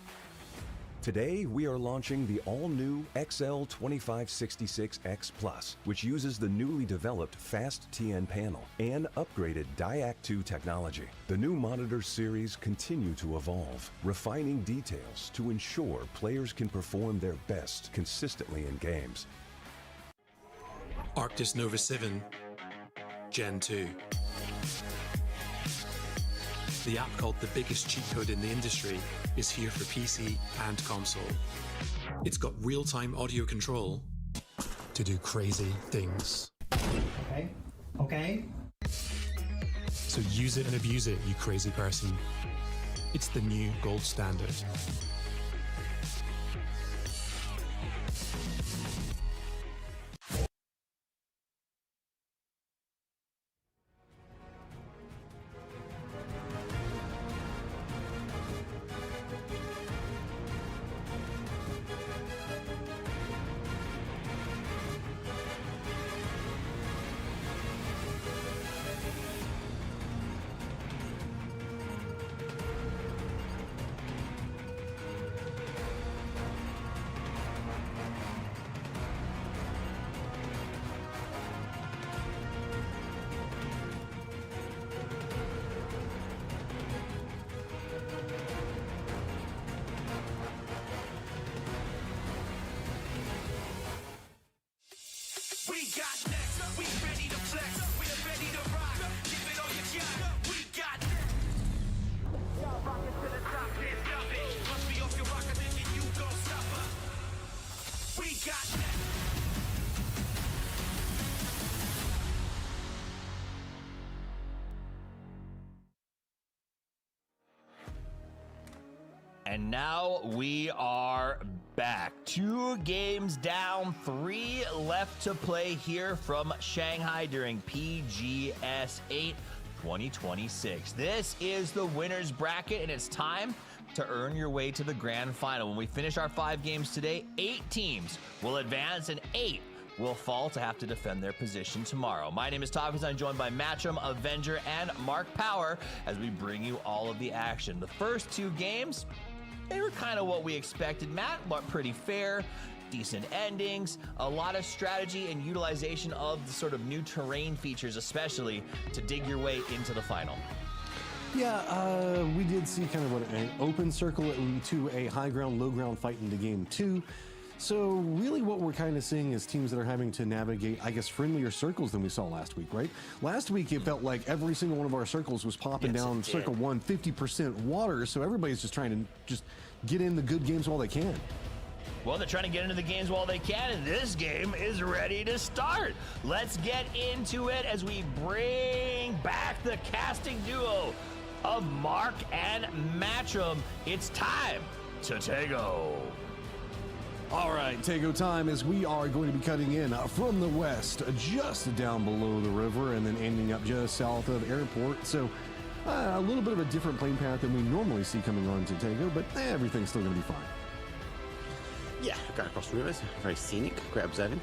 S4: Today, we are launching the all-new XL2566X Plus, which uses the newly developed Fast TN panel and upgraded Diac 2 technology. The new monitor series continue to evolve, refining details to ensure players can perform their best consistently in games.
S23: Arctis Nova 7 Gen 2. The app called the biggest cheat code in the industry is here for PC and console. It's got real-time audio control to do crazy things.
S24: Okay.
S23: So use it and abuse it, you crazy person. It's the new gold standard.
S6: We got next, we ready to flex, we're ready to rock, give it all you got, we got next. Y'all rockin' to the top, can't stop it, must be off your rocker, thinking you gon' stop us. We got next.
S2: And now we are back. 2 games down, 3 left to play here from Shanghai during PGS 8 2026. This is the winner's bracket, and it's time to earn your way to the grand final. When we finish our 5 games today, 8 teams will advance and 8 will fall to have to defend their position tomorrow. My name is TWIS. I'm joined by Matchum, Avenger, and Mark Power as we bring you all of the action. The first 2 games, they were kind of what we expected, Matt, but pretty fair, decent endings, a lot of strategy and utilization of the sort of new terrain features, especially to dig your way into the final.
S3: Yeah, we did see kind of an open circle to a high ground, low ground fight into game 2. So really what we're kind of seeing is teams that are having to navigate, I guess, friendlier circles than we saw last week, right? Last week, it felt like every single one of our circles was popping down circle 1, 50% water, so everybody's just trying to just get in the good games while they can.
S2: Well, they're trying to get into the games while they can, and this game is ready to start. Let's get into it as we bring back the casting duo of Mark and Matchum. It's time to Tego.
S3: All right, Tego time as we are going to be cutting in from the west, just down below the river, and then ending up just south of airport. So a little bit of a different plane path than we normally see coming on to Tego, but everything's still going to be fine.
S8: Yeah, going across the rivers, very scenic, great observing.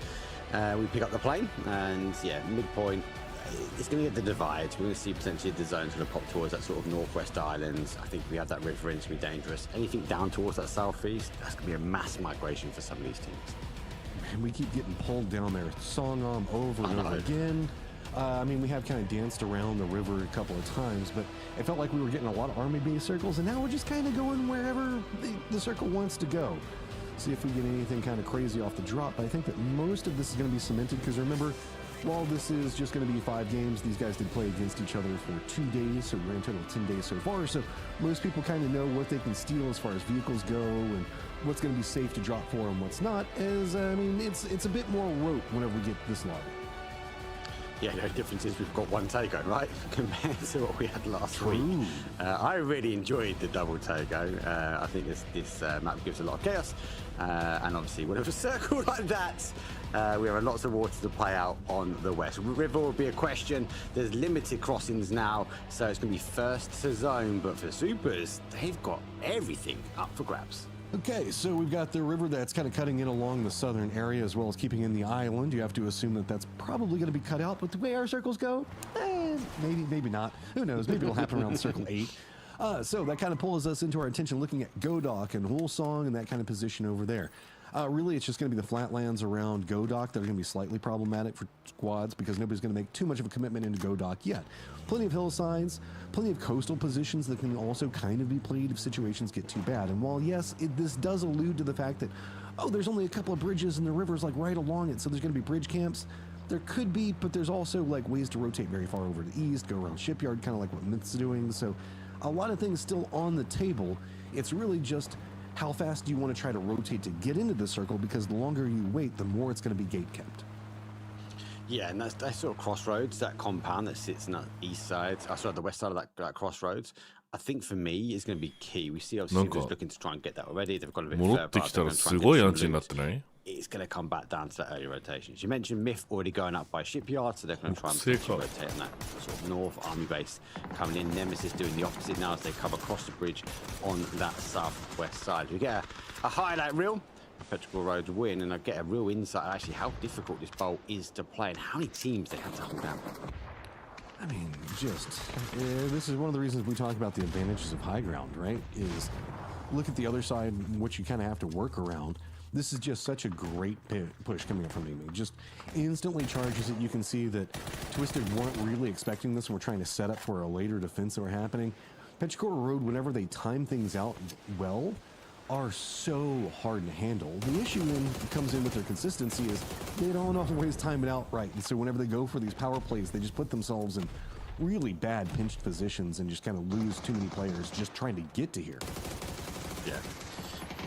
S8: We pick up the plane, and yeah, midpoint, it's going to get the divide. We're going to see potentially the zone's going to pop towards that sort of northwest islands. I think we have that river in to be dangerous. Anything down towards that southeast, that's going to be a mass migration for some of these teams.
S3: And we keep getting pulled down there, Songom over and over again. I mean, we have kind of danced around the river a couple of times, but it felt like we were getting a lot of army-based circles, and now we're just kind of going wherever the circle wants to go. See if we get anything kind of crazy off the drop. But I think that most of this is going to be cemented, because remember, while this is just going to be 5 games, these guys did play against each other for 2 days, so we're in total 10 days so far. So most people kind of know what they can steal as far as vehicles go and what's going to be safe to drop for and what's not. I mean, it's a bit more rote whenever we get this lobby.
S8: Yeah, the difference is we've got 1 Tego, right, compared to what we had last week. I really enjoyed the double Tego. I think this map gives a lot of chaos, and obviously whenever a circle like that, We have lots of water to play out on the west. River will be a question. There's limited crossings now, so it's going to be first to zone. But for the Supers, they've got everything up for grabs.
S3: Okay, so we've got the river that's kind of cutting in along the southern area as well as keeping in the island. You have to assume that that's probably going to be cut out, but the way our circles go, maybe not. Who knows? Maybe it'll happen around circle 8. So that kind of pulls us into our attention looking at Godok and Woolsong and that kind of position over there. Really, it's just going to be the flatlands around Godok that are going to be slightly problematic for squads because nobody's going to make too much of a commitment into Godok yet. Plenty of hillsides, plenty of coastal positions that can also kind of be played if situations get too bad. And while, yes, this does allude to the fact that, oh, there's only a couple of bridges and the river's like right along it, so there's going to be bridge camps. There could be, but there's also like ways to rotate very far over to the east, go around Shipyard, kind of like what MiTH's doing. So a lot of things still on the table. It's really just how fast do you want to try to rotate to get into the circle, because the longer you wait, the more it's going to be gate kept.
S8: Yeah, and that's sort of crossroads, that compound that sits on the east side, the west side of that crossroads. I think for me is going to be key. We see obviously who's looking to try and get that already. They've got a bit further. It's going to come back down to that early rotations. You mentioned MiTH already going up by Shipyard, so they're going to try and rotate on that sort of north army base coming in. NMSS doing the opposite now as they come across the bridge on that southwest side. We get a highlight reel. Perpetual Roads win, and I get a real insight actually how difficult this bowl is to play and how many teams they have to hold down.
S3: I mean, this is one of the reasons we talk about the advantages of high ground, right? Is look at the other side, which you kind of have to work around. This is just such a great push coming up from NAVI. Just instantly charges it. You can see that Twisted weren't really expecting this and we're trying to set up for a later defense that were happening. Petrichor Road, whenever they time things out well, are so hard to handle. The issue then comes in with their consistency is they don't always time it out right. And so whenever they go for these power plays, they just put themselves in really bad pinched positions and just kind of lose too many players just trying to get to here.
S8: Yeah.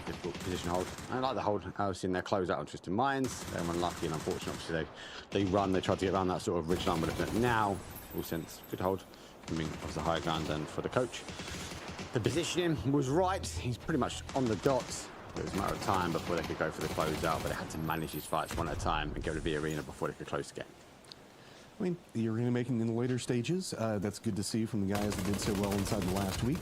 S8: Difficult position hold. I like the hold. I was in their closeout on Twisted Minds. They're unlucky and unfortunate. Obviously, they run. They try to get around that sort of ridge line. But looking at now, all sense, good hold. Coming off the high ground and for the coach. The positioning was right. He's pretty much on the dot. It was a matter of time before they could go for the closeout, but they had to manage these fights one at a time and get rid of the arena before they could close the game.
S3: I mean, the arena making in the later stages, that's good to see from the guys that did so well inside the last week.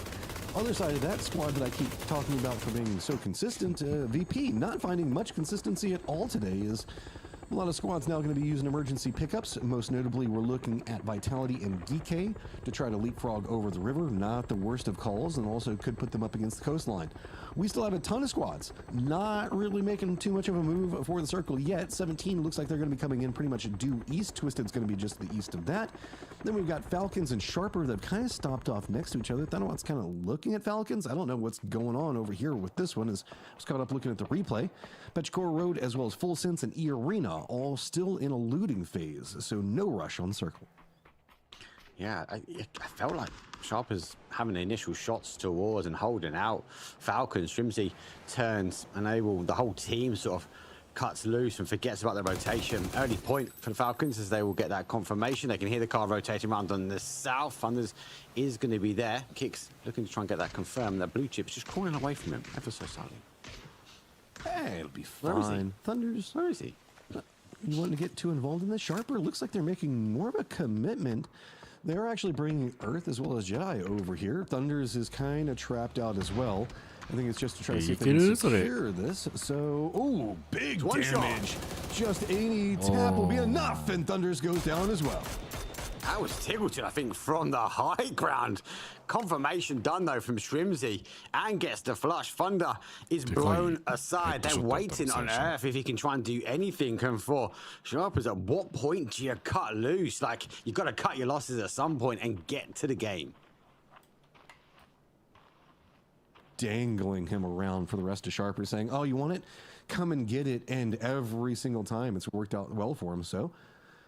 S3: Other side of that squad that I keep talking about for being so consistent, VP not finding much consistency at all today. Is a lot of squads now going to be using emergency pickups. Most notably, we're looking at Vitality and DK to try to leapfrog over the river. Not the worst of calls, and also could put them up against the coastline. We still have a ton of squads not really making too much of a move for the circle yet. 17 looks like they're going to be coming in pretty much due east. Twisted's going to be just the east of that. Then we've got Falcons and Sharper that have kind of stopped off next to each other. Thunderwat's kind of looking at Falcons. I don't know what's going on over here with this one. As I was caught up looking at the replay. Petrichor Road as well as Full Sense and E-Arena all still in a looting phase, so no rush on circle.
S8: Yeah, I felt like Sharper's having the initial shots towards and holding out. Falcons, Strimsy turns, enable the whole team sort of cuts loose and forgets about the rotation. Early point for the Falcons as they will get that confirmation. They can hear the car rotating around on the south. Thunders is going to be there. Kicks looking to try and get that confirmed. That blue chip is just crawling away from him ever so slightly.
S3: Hey, it'll be fine. Thunders,
S8: where is he?
S3: You want to get too involved in this? Sharper looks like they're making more of a commitment. They're actually bringing Earth as well as Jedi over here. Thunders is kind of trapped out as well. I think it's just to try to see if they can secure this. So, oh, big damage. Just any tap will be enough, and Thunders goes down as well.
S8: That was Tiggleton, I think, from the high ground. Confirmation done, though, from Strimsy, and gets the flush. Thunder is blown aside. They're waiting on Earth if he can try and do anything. And for Sharpers, at what point do you cut loose? Like, you've got to cut your losses at some point and get to the game.
S3: Dangling him around for the rest of Sharper, saying, oh, you want it? Come and get it. And every single time it's worked out well for him. So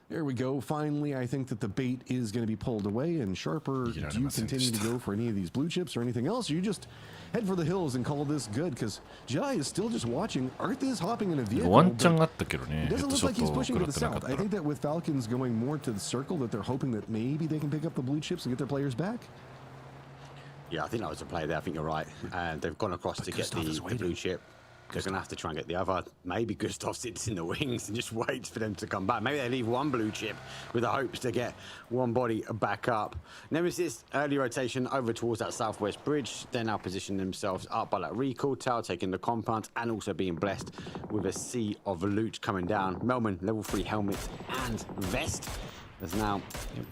S3: there we go. Finally, I think that the bait is going to be pulled away. And Sharper, do you continue to go for any of these blue chips or anything else? Or you just head for the hills and call this good? Because Jedi is still just watching. Earth is hopping in a vehicle. It doesn't look like he's pushing to the south. I think that with Falcons going more to the circle, that they're hoping that maybe they can pick up the blue chips and get their players back.
S8: Yeah, I think that was a play there. I think you're right. And they've gone across to get the blue chip. They're going to have to try and get the other. Maybe Gustav sits in the wings and just waits for them to come back. Maybe they leave one blue chip with the hopes to get one body back up. Nemesis, early rotation over towards that southwest bridge. They're now positioning themselves up by that recall tower, taking the compound, and also being blessed with a sea of loot coming down. Melman, level 3 helmet and vest, has now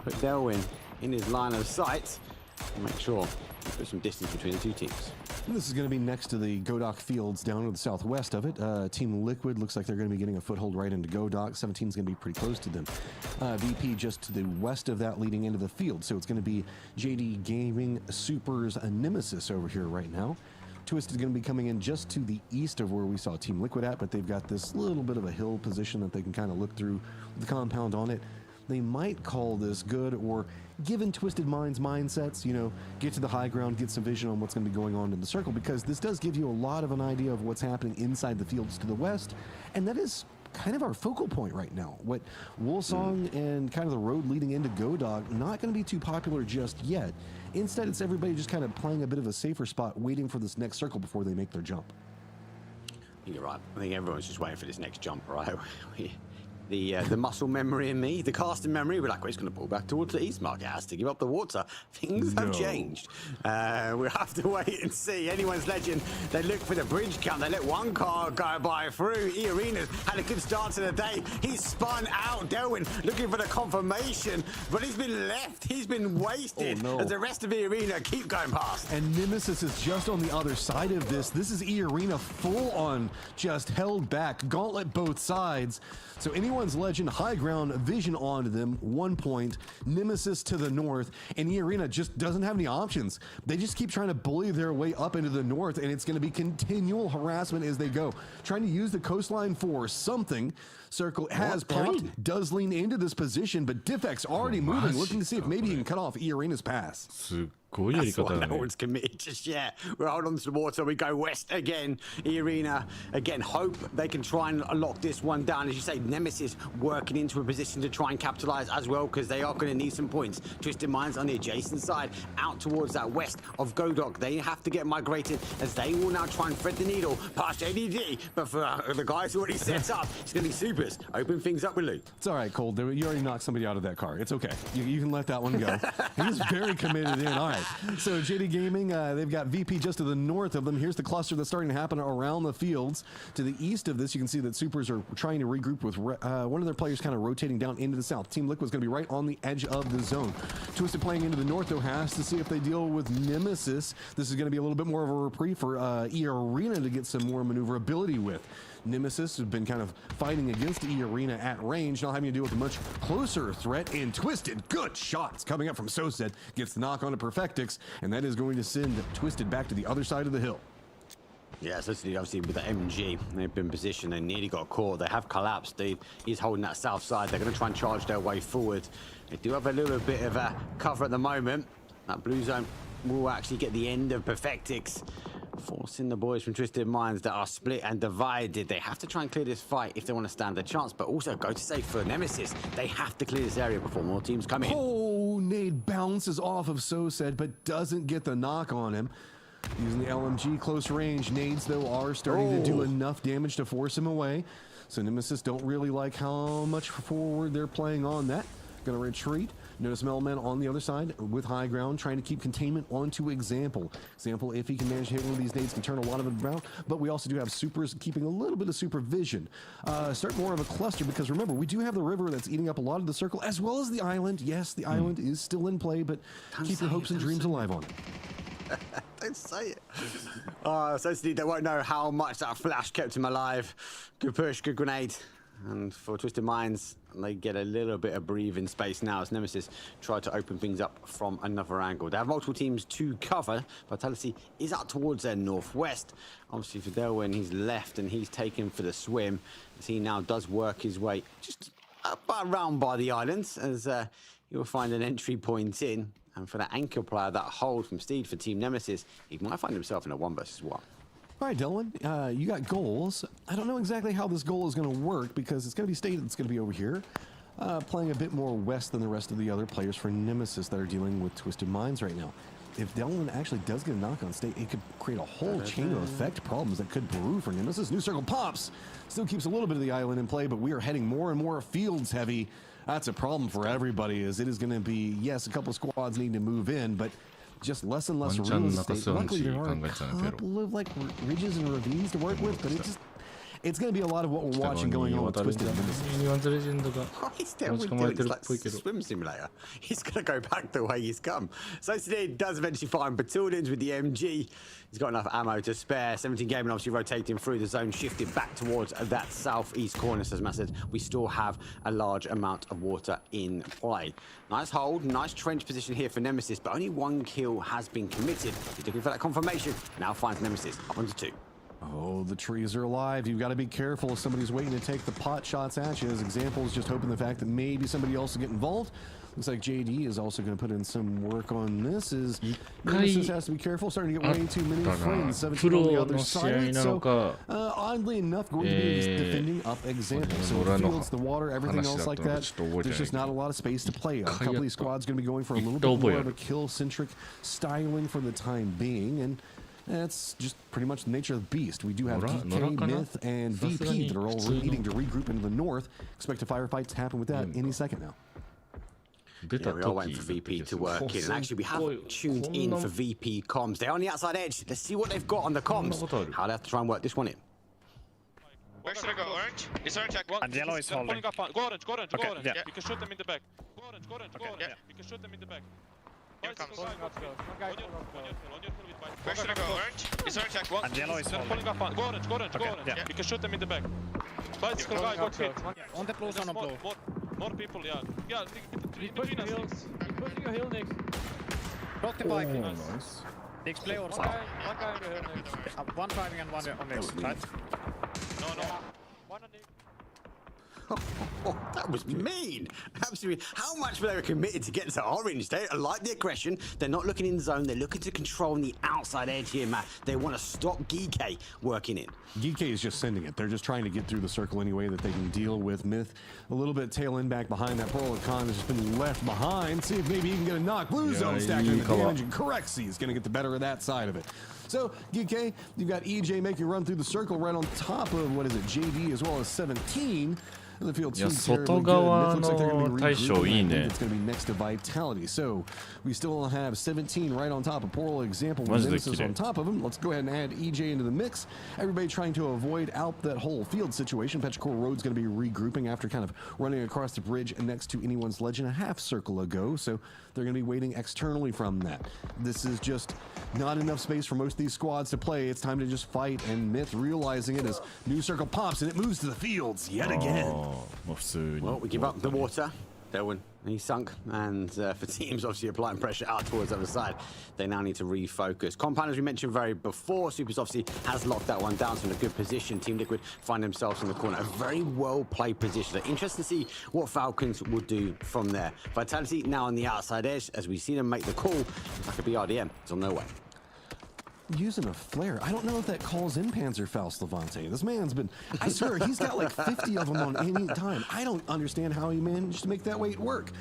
S8: put Delwyn in his line of sight to make sure he puts some distance between the two teams.
S3: This is going to be next to the Godok fields down to the southwest of it. Team Liquid looks like they're going to be getting a foothold right into Godok. 17 is going to be pretty close to them. VP just to the west of that leading into the field. So it's going to be JD Gaming, Supers, Nemesis over here right now. TWIS is going to be coming in just to the east of where we saw Team Liquid at, but they've got this little bit of a hill position that they can kind of look through with the compound on it. They might call this good, or given Twisted Minds mindsets, you know, get to the high ground, get some vision on what's going to be going on in the circle, because this does give you a lot of an idea of what's happening inside the fields to the west, and that is kind of our focal point right now. What Wolsong and kind of the road leading into Godok, not going to be too popular just yet. Instead, it's everybody just kind of playing a bit of a safer spot, waiting for this next circle before they make their jump.
S8: You're right. I think everyone's just waiting for this next jump, right? The muscle memory in me, the casting memory, we're like, well, he's going to pull back towards the east mark. It has to give up the water. Things have changed. We'll have to wait and see. Anyone's legend, they look for the bridge count. They let one car go by through. E-Arena's had a good start to the day. He's spun out. Delwyn looking for the confirmation, but he's been left. He's been wasted as the rest of E-Arena keep going past.
S3: And Nemesis is just on the other side of this. This is E-Arena full on just held back. Gauntlet both sides. So anyone's legend, high ground, vision onto them, 1 point, Nemesis to the north, and E-Arena just doesn't have any options. They just keep trying to bully their way up into the north, and it's going to be continual harassment as they go. Trying to use the coastline for something. Circle has popped, does lean into this position, but Diffex already moving, looking to see if maybe he can cut off E-Arena's pass.
S8: That's why no one's committed just yet. We're holding on to the water. We go west again. E-Arena, again, hope they can try and lock this one down. As you say, Nemesis working into a position to try and capitalize as well, because they are going to need some points. Twisted Minds on the adjacent side, out towards that west of Godok. They have to get migrated, as they will now try and thread the needle past JDG. But for the guys who already set up, it's going to be Supers. Open things up with loot.
S3: It's all right, Cole. You already knocked somebody out of that car. It's okay. You can let that one go. He's very committed in. All right. So JD Gaming, they've got VP just to the north of them. Here's the cluster that's starting to happen around the fields. To the east of this, you can see that Supers are trying to regroup with one of their players kind of rotating down into the south. Team Liquid's going to be right on the edge of the zone. Twisted playing into the north, though, has to see if they deal with Nemesis. This is going to be a little bit more of a reprieve for E-Arena to get some more maneuverability with. Nemesis has been kind of fighting against E-Arena at range, not having to deal with a much closer threat. And Twisted, good shots coming up from Sosed, gets the knock on to Perfectix, and that is going to send Twisted back to the other side of the hill.
S8: Yeah, so obviously with the MG, they've been positioned, they nearly got caught, they have collapsed. He's holding that south side, they're going to try and charge their way forward. They do have a little bit of a cover at the moment. That blue zone will actually get the end of Perfectix, forcing the boys from Twisted Minds that are split and divided. They have to try and clear this fight if they want to stand a chance, but also go to safe for Nemesis. They have to clear this area before more teams come in.
S3: Oh, nade bounces off of Sosed, but doesn't get the knock on him. Using the LMG close range, nades though are starting to do enough damage to force him away. So Nemesis don't really like how much forward they're playing on that. Gonna retreat. Notice Melman on the other side with high ground, trying to keep containment onto Example. Example, if he can manage to hit one of these nades, can turn a lot of it around. But we also do have Supers keeping a little bit of supervision. Start more of a cluster, because remember, we do have the river that's eating up a lot of the circle, as well as the island. Yes, the island is still in play, but keep your hopes and dreams alive on it.
S8: Don't say it. So they won't know how much that flash kept him alive. Good push, good grenade. And for Twisted Minds, they get a little bit of breathing space now as Nemesis try to open things up from another angle. They have multiple teams to cover. Vitality is up towards their northwest. Obviously for Delwyn, he's left and he's taken for the swim, as he now does work his way just around by the islands, as he'll find an entry point in. And for that anchor player, that hold from Steed for Team Nemesis, he might find himself in a 1-versus-1.
S3: All right, Dylan, you got goals. I don't know exactly how this goal is going to work, because it's going to be stated it's going to be over here, playing a bit more west than the rest of the other players for Nemesis that are dealing with Twisted Minds right now. if Delvin actually does get a knock on state, it could create a whole chain of effect problems that could brew for Nemesis. New circle pops. Still keeps a little bit of the island in play, but we are heading more and more fields heavy. That's a problem for everybody, as it is going to be, yes, a couple of squads need to move in, but just less and less real estate. Luckily, there are a couple of like ridges and ravines to work with, but it's going to be a lot of what we're watching going on with Twisted.
S8: He's doing it's like swim simulator. He's going to go back the way he's come. So today does eventually find Batildins with the MG. He's got enough ammo to spare. 17 gaming obviously rotating through the zone, shifted back towards that southeast corner. So as Matt said, we still have a large amount of water in play. Nice hold, nice trench position here for Nemesis, but only one kill has been committed. He's looking for that confirmation. Now finds Nemesis up onto 2.
S3: Oh, the trees are alive. You've got to be careful if somebody's waiting to take the pot shots at you. As examples, just hoping the fact that maybe somebody else will get involved. Looks like JD is also going to put in some work on this. Nemesis has to be careful, starting to get way too many friends. 17 on the other side. So, oddly enough, going to be defending up example. So the fields, the water, everything else like that, there's just not a lot of space to play. A couple of these squads going to be going for a little bit more of a kill-centric styling for the time being. And that's just pretty much the nature of the beast. We do have DK, Myth, and VP that are all needing to regroup into the north. Expect a firefight to happen with that any second now.
S8: Yeah, we are waiting for VP to work in. And actually, we have tuned in for VP comms. They're on the outside edge. Let's see what they've got on the comms. How they have to try and work this one in.
S7: Where should I go? Orange? Is orange check?
S19: And yellow is holding.
S7: Go orange, go orange,
S19: okay,
S7: go orange.
S19: Yeah.
S7: You can shoot them in the back. Go orange, go orange, go orange. Yeah. You can shoot them in the back. Here comes. Where should I go? Orange? Is orange check?
S19: And yellow is holding.
S7: Go orange, go orange, go orange. Yeah. You can shoot them in the back. Bicycle guy got hit.
S19: On the blue, on the blue.
S7: More people, yeah. Yeah,
S19: between us. He's pushing your hill, Nix. Block the bike. Nice. Nix, play outside. One guy on the hill, Nix. One driving and one on Nix, right?
S7: No.
S19: One on Nix.
S8: Oh, that was mean. Absolutely. How much were they committed to get to orange? They like the aggression. They're not looking in the zone. They're looking to control the outside edge here, Matt. They want to stop Geekay working in.
S3: Geekay is just sending it. They're just trying to get through the circle any way that they can deal with. Myth a little bit tail end back behind. That Pearl of Khan has just been left behind. See if maybe he can get a knock. Blue zone stacking the damage, and Correxy is going to get the better of that side of it. So, GK, you've got EJ making a run through the circle right on top of, what is it, JD as well as 17. The field
S9: 外側の大将いいね。
S3: It's going to be next to Vitality. So we still have 17 right on top of Portal example. Nemesis on top of him. Let's go ahead and add EJ into the mix. Everybody trying to avoid out that whole field situation. Petrichor Road's going to be regrouping after kind of running across the bridge next to Anyone's Legend a half circle ago. So they're going to be waiting externally from that. This is just not enough space for most of these squads to play. It's time to just fight, and Myth realizing it as new circle pops and it moves to the fields yet again.
S8: Well, we give up the water. Delwyn, he's sunk, and for teams obviously applying pressure out towards the other side, they now need to refocus. Compound, as we mentioned very before, Supers obviously has locked that one down, so in a good position. Team Liquid find themselves in the corner, a very well played position. So interesting to see what Falcons will do from there. Vitality now on the outside edge, as we see them make the call. Like a BRDM, it's on their way.
S3: Using a flare. I don't know if that calls in Panzerfaust Levante. This man's been, I swear, he's got like 50 of them on any time. I don't understand how he managed to make that weight work.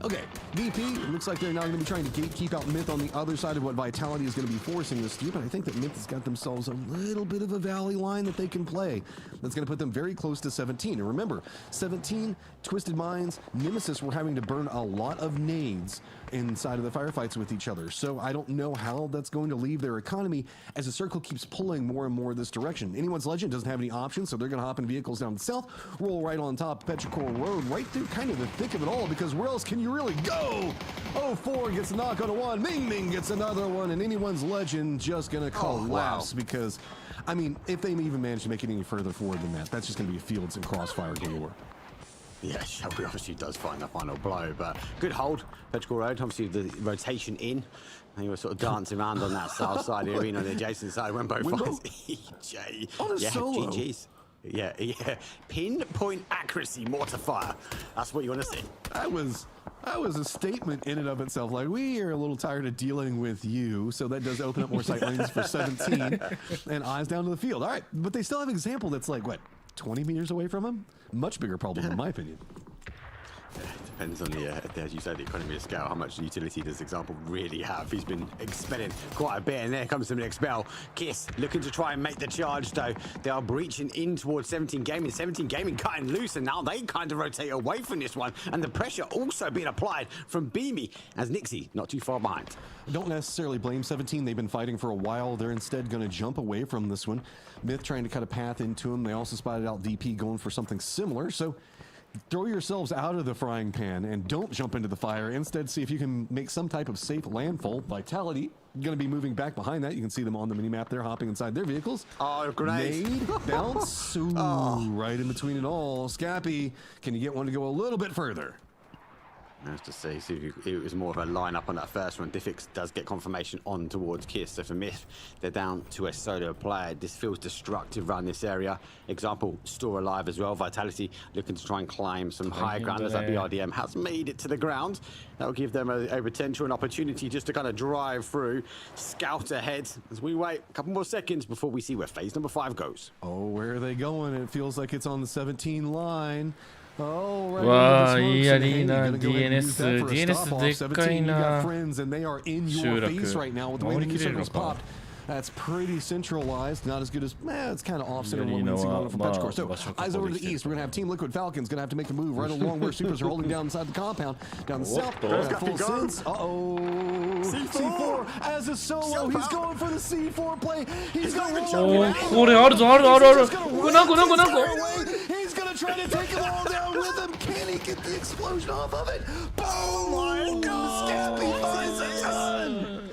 S3: Okay, VP, it looks like they're now going to be trying to keep out Myth on the other side of what Vitality is going to be forcing this to do, but I think that Myth has got themselves a little bit of a valley line that they can play. That's going to put them very close to 17. And remember, 17, Twisted Minds, Nemesis were having to burn a lot of nades inside of the firefights with each other. So I don't know how that's going to leave their economy as the circle keeps pulling more and more this direction. Anyone's Legend doesn't have any options, so they're going to hop in vehicles down south, roll right on top of Petrichor Road, right through kind of the thick of it all, because where else can you really go? 04 gets a knock on a one, Ming Ming gets another one, and Anyone's Legend just going to collapse because, I mean, if they even manage to make it any further forward than that, that's just going to be a Fields and Crossfire galore.
S8: Yeah, Shelby obviously does find the final blow, but good hold. Petrichor Road, obviously the rotation in. And he was sort of dancing around on that south side of the arena on the adjacent side. Wimbo finds EJ.
S3: On a solo.
S8: GG's. Yeah. Pinpoint accuracy, mortar fire. That's what you want to see.
S3: That was a statement in and of itself. Like, we are a little tired of dealing with you, so that does open up more sight lanes for 17 and eyes down to the field. All right, but they still have an example that's like, what, 20 meters away from him? Much bigger problem, in my opinion.
S8: depends on as you say, the economy of scale. How much utility does Example really have? He's been expelling quite a bit, and there comes the expel. Kiss looking to try and make the charge, though. They are breaching in towards 17 Gaming. 17 Gaming cutting loose, and now they kind of rotate away from this one, and the pressure also being applied from Beamy as Nixie not too far behind.
S3: Don't necessarily blame 17. They've been fighting for a while. They're instead going to jump away from this one. MiTH trying to cut a path into him. They also spotted out VP going for something similar. So throw yourselves out of the frying pan and don't jump into the fire. Instead, see if you can make some type of safe landfall. Vitality going to be moving back behind that. You can see them on the mini-map there, hopping inside their vehicles.
S8: Oh, grenade.
S3: Nade, bounce. Ooh, right in between it all. Scappy, can you get one to go a little bit further?
S8: Nice to see. It was more of a line-up on that first one. Diffix does get confirmation on towards Kiss. So for MiTH, they're down to a solo player. This feels destructive around this area. Example, still alive as well. Vitality looking to try and climb some high ground as that BRDM has made it to the ground. That'll give them a potential, an opportunity just to kind of drive through. Scout ahead as we wait a couple more seconds before we see where phase number 5 goes.
S3: Oh, where are they going? It feels like it's on the 17 line. Oh, right.
S9: わあ、いいアリーナ、DNS でっかいな。集落。守りきれるのか。
S3: That's pretty centralized, not as good as, it's kind of off-center what we see going on from Petrichor. So, eyes over to the east. We're going to have Team Liquid Falcons going to have to make the move right along where Supers are holding down inside the compound. Down the south, full sense. Uh-oh. C4 as a solo. He's going for the C4 play. He's going to roll.
S9: これあるぞ、ある。何個。
S3: He's going to try to take them all down with him. Can he get the explosion off of it? Boom! My God! Scappy finds a ton!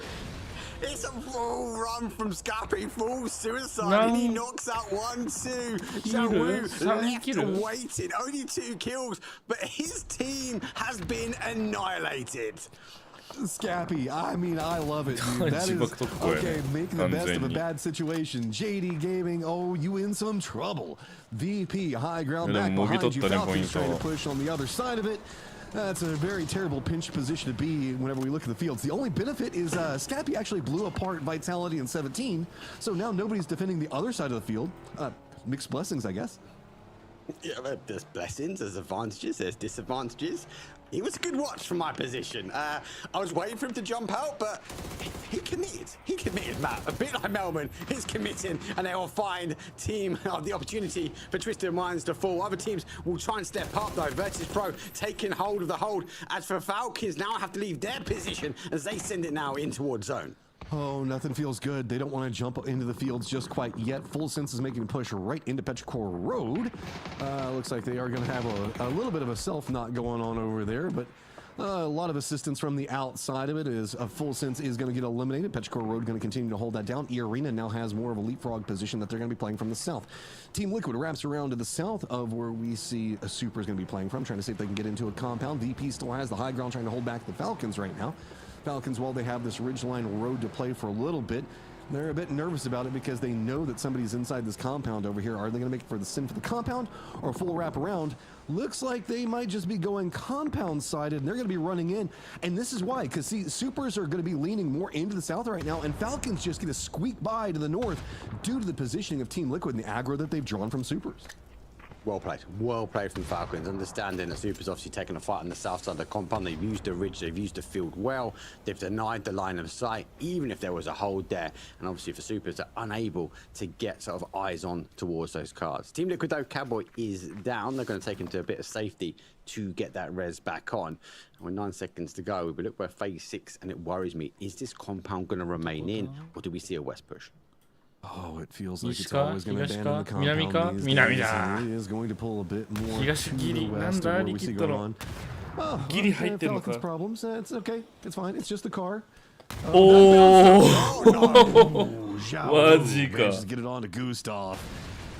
S8: It's a full run from Scappy, full suicide, and he knocks out 1-2. Xiaowu left waiting, only 2 kills, but his team has been annihilated.
S3: Scappy, I mean, I love it, dude. That is, okay, making the best of a bad situation. JD Gaming, you in some trouble. VP, high ground back behind you. Falcons trying to push on the other side of it. That's a very terrible pinch position to be whenever we look at the fields. The only benefit is Scappy actually blew apart Vitality in 17, so now nobody's defending the other side of the field. Mixed blessings, I guess.
S8: Yeah, there's blessings, there's advantages, there's disadvantages. It was a good watch from my position. I was waiting for him to jump out, but he committed. Matt. A bit like Melbourne, he's committing, and they will find team the opportunity for Twisted Minds to fall. Other teams will try and step up, though. Virtus Pro taking hold of the hold. As for Falcons, now have to leave their position as they send it now in towards zone.
S3: Oh, nothing feels good. They don't want to jump into the fields just quite yet. Full Sense is making a push right into Petrichor Road. Looks like they are going to have a little bit of a self-knot going on over there, but a lot of assistance from the outside of it is Full Sense is going to get eliminated. Petrichor Road going to continue to hold that down. E-Arena now has more of a leapfrog position that they're going to be playing from the south. Team Liquid wraps around to the south of where we see a Super is going to be playing from, trying to see if they can get into a compound. VP still has the high ground, trying to hold back the Falcons right now. Falcons, while they have this ridgeline road to play for a little bit, they're a bit nervous about it because they know that somebody's inside this compound over here. Are they going to make it for the sin for the compound or full wrap around? Looks like they might just be going compound-sided, and they're going to be running in. And this is why, because, see, Supers are going to be leaning more into the south right now, and Falcons just get to squeak by to the north due to the positioning of Team Liquid and the aggro that they've drawn from Supers.
S8: Well played from Falcons, understanding that Super's obviously taking a fight on the south side of the compound. They've used the ridge, they've used the field well, they've denied the line of sight, even if there was a hold there. And obviously for Supers, they're unable to get sort of eyes on towards those cards. Team Liquid, though, Cowboy is down. They're going to take him to a bit of safety to get that res back on. And with 9 seconds to go, we look where phase 6, and it worries me. Is this compound going to remain in, or do we see a west push?
S3: Oh, it feels like it's always going to abandon the compound these days. He is going to pull a bit more to the west of where we see going on. Oh, Falcons problems. It's okay. It's fine. It's just a car. Just get it on to Gustav.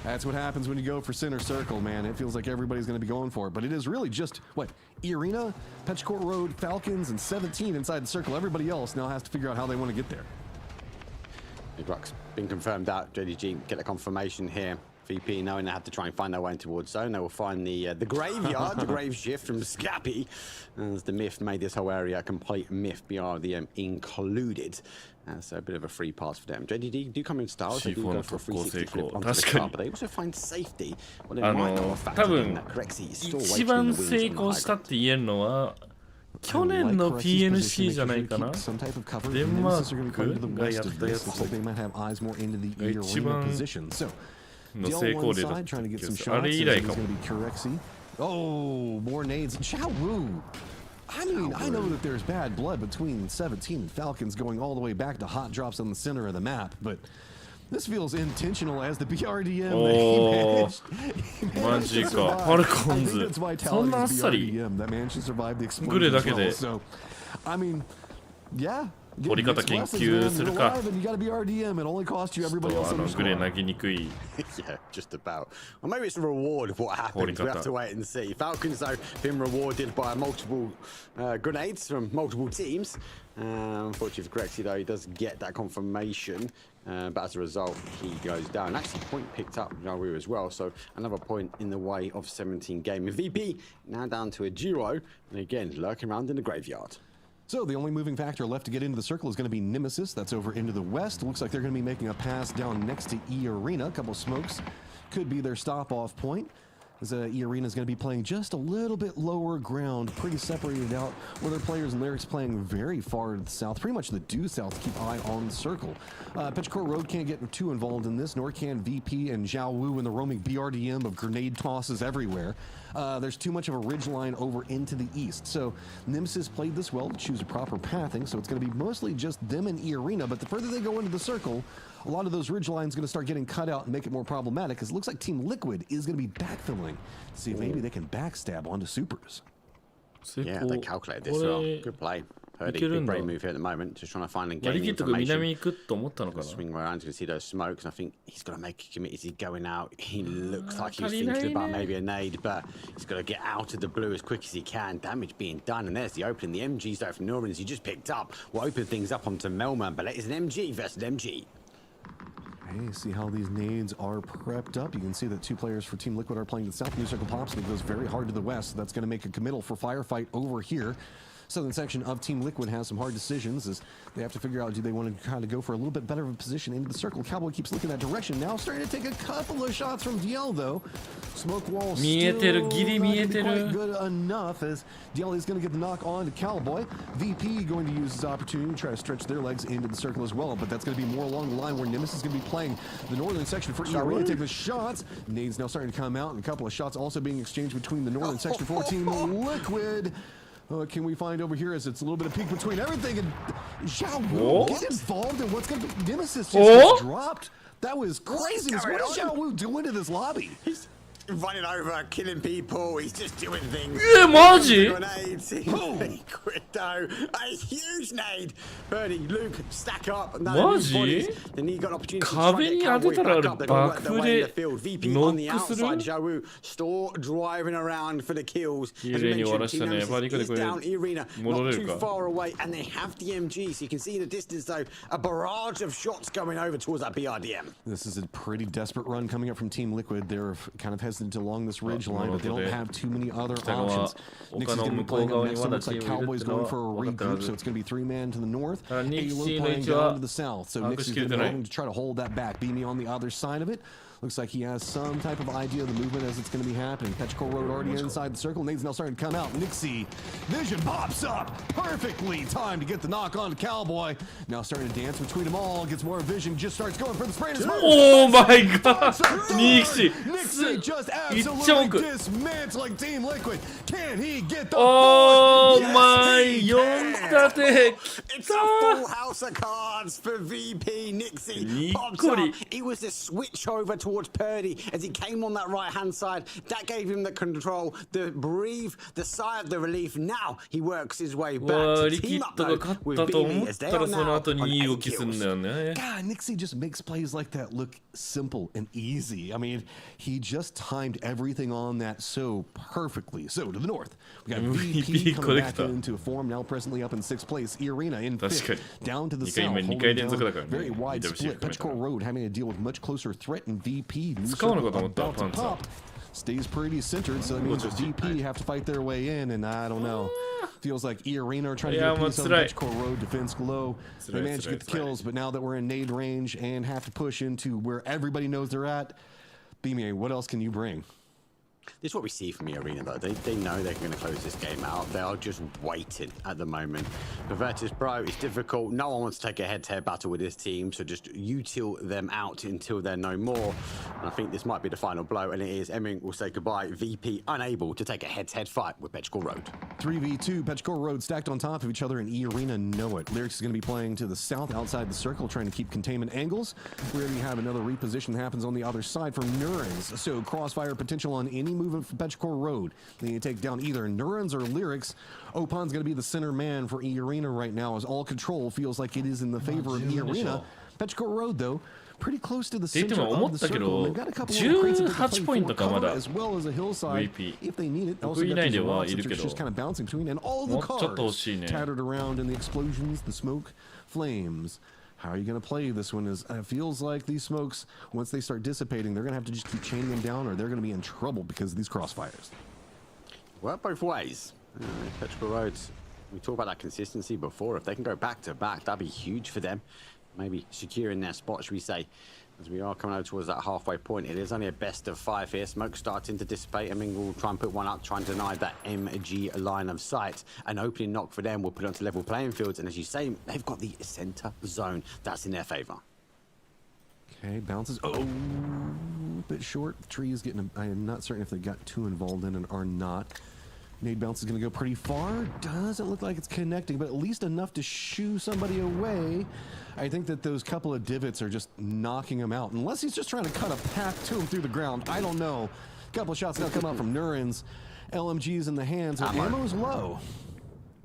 S3: That's what happens when you go for center circle, man. It feels like everybody's going to be going for it. But it is really just, E-Arena, Petrichor Road, Falcons, and 17 inside the circle. Everybody else now has to figure out how they want to get there.
S8: Big Rock's been confirmed out. JDG get a confirmation here. VP knowing they have to try and find their way in towards zone. They will find the graveyard, the grave shift from Scrappy, as the MiTH made this whole area a complete MiTH, BRDM included. So a bit of a free pass for them. JDD do come in style, so they do go for a 360 flip onto the car, but they also find safety. Well, they might not have factored in that Crexy is still waiting in the wings from the high ground.
S9: 去年の PNC じゃないかな。デンマークがやったやつが一番の成功例だったけど、あれ以来かも。
S3: Oh, more nades. Xiao Wu. I mean, I know that there's bad blood between 17 and Falcons going all the way back to hot drops on the center of the map, but this feels intentional as the BRDM.
S9: Oh, マジか。ファルコンズ。そんなあっさりグレだけで。
S3: I mean, yeah.
S9: 取り方研究するか。
S3: ちょっと
S9: グレ投げにくい。
S8: Yeah, just about. Well, maybe it's a reward of what happens. We have to wait and see. Falcons, though, been rewarded by multiple grenades from multiple teams. Unfortunately for Crexy, though, he does get that confirmation. But as a result, he goes down. Actually, point picked up Jawu as well. So another point in the way of 17 game. VP now down to a duo. And again, lurking around in the graveyard.
S3: So the only moving factor left to get into the circle is going to be NMSS. That's over into the west. Looks like they're going to be making a pass down next to E Arena. A couple smokes could be their stop-off point. As E Arena is going to be playing just a little bit lower ground, pretty separated out, with their players and lyrics playing very far to the south, pretty much the due south. Keep eye on the circle. Pitchcore Road can't get too involved in this, nor can VP and Xiao Wu in the roaming BRDM of grenade tosses everywhere. There's too much of a ridge line over into the east. So NMSS played this well to choose a proper pathing, so it's going to be mostly just them and E Arena, but the further they go into the circle, a lot of those ridge lines are going to start getting cut out and make it more problematic, because it looks like Team Liquid is going to be backfilling to see if maybe they can backstab onto supers.
S8: Yeah, they calculated this well. Good play. Purdy, big brain move here at the moment, just trying to find and gain information. Swing around, you can see those smokes, and I think he's got to make a commit. Is he going out? He looks like he's thinking about maybe a nade, but he's got to get out of the blue as quick as he can. Damage being done, and there's the opening. The MGs though from Norman, as he just picked up, will open things up onto Melman, but it's an MG versus an MG.
S3: Hey, see how these nades are prepped up. You can see that two players for Team Liquid are playing to the south. New circle pops, and it goes very hard to the west. So that's going to make a committal for firefight over here. Southern section of Team Liquid has some hard decisions as they have to figure out, do they want to kind of go for a little bit better of a position into the circle. Cowboy keeps looking that direction. Now starting to take a couple of shots from DL though. Smoke wall still not quite good enough as DL is going to get the knock on to Cowboy. VP going to use his opportunity to try to stretch their legs into the circle as well, but that's going to be more along the line where Nimbus is going to be playing the northern section for E Arena. Take the shots. Nades now starting to come out, and a couple of shots also being exchanged between the northern section for Team Liquid. Can we find over here as it's a little bit of peek between everything, and Xiao Wu get involved in what's going to be Nemesis just gets dropped. That was craziness. What is Xiao Wu doing to this lobby?
S8: He's running over, killing people. He's just doing things.
S9: Yeah, Margie.
S8: Grenades. Crypto. A huge nade. Birdie, Luke, stack up.
S9: Margie.
S8: Then he got an opportunity to try and get Cowboy back up. They're going to work their way in the field. VP on the outside. Xiao Wu still driving around for the kills. As mentioned, Team Nemesis is down Arena, not too far away, and they have the MG. So you can see in the distance, though, a barrage of shots going over towards that BRDM.
S3: This is a pretty desperate run coming up from Team Liquid. They're kind of hesitant along this ridge line, but they don't have too many other options. Nixie's going to be playing up next. It looks like Cowboy's going for a regroup, so it's going to be 3-man to the north. Halo playing down to the south, so Nixie's going to try to hold that back. Beamy on the other side of it. Looks like he has some type of idea of the movement as it's going to be happening. Petchcore Road already inside the circle. Nade's now starting to come out. Nixie, vision pops up. Perfectly timed to get the knock on to Cowboy. Now starting to dance between them all. Gets more vision. Just starts going for the spray.
S9: Oh my god. Nixie.
S3: Nixie just absolutely dismantling Team Liquid. Can he get the
S9: Oh my god.
S8: It's a full house of cards for VP. Nixie pops up. It was a switch over towards Purdy as he came on that right-hand side. That gave him the control, the breathe, the sigh of the relief. Now he works his way back to team up though with Beamy as they are now on 8 kills.
S3: God, Nixie just makes plays like that look simple and easy. I mean, he just timed everything on that so perfectly. So to the north, we got VP coming back into form, now presently up in 6th place. E Arena in 5th, down to the south, holding down very wide split. Petchcore Road having to deal with much closer threat, and VP VP. New circle about to pop. Stays pretty centered, so that means the VP have to fight their way in, and I don't know. Feels like E-Arena are trying to get a piece of Petchcore Road defense low. They managed to get the kills, but now that we're in nade range and have to push into where everybody knows they're at, BMA, what else can you bring?
S8: This is what we see from the arena, though. They know they're going to close this game out. They are just waiting at the moment. For Virtus Pro, it's difficult. No one wants to take a head-to-head battle with this team, so just util them out until they're no more. And I think this might be the final blow, and it is. Emming will say goodbye. VP unable to take a head-to-head fight with Petchcore Road.
S3: 3v2, Petchcore Road stacked on top of each other, and E-Arena know it. Lyrics is going to be playing to the south outside the circle, trying to keep containment angles. We already have another reposition that happens on the other side from Nurens, so crossfire potential on any movement from Petchcore Road. They need to take down either Nurens or Lyrics. Opan's going to be the center man for E-Arena right now, as all control feels like it is in the favor of E-Arena. Petchcore Road, though, pretty close to the center of the circle. They've got a couple of crates that they can play for cover, as well as a hillside if they need it. Also got these rocks that are just kind of bouncing between, and all the cars tattered around in the explosions, the smoke, flames. How are you going to play this one? It feels like these smokes, once they start dissipating, they're going to have to just keep chaining them down, or they're going to be in trouble because of these crossfires.
S8: Well, both ways. Petchcore Road, we talked about that consistency before. If they can go back to back, that'd be huge for them. Maybe securing their spot, should we say, as we are coming over towards that halfway point. It is only a best of 5 here. Smoke starting to dissipate. I mean, we'll try and put one up, try and deny that MG line of sight. An opening knock for them will put it onto level playing fields. And as you say, they've got the center zone. That's in their favor.
S3: Okay, bounces. Oh, a bit short. The tree is getting, I am not certain if they got too involved in it or not. Nade bounce is going to go pretty far. Doesn't look like it's connecting, but at least enough to shoo somebody away. I think that those couple of divots are just knocking him out. Unless he's just trying to cut a path to him through the ground. I don't know. A couple of shots now come out from Nurens. LMG's in the hands, and ammo's low.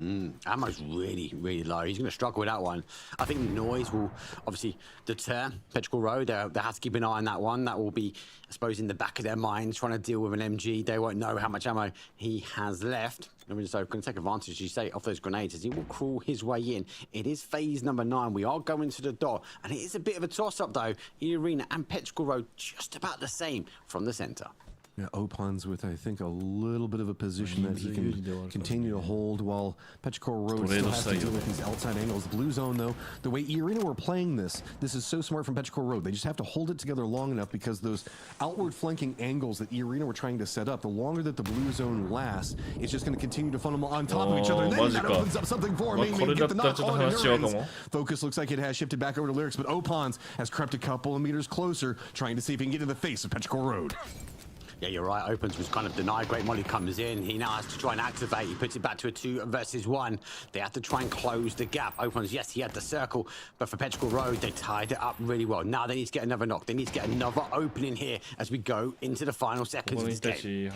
S8: Ammo's really, really low. He's going to struggle with that one. I think noise will obviously deter Petchcore Road. They have to keep an eye on that one. That will be, I suppose, in the back of their minds, trying to deal with an MG. They won't know how much ammo he has left. And so going to take advantage, as you say, of those grenades as he will crawl his way in. It is phase number 9. We are going to the dot. And it is a bit of a toss-up, though. E-Arena and Petchcore Road just about the same from the center.
S3: Yeah, Opan's with, I think, a little bit of a position that he can continue to hold while Petchcore Road still has to deal with these outside angles. Blue zone, though, the way E-Arena were playing this is so smart from Petchcore Road. They just have to hold it together long enough because those outward flanking angles that E-Arena were trying to set up, the longer that the blue zone lasts, it's just going to continue to funnel on top of each other. And then that opens up something for him. Get the knock on Nurens. Focus looks like it has shifted back over to Lyrics, but Opan's has crept a couple of meters closer, trying to see if he can get in the face of Petchcore Road.
S8: Yeah, you're right. Opens was kind of denied. Great Molly comes in. He now has to try and activate. He puts it back to a 2 versus 1. They have to try and close the gap. Opens, yes, he had the circle, but for Petchcore Road, they tied it up really well. Now they need to get another knock. They need to get another opening here as we go into the final seconds of this game.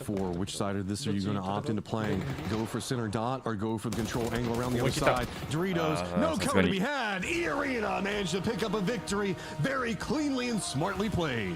S3: For which side of this are you going to opt into playing? Go for center dot or go for the control angle around the other side? Doritos, no cover to be had. E-Arena managed to pick up a victory very cleanly and smartly played.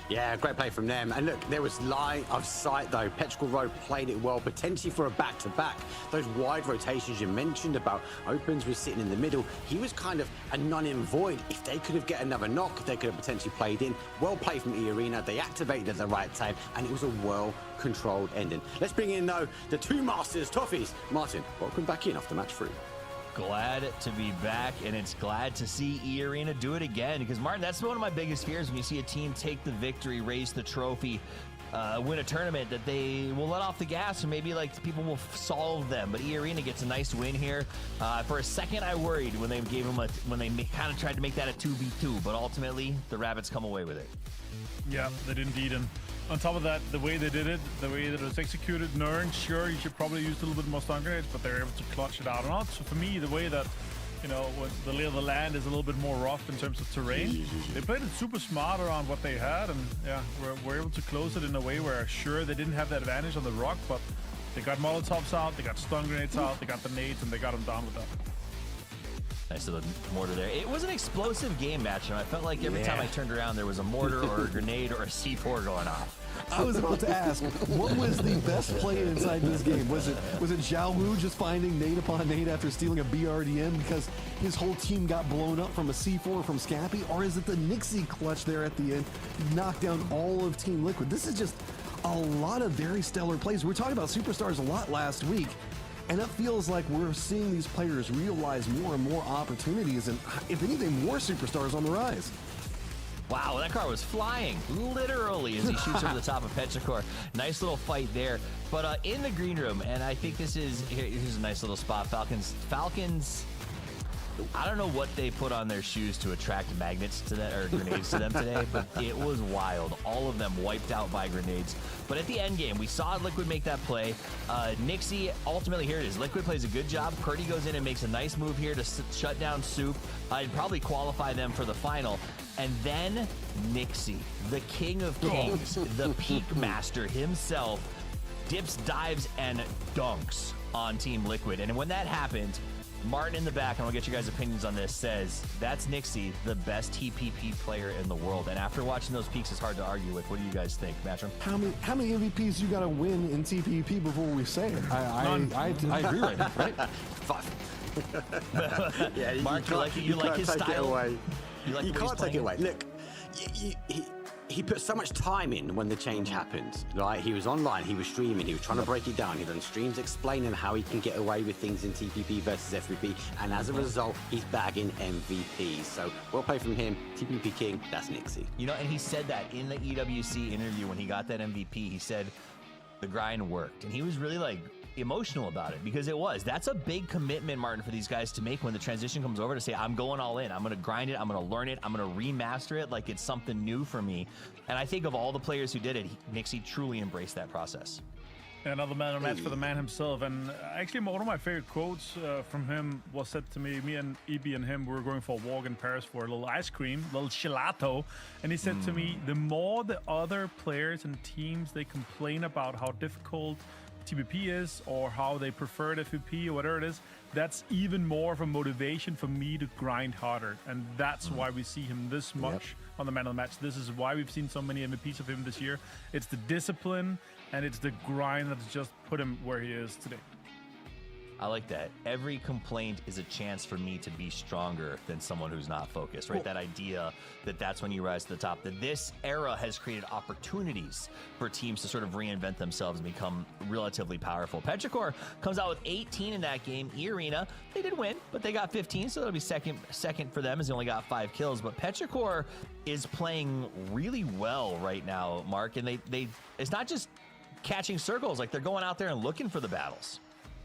S8: Yeah, great play from them. And look, there was line of sight, though. Petchcore Road played it well, potentially for a back-to-back. Those wide rotations you mentioned about Opens was sitting in the middle. He was kind of a non-in-void. If they could have get another knock, they could have potentially played in. Well played from E-Arena. They activated at the right time, and it was a well-controlled ending. Let's bring in, though, the two masters, Toffees. Martin, welcome back in after match 3.
S2: Glad to be back, and it's glad to see E-Arena do it again, because Martin, that's one of my biggest fears when you see a team take the victory, raise the trophy, win a tournament, that they will let off the gas, or maybe like people will solve them. But E-Arena gets a nice win here. For a second, I worried when they gave them kind of tried to make that a 2v2, but ultimately the Rabbits come away with it.
S10: Yeah, they did indeed. And on top of that, the way they did it, the way that it was executed, Nurn, sure, you should probably use a little bit more stun grenades, but they're able to clutch it out. And also for me, the way that, you know, when the lay of the land is a little bit more rough in terms of terrain, they played it super smart around what they had, and yeah, were able to close it in a way where, sure, they didn't have the advantage on the rock, but they got Molotovs out, they got stun grenades out, they got the nades, and they got them down with that.
S2: Nice little mortar there. It was an explosive game match, and I felt like every time I turned around, there was a mortar or a grenade or a C4 going off.
S3: I was about to ask, what was the best play inside this game? Was it Zhao Wu just finding nade upon nade after stealing a BRDM because his whole team got blown up from a C4 from Scappy? Or is it the Nixie clutch there at the end, knocked down all of Team Liquid? This is just a lot of very stellar plays. We were talking about superstars a lot last week, and it feels like we're seeing these players realize more and more opportunities, and if anything, more superstars on the rise.
S2: Wow, that car was flying, literally, as he shoots over the top of Petrichor. Nice little fight there. But in the green room, and I think here's a nice little spot. Falcons, I don't know what they put on their shoes to attract magnets to that, or grenades to them today, but it was wild. All of them wiped out by grenades. But at the end game, we saw Liquid make that play. Nixie, ultimately, here it is. Liquid plays a good job. Purdy goes in and makes a nice move here to shut down Soup and probably qualify them for the final. And then Nixie, the king of kings, the peak master himself, dips, dives, and dunks on Team Liquid. And when that happened, Martin in the back, and I'll get you guys' opinions on this, says that's Nixie, the best TPP player in the world. And after watching those peaks, it's hard to argue with. What do you guys think, Matchroom?
S3: How many MVPs you got to win in TPP before we say it? I agree right now, right?
S8: 5. Yeah,
S2: Mark, you like his style?
S8: You can't take it away. Look, he put so much time in when the change happened. Right? He was online, he was streaming, he was trying to break it down. He done streams explaining how he can get away with things in TPP versus FVP, and as a result, he's bagging MVP. So well played from him. TPP King, that's Nixie.
S2: You know, and he said that in the EWC interview when he got that MVP. He said the grind worked, and he was really like emotional about it, because that's a big commitment, Martin, for these guys to make when the transition comes over, to say, I'm going all in, I'm going to grind it, I'm going to learn it, I'm going to remaster it like it's something new for me. And I think of all the players who did it, Nixie truly embraced that process.
S10: Another man of the match for the man himself. And actually, one of my favorite quotes from him was said to me and EB and him, we were going for a walk in Paris for a little ice cream, a little gelato. And he said to me, the more the other players and teams, they complain about how difficult TPP is or how they prefer FVP or whatever it is, that's even more of a motivation for me to grind harder. And that's why we see him this much on the man of the match. This is why we've seen so many MVPs of him this year. It's the discipline and it's the grind that's just put him where he is today.
S2: I like that. Every complaint is a chance for me to be stronger than someone who's not focused, right? That idea that that's when you rise to the top, that this era has created opportunities for teams to sort of reinvent themselves and become relatively powerful. Petrichor comes out with 18 in that game. E-Arena, they did win, but they got 15, so that'll be second for them, as they only got 5 kills. But Petrichor is playing really well right now, Mark, and they it's not just catching circles, like they're going out there and looking for the battles.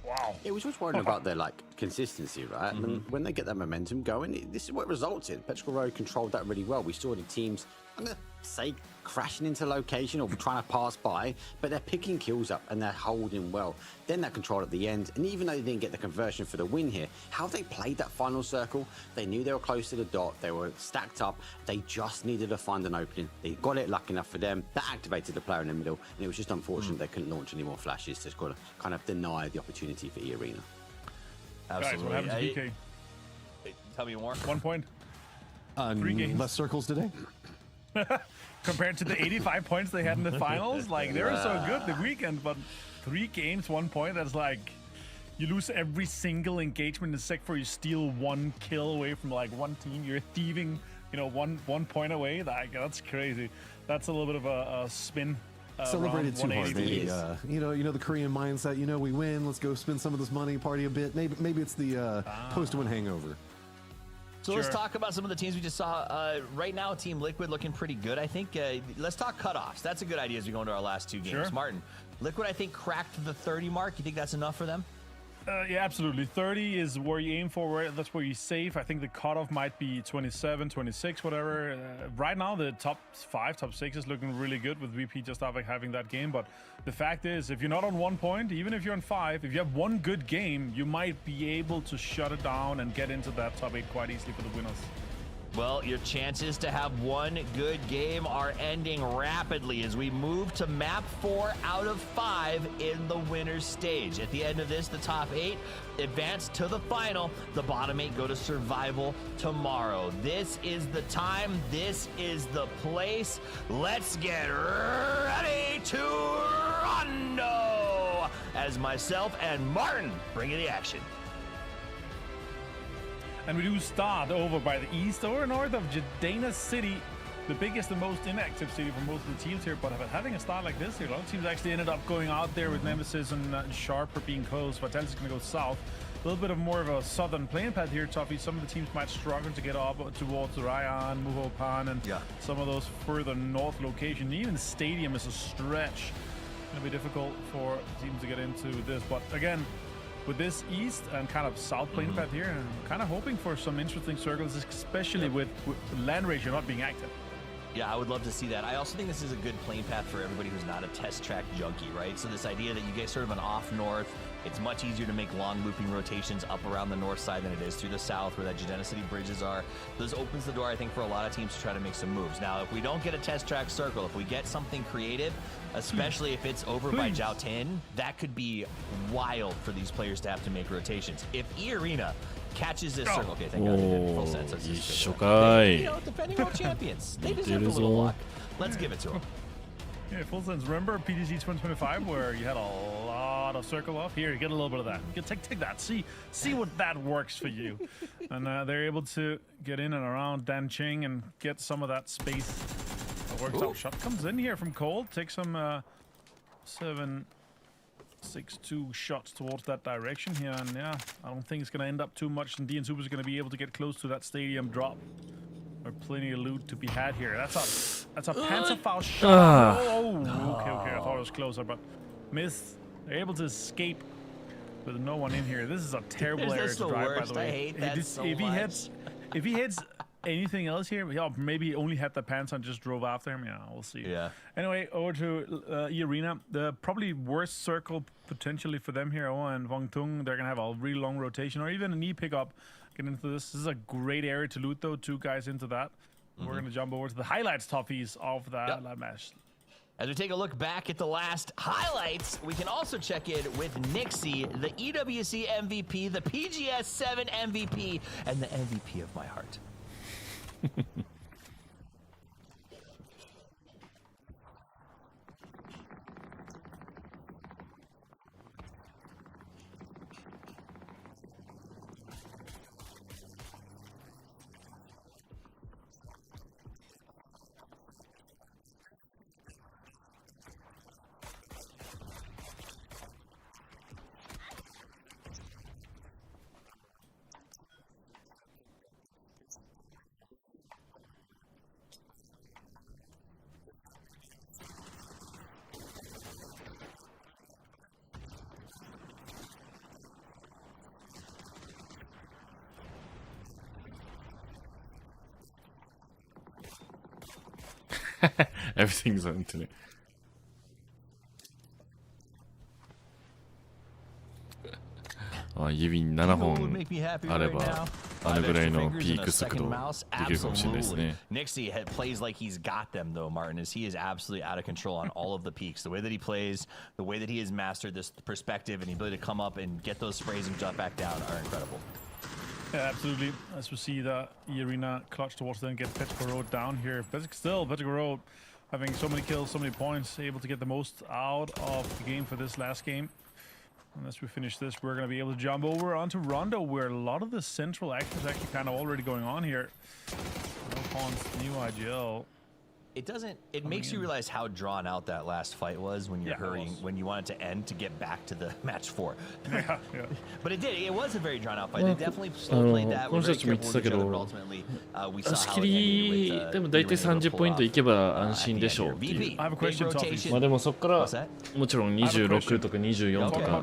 S8: Wow. It was just worrying about their consistency, right? And when they get that momentum going, this is what it results in. Petrichor controlled that really well. We saw the teams, I'm going to say, crashing into location or trying to pass by, but they're picking kills up and they're holding well. Then that control at the end, and even though they didn't get the conversion for the win here, how they played that final circle, they knew they were close to the dot, they were stacked up, they just needed to find an opening. They got it lucky enough for them. That activated the player in the middle, and it was just unfortunate they couldn't launch any more flashes to kind of deny the opportunity for E-Arena.
S2: Absolutely.
S10: Guys, what happened to DK?
S2: Tell me more.
S10: 1 point.
S3: 3 games. Less circles today?
S10: Compared to the 85 points they had in the finals, like they were so good the weekend, but 3 games, 1 point, that's like you lose every single engagement in Sec 4, you steal 1 kill away from like one team, you're thieving, one point away. Like, that's crazy. That's a little bit of a spin.
S3: Celebrated too hard, maybe. You know the Korean mindset. We win. Let's go spend some of this money, party a bit. Maybe it's the post-win hangover.
S2: So let's talk about some of the teams we just saw. Right now, Team Liquid looking pretty good, I think. Let's talk cutoffs. That's a good idea as we go into our last 2 games.
S10: Sure.
S2: Martin, Liquid, I think, cracked the 30 mark. You think that's enough for them?
S10: Yeah, absolutely. 30 is where you aim for. That's where you save. I think the cutoff might be 27, 26, whatever. Right now, the top 5, top 6 is looking really good with VP just having that game. But the fact is, if you're not on 1 point, even if you're on 5, if you have 1 good game, you might be able to shut it down and get into that top 8 quite easily for the winners.
S2: Well, your chances to have one good game are ending rapidly as we move to map 4 out of 5 in the winner's stage. At the end of this, the top 8 advance to the final. The bottom 8 go to survival tomorrow. This is the time. This is the place. Let's get ready to rondo as myself and Martin bring you the action.
S10: And we do start over by the east or north of Jadena City, the biggest and most inactive city for most of the teams here. But having a start like this here, a lot of teams actually ended up going out there with NMSS and Sharp for being close. Vitalis is going to go south. A little bit of more of a southern playing path here, Toffee. Some of the teams might struggle to get up towards Ryan, Muhopan, and some of those further north locations. Even the stadium is a stretch. It's going to be difficult for teams to get into this. But again, with this east and kind of south playing path here, and I'm kind of hoping for some interesting circles, especially with land ratio not being active.
S2: Yeah, I would love to see that. I also think this is a good playing path for everybody who's not a test track junkie, right? So this idea that you get sort of an off north, it's much easier to make long looping rotations up around the north side than it is through the south where that Jadena City bridges are. This opens the door, I think, for a lot of teams to try to make some moves. Now, if we don't get a test track circle, if we get something creative, especially if it's over by Jiao Tin, that could be wild for these players to have to make rotations. If E-Arena catches this circle, okay, thank God they did full sense. You know, depending on champions, they deserve a little luck. Let's give it to them.
S10: Yeah, full sense. Remember PTC 2025 where you had a lot of circle off? Here, you get a little bit of that. You can take that. See what that works for you. And they're able to get in and around Dan Ching and get some of that space. That works out. Shot comes in here from Cold. Takes some 7-6-2 shots towards that direction here. And yeah, I don't think it's going to end up too much. And DN Super's going to be able to get close to that stadium drop. There's plenty of loot to be had here. That's a Panzerfaust shot. Okay. I thought it was closer, but missed. They're able to escape with no one in here. This is a terrible area to drive, by the way.
S2: I hate that so much.
S10: If he hits anything else here, maybe he only had the Panzer and just drove after him. Yeah, we'll see.
S2: Yeah.
S10: Anyway, over to E-Arena. The probably worst circle potentially for them here. And Wang Tung, they're going to have a really long rotation or even a knee pickup. Get into this. This is a great area to loot, though. 2 guys into that. We're going to jump over to the highlights toppies of that match.
S2: As we take a look back at the last highlights, we can also check in with Nixie, the EWC MVP, the PGS 7 MVP, and the MVP of my heart.
S9: Everything's on internet.指に7本あればあれぐらいのピーク速度できるかもしれないですね。
S2: Nixie plays like he's got them though, Martin, as he is absolutely out of control on all of the peaks. The way that he plays, the way that he has mastered this perspective and the ability to come up and get those sprays and jump back down are incredible.
S10: Yeah, absolutely. As we see the E-Arena clutch towards them, get Petrico Road down here. But still, Petrico Road having so many kills, so many points, able to get the most out of the game for this last game. And as we finish this, we're going to be able to jump over onto Rondo, where a lot of the central action is actually kind of already going on here. Pawns, new IGL.
S2: It makes you realize how drawn out that last fight was when you're hurrying, when you want it to end to get back to the match 4.
S10: Yeah.
S2: But it was a very drawn out fight. They definitely slow played that. We're very careful with each other, but ultimately we saw how it ended with
S9: でも大体30ポイントいけば安心でしょうっていう。
S10: I have a question, Toffee.
S9: まあでもそこからもちろん26とか24とか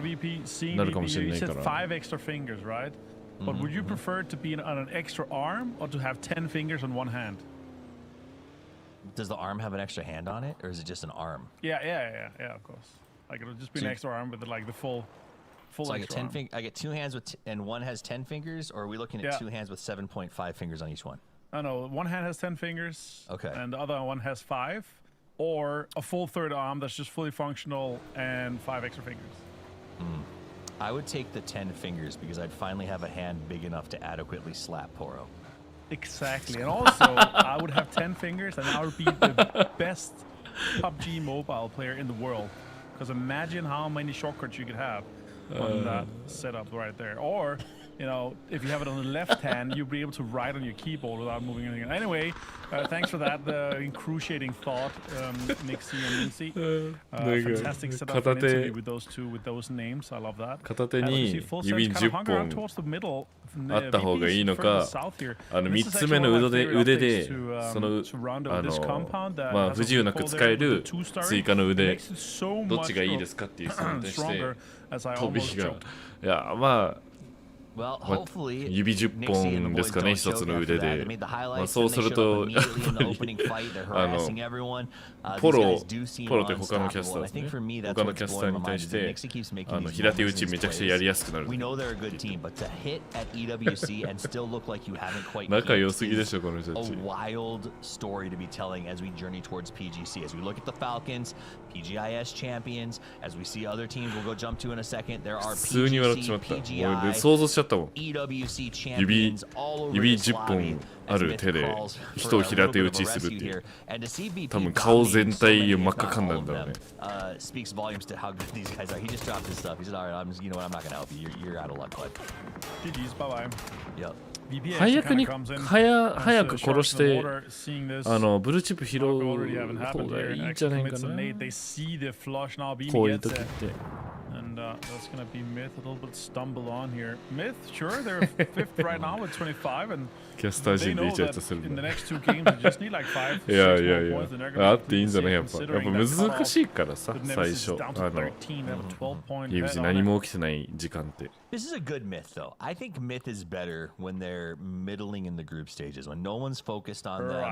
S9: なるかもしれないから。
S10: You said 5 extra fingers, right? But would you prefer to be on an extra arm or to have 10 fingers on one hand?
S2: Does the arm have an extra hand on it, or is it just an arm?
S10: Yeah, of course. Like it'll just be an extra arm with like the full
S2: so
S10: extra arm.
S2: I get 2 hands with and one has 10 fingers, or are we looking at 2 hands with 7.5 fingers on each one?
S10: I know one hand has 10 fingers.
S2: Okay.
S10: And the other one has 5. Or a full third arm that's just fully functional and 5 extra fingers.
S2: I would take the 10 fingers because I'd finally have a hand big enough to adequately slap Poro.
S10: Exactly. And also, I would have 10 fingers and I would be the best PUBG mobile player in the world. Because imagine how many shortcuts you could have on that setup right there. Or, you know, if you have it on the left hand, you'll be able to write on your keyboard without moving anything. Anyway, thanks for that excruciating thought, Nixie and Lindsay. Fantastic setup for an interview with those two, with those names. I love that.
S9: 片手に指10本あった方がいいのか、3つ目の腕でそのまあ不自由なく使える追加の腕どっちがいいですかっていう質問に対してトビがいやまあ。指10本ですかね、一つの腕で。まあ、そうすると、やっぱりポロって他のキャスターですね。他のキャスターに対して、平手打ちめちゃくちゃやりやすくなる。仲良すぎでしょ、この人たち。
S2: PGIS champions, as we see other teams we'll go jump to in a second. There are
S9: PGC,
S2: PGI,
S9: 想像しちゃったもん。
S2: EWC champions all over
S9: 指10本ある手で人を平手打ちするっていう。多分顔全体真っ赤かんなんだろうね。
S2: Speaks volumes to how good these guys are. He just dropped his stuff. He said, "All right, I'm just, you know what? I'm not gonna help you. You're out of luck, bud."
S10: GG's, bye bye.
S2: Yep.
S9: 早く殺してブルーチップ拾う方がいいんじゃないかな。こういう時って。
S10: And that's going to be MiTH a little bit stumble on here. MiTH, sure, they're 5th right now with 25, and they know that in the next 2 games they just need like 5, 6 more points, and they're going to be considering that
S9: 難しいからさ、最初。何も起きてない時間って。
S2: This is a good MiTH, though. I think MiTH is better when they're middling in the group stages, when no one's focused on them,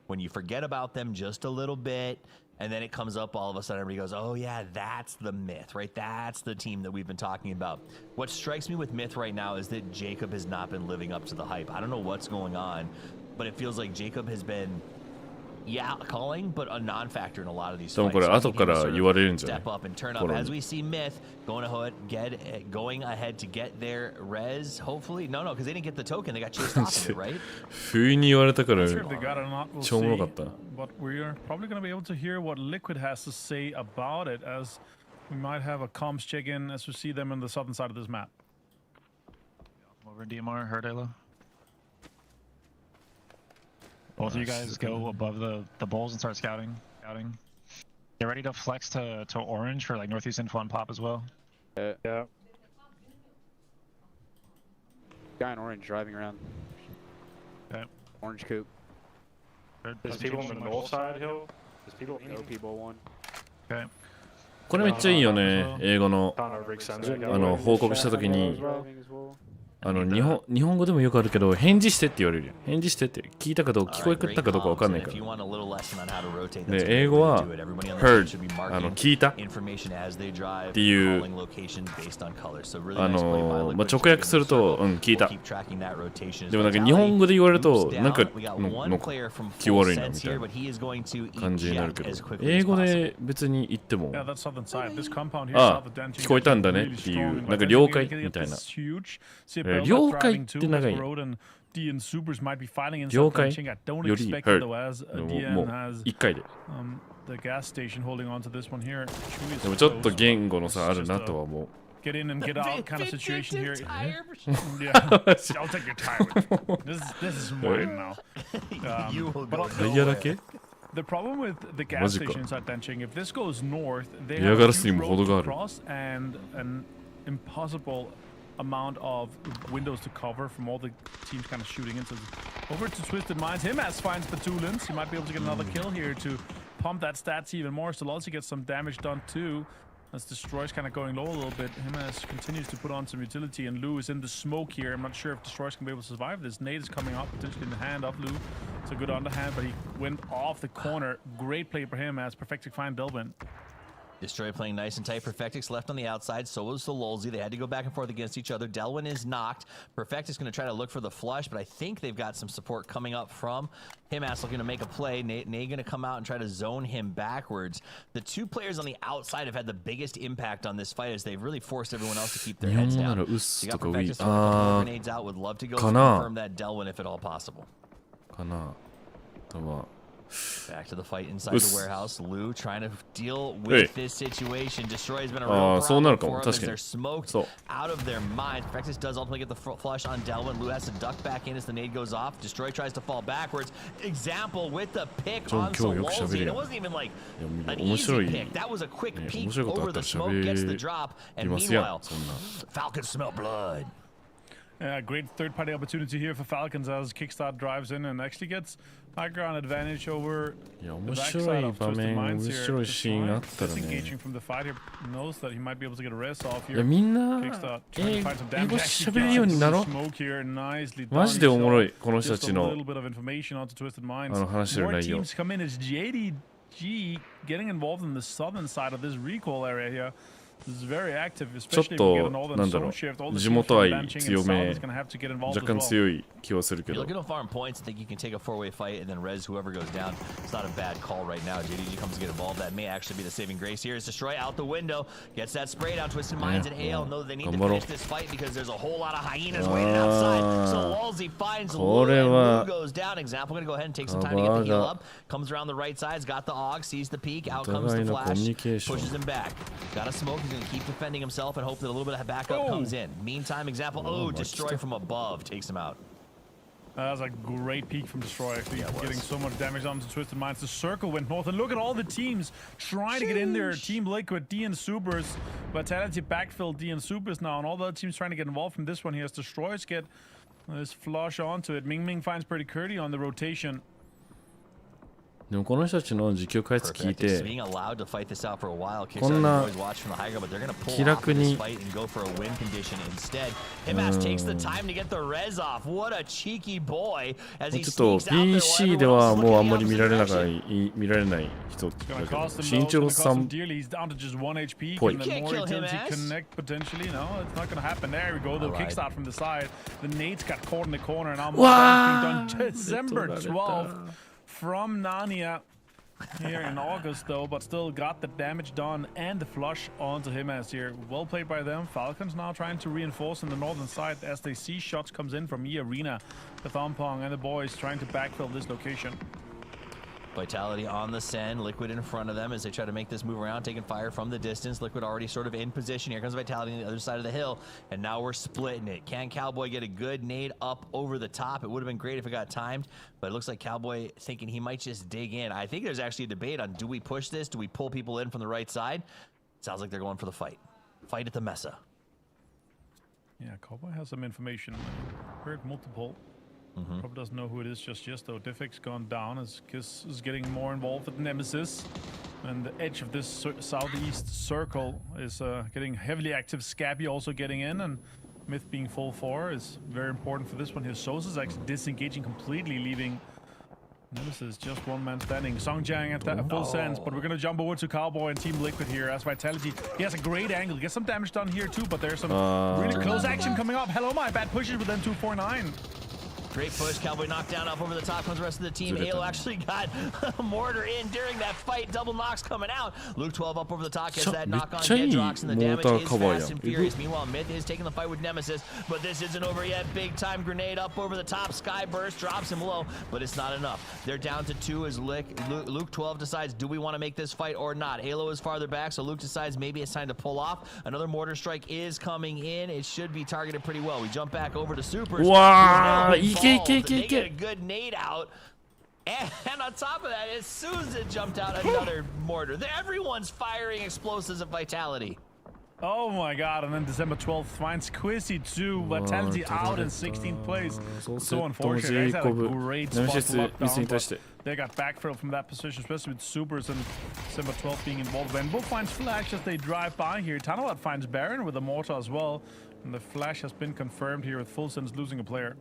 S2: when you forget about them just a little bit, and then it comes up all of a sudden, everybody goes, oh yeah, that's the MiTH, right? That's the team that we've been talking about. What strikes me with MiTH right now is that Jacob has not been living up to the hype. I don't know what's going on, but it feels like Jacob has been calling, but a non-factor in a lot of these fights.
S9: これ後から言われるんじゃない？
S2: Step up and turn up as we see MiTH going ahead to get their res. Hopefully, no, because they didn't get the token. They got chased off of it, right?
S9: 不意に言われたから超おもろかった。
S10: But we are probably going to be able to hear what Liquid has to say about it, as we might have a comms check-in as we see them on the southern side of this map.
S12: Over DMR, Herdela. Both of you guys go above the bowls and start scouting. Get ready to flex to orange for like northeast info on pop as well.
S20: Yeah. Guy in orange driving around.
S12: Okay.
S20: Orange coupe.
S12: There's people on the north side hill.
S20: There's people in OP bowl 1.
S12: Okay.
S9: これめっちゃいいよね、英語の報告したときに日本語でもよくあるけど返事してって言われるよ。返事してって聞いたかどうか聞こえたかどうかわかんないから。で英語は heard 聞いたっていうまあ直訳すると聞いた。でもなんか日本語で言われるとなんか気悪いなみたいな感じになるけど、英語で別に言っても聞こえたんだねっていうなんか了解みたいな。了解って長い。了解より heard もう1回で。でもちょっと言語の差あるなとは思う。
S10: Get in and get out kind of situation here. Yeah, I'll take your time. This is mine now. The problem with the gas station inside Denching, if this goes north, they have a huge road to cross and an impossible amount of windows to cover from all the teams kind of shooting into. Over to Twisted Minds. Him as finds Petulins. He might be able to get another kill here to pump that stats even more. Still also get some damage done too. As Destroy's kind of going low a little bit. Himas continues to put on some utility, and Lou is in the smoke here. I'm not sure if Destroy's going to be able to survive this. Nade is coming up, potentially in the hand of Lou. It's a good underhand, but he went off the corner. Great play for him as perfecting fine Delvin.
S2: Destroy playing nice and tight. Perfectix left on the outside. So was the Lolzy. They had to go back and forth against each other. Delwyn is knocked. Perfectix going to try to look for the flush, but I think they've got some support coming up from Himas looking to make a play. Nate going to come out and try to zone him backwards. The two players on the outside have had the biggest impact on this fight as they've really forced everyone else to keep their heads down. So you got Perfectus throwing a couple more grenades out. Would love to go confirm that Delwyn if at all possible. Back to the fight inside the warehouse. Lou trying to deal with this situation. Destroy has been a real problem for them as they're smoked out of their minds. Perfectus does ultimately get the flush on Delwyn. Lou has to duck back in as the nade goes off. Destroy tries to fall backwards. Example with the pick on Sololzy. And it wasn't even like an easy pick. That was a quick peek over the smoke, gets the drop, and meanwhile, Falcons smell blood.
S10: Great third-party opportunity here for Falcons as Kickstart drives in and actually gets high ground advantage over the backside of Twisted Minds here. Disengaging from the fight here, knows that he might be able to get a res off here. Kickstart trying to find some damage. Smoke here, nicely done. Just a little bit of information onto Twisted Minds. More teams come in as JDG getting involved in the southern side of this recoil area here. Is very active, especially if we get an all-in zone shift. All the teams from benching and south is going to have to get involved as well.
S2: You're looking to farm points. I think you can take a four-way fight and then res whoever goes down. It's not a bad call right now. JDG comes to get involved. That may actually be the saving grace here. Is Destroy out the window. Gets that spray down. Twisted Minds and AL know that they need to finish this fight because there's a whole lot of hyenas waiting outside. So Lolzy finds Lou and Lou goes down. Example, going to go ahead and take some time to get the heal up. Comes around the right side. Has got the AUG. Sees the peak. Out comes the flash. Pushes him back. Got a smoke. He's going to keep defending himself and hope that a little bit of backup comes in. Meantime, Example, Destroy from above takes him out.
S10: That's a great peek from Destroy. Getting so much damage onto Twisted Minds. The circle went north, and look at all the teams trying to get in there. Team Liquid, DN Supers, Vitality backfill DN Supers now, and all the other teams trying to get involved from this one here. As Destroyers get this flush onto it. Ming finds pretty Curdy on the rotation.
S9: でもこの人たちの実況解説聞いて、こんな気楽に、ちょっと PC ではもうあんまり見られない人だけど、新一郎さんっぽい。
S10: From Narnia here in August though, but still got the damage done and the flush onto him as here. Well played by them. Falcons now trying to reinforce in the northern side as they see shots comes in from E-Arena. The Thumpong and the boys trying to backfill this location.
S2: Vitality on the send, Liquid in front of them as they try to make this move around, taking fire from the distance. Liquid already sort of in position. Here comes Vitality on the other side of the hill, and now we're splitting it. Can Cowboy get a good nade up over the top? It would have been great if it got timed, but it looks like Cowboy thinking he might just dig in. I think there's actually a debate on, do we push this? Do we pull people in from the right side? Sounds like they're going for the fight. Fight at the Mesa.
S10: Yeah, Cowboy has some information. Heard multiple. Probably doesn't know who it is just yet, though. Diffic's gone down as Kiss is getting more involved with Nemesis. And the edge of this southeast circle is getting heavily active. Scabby also getting in, and Myth being full 4 is very important for this one here. Sosa's actually disengaging completely, leaving Nemesis just one man standing. Songjiang at that full sense, but we're going to jump over to Cowboy and Team Liquid here as Vitality. He has a great angle. Gets some damage done here too, but there's some really close action coming up. Hello, my bad pushes with M249.
S2: Great push. Cowboy knocked down up over the top. Comes the rest of the team. Halo actually got a mortar in during that fight. Double knocks coming out. Luke 12 up over the top. Gets that knock on Gedrox, and the damage is fast and furious. Meanwhile, Myth is taking the fight with Nemesis, but this isn't over yet. Big time grenade up over the top. Sky burst drops him low, but it's not enough. They're down to 2 as Luke 12 decides, do we want to make this fight or not? Halo is farther back, so Luke decides maybe it's time to pull off. Another mortar strike is coming in. It should be targeted pretty well. We jump back over to Supers.
S9: Wow!
S2: They get a good nade out, and on top of that, as soon as it jumped out, another mortar. Everyone's firing explosives at Vitality.
S10: Oh my god, and then December 12th finds Quizzy too. Vitality out in 16th place. So unfortunate. Guys had a great spot to lock down, but they got backfill from that position, especially with Supers and December 12th being involved. When both finds Flash as they drive by here. Tanawat finds Baron with a mortar as well, and the Flash has been confirmed here with Full Sense losing a player.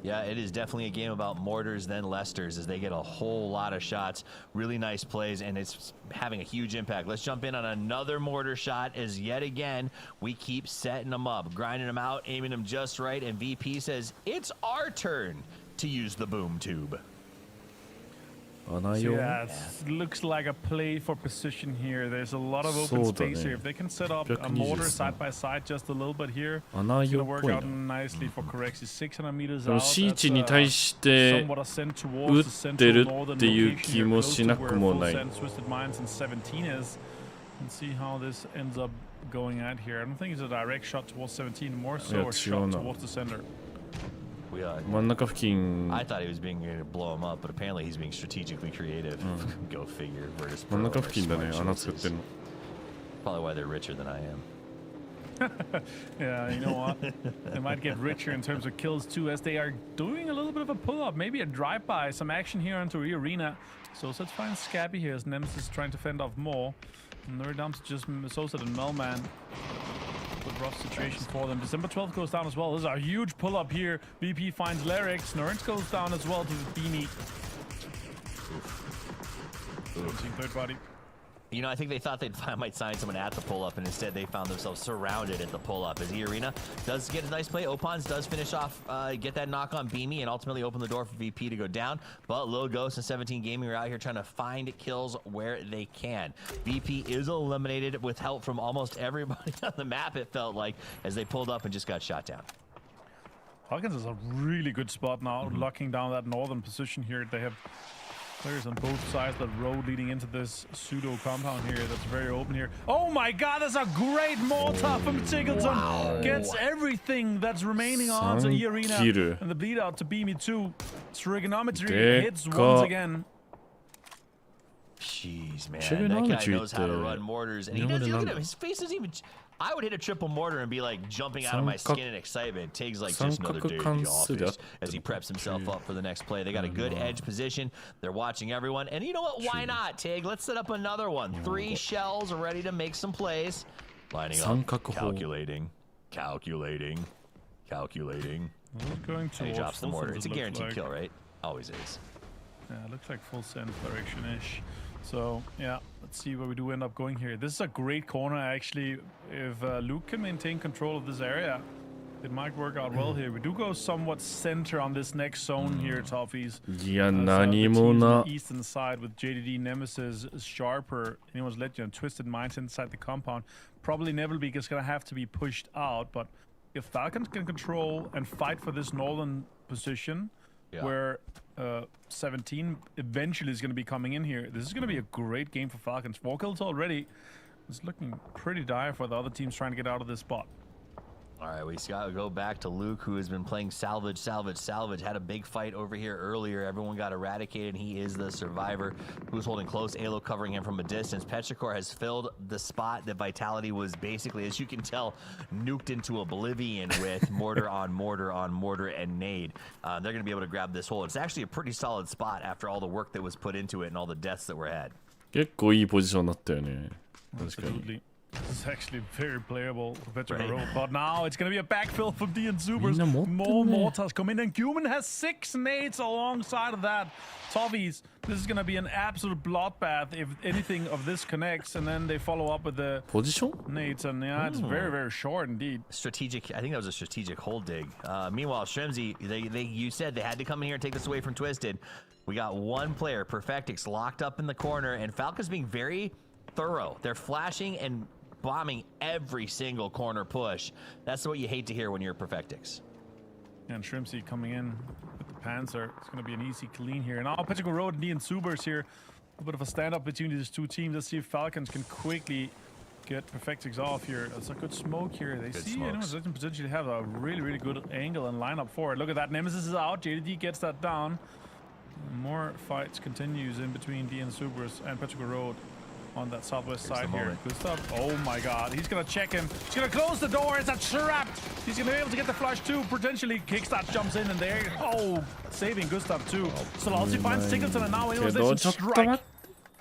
S2: Yeah, it is definitely a game about mortars than Leicesters as they get a whole lot of shots, really nice plays, and it's having a huge impact. Let's jump in on another mortar shot as yet again we keep setting them up, grinding them out, aiming them just right, and VP says it's our turn to use the boom tube.
S10: So yeah, it looks like a play for position here. There's a lot of open space here. If they can set up a mortar side by side just a little bit here, it's going to work out nicely for Corexi. 600 meters out.
S9: シーチに対して打ってるっていう気もしなくもない。
S10: Twisted Minds and 17 is. Let's see how this ends up going at here. I don't think it's a direct shot towards 17, more so a shot towards the center.
S2: I thought he was being going to blow him up, but apparently he's being strategically creative. Go figure. Virtus Pro probably why they're richer than I am.
S10: Yeah, you know what? They might get richer in terms of kills too, as they are doing a little bit of a pull-up, maybe a drive-by, some action here onto the arena. So let's find Scabby here as Nemesis trying to fend off more. And Nerdumps just Sosa and Melman. A rough situation for them. December 12th goes down as well. This is a huge pull-up here. VP finds Larix. Nerns goes down as well to the Beanie. Third body.
S2: You know, I think they thought they might sign someone at the pull-up, and instead they found themselves surrounded at the pull-up. As the arena does get a nice play, Opons does finish off, get that knock on Beanie, and ultimately open the door for VP to go down. But Lil Ghost and 17 Gaming are out here trying to find kills where they can. VP is eliminated with help from almost everybody on the map, it felt like, as they pulled up and just got shot down.
S10: Falcons is a really good spot now, locking down that northern position here. They have players on both sides, the road leading into this pseudo compound here that's very open here. Oh my god, that's a great mortar from Tiggleton. Wow. Gets everything that's remaining onto the arena. And the bleed out to Beamy 2. Trigonometry hits once again.
S2: Jeez, man. That guy knows how to run mortars. And he does, look at him, his face isn't even... I would hit a triple mortar and be like jumping out of my skin in excitement. Tig's like just another day in the office as he preps himself up for the next play. They got a good edge position. They're watching everyone. And you know what? Why not, Tig? Let's set up another one. 3 shells ready to make some plays. Lining up. Calculating. Calculating. Calculating.
S10: Going to
S2: he drops the mortar. It's a guaranteed kill, right? Always is.
S10: Yeah, it looks like full send direction-ish. So, yeah, let's see where we do end up going here. This is a great corner, actually. If Luke can maintain control of this area, it might work out well here. We do go somewhat center on this next zone here, Toffees.
S9: Yeah, the
S10: eastern side with JDD, Nemesis, Sharper, anyone's legend, Twisted Minds inside the compound. Probably Nevillebeak is going to have to be pushed out, but if Falcons can control and fight for this northern position, where 17 eventually is going to be coming in here. This is going to be a great game for Falcons. 4 kills already. It's looking pretty dire for the other teams trying to get out of this spot.
S2: All right, we got to go back to Luke, who has been playing salvage. Had a big fight over here earlier. Everyone got eradicated. He is the survivor who's holding close. Alo covering him from a distance. Petrichor has filled the spot that Vitality was basically, as you can tell, nuked into oblivion with mortar on mortar on mortar and nade. They're going to be able to grab this hole. It's actually a pretty solid spot after all the work that was put into it and all the deaths that were had.
S9: 結構いいポジションになったよね。
S10: Absolutely. This is actually very playable for Petrichor. But now it's going to be a backfill from D and Supers. More mortars come in, and Cuman has 6 nades alongside of that. Toffees, this is going to be an absolute bloodbath if anything of this connects, and then they follow up with the nades, and yeah, it's very, very short indeed.
S2: Strategic, I think that was a strategic hold dig. Meanwhile, Shrimsy, you said they had to come in here and take this away from Twisted. We got one player, Perfectix, locked up in the corner, and Falca's being very thorough. They're flashing and bombing every single corner push. That's what you hate to hear when you're Perfectix.
S10: And Shrimpsy coming in with the Panzer. It's going to be an easy clean here. And now Petrichor Road and D and Subers here. A bit of a stand-up between these two teams. Let's see if Falcons can quickly get Perfectix off here. That's a good smoke here. They see anyone that can potentially have a really, really good angle and lineup for it. Look at that. Nemesis is out. JDD gets that down. More fights continues in between D and Subers and Petrichor Road on that southwest side here. Good stuff. Oh my god. He's going to check him. He's going to close the door. It's a trap. He's going to be able to get the flash too. Potentially Kickstart jumps in and there. Oh, saving Gustav too. Solazzi finds Tickleton and now he was able to strike.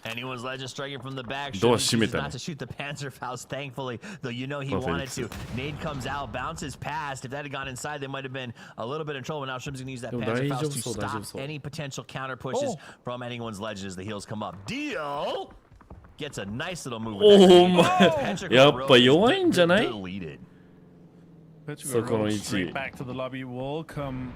S2: Anyone's Legend striking from the back. Chooses not to shoot the Panzerfaust, thankfully, though you know he wanted to. Nade comes out, bounces past. If that had gone inside, they might have been a little bit in trouble. Now Shrim's going to use that Panzerfaust to stop any potential counter pushes from Anyone's Legend as the heels come up. Deal gets a nice little move.
S9: Oh my! やっぱ弱いんじゃない？
S10: Straight back to the lobby. Welcome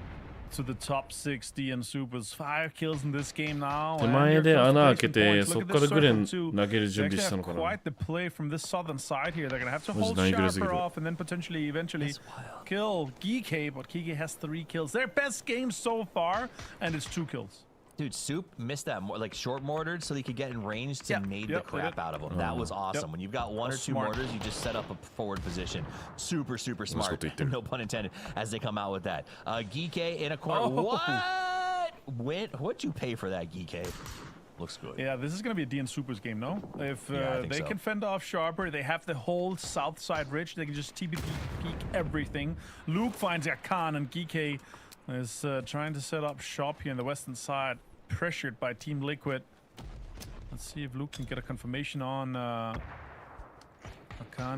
S10: to the top 60 and Supers. 5 kills in this game now.
S9: 手前で穴開けてそこからグレン投げる準備したのかな。
S10: Quite the play from this southern side here. They're gonna have to hold Sharper off and then potentially eventually kill GK. But GK has 3 kills. Their best game so far, and it's 2 kills.
S2: Dude, Soup missed that like short mortared so he could get in range to nade the crap out of him. That was awesome. When you've got 1 or 2 mortars, you just set up a forward position. Super smart. No pun intended. As they come out with that, Geeke in a corner. What'd you pay for that, Geeke? Looks good.
S10: Yeah, this is gonna be a DN Supers game, no? If they can fend off Sharper, they have the whole south side ridge. They can just TP peek everything. Luke finds Akan, and Geeke is trying to set up shop here in the western side. Pressured by Team Liquid. Let's see if Luke can get a confirmation on Akan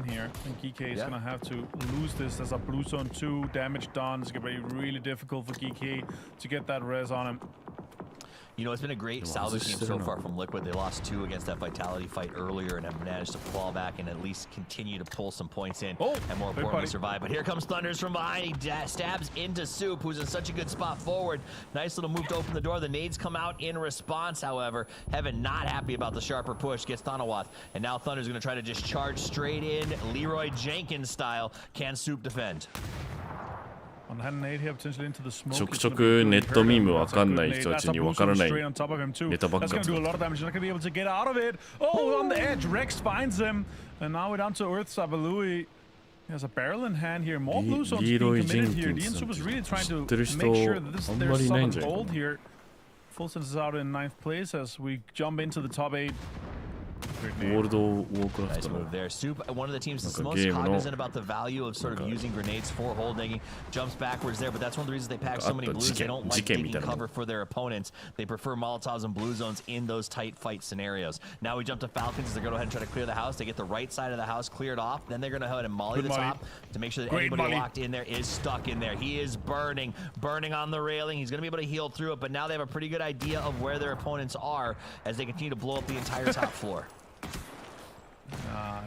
S10: here. I think Geeke is gonna have to lose this. There's a blue zone 2 damage done. It's gonna be really difficult for Geeke to get that res on him.
S2: You know, it's been a great salvage game so far from Liquid. They lost 2 against that Vitality fight earlier and have managed to claw back and at least continue to pull some points in and more importantly survive. But here comes Thunders from behind. He stabs into Soup, who's in such a good spot forward. Nice little move to open the door. The nades come out in response, however. Heaven not happy about the Sharper push. Gets Thanawath. And now Thunder's going to try to just charge straight in, Leroy Jenkins style. Can Soup defend?
S9: ちょくちょくネットミームわかんない人たちにわからないネタばっか使って
S10: Oh, on the edge, Rex finds him. And now we're down to Earth. Sabalui has a barrel in hand here. More blue zones being committed here. DN Super's really trying to make sure that there's some gold here. Fulton is out in 9th place as we jump into the top 8.
S2: Nice move there. Soup, one of the teams that's most cognizant about the value of sort of using grenades for holding. Jumps backwards there, but that's one of the reasons they pack so many blues. They don't like taking cover for their opponents. They prefer Molotovs and blue zones in those tight fight scenarios. Now we jump to Falcons as they're going to go ahead and try to clear the house. They get the right side of the house cleared off. Then they're going to go ahead and molly the top to make sure that anybody locked in there is stuck in there. He is burning on the railing. He's going to be able to heal through it, but now they have a pretty good idea of where their opponents are as they continue to blow up the entire top floor.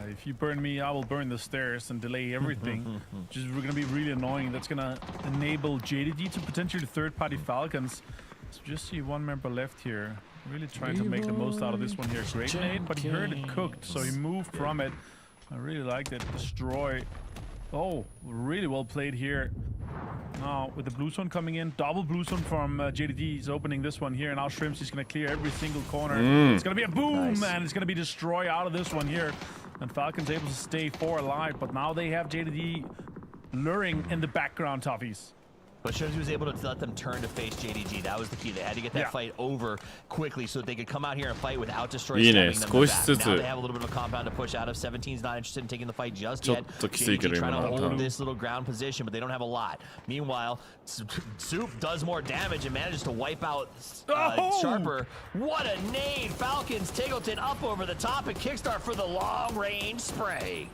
S10: If you burn me, I will burn the stairs and delay everything. Which is going to be really annoying. That's going to enable JDD to potentially third-party Falcons. So just see 1 member left here. Really trying to make the most out of this one here. Great nade, but he heard it cooked, so he moved from it. I really liked it. Destroy. Oh, really well played here. Now, with the blue zone coming in, double blue zone from JDD. He's opening this one here. Now Shrimps, he's going to clear every single corner. It's going to be a boom, and it's going to be destroy out of this one here. And Falcon's able to stay 4 alive, but now they have JDD luring in the background, Toughies.
S2: But Shrimps was able to let them turn to face JDG. That was the key. They had to get that fight over quickly so that they could come out here and fight without destroying them back. Now they have a little bit of a compound to push out of. 17's not interested in taking the fight just yet. JDG trying to hold this little ground position, but they don't have a lot. Meanwhile, Soup does more damage and manages to wipe out Sharper. What a nade! Falcons, Tiggleton up over the top and kickstart for the long-range spray.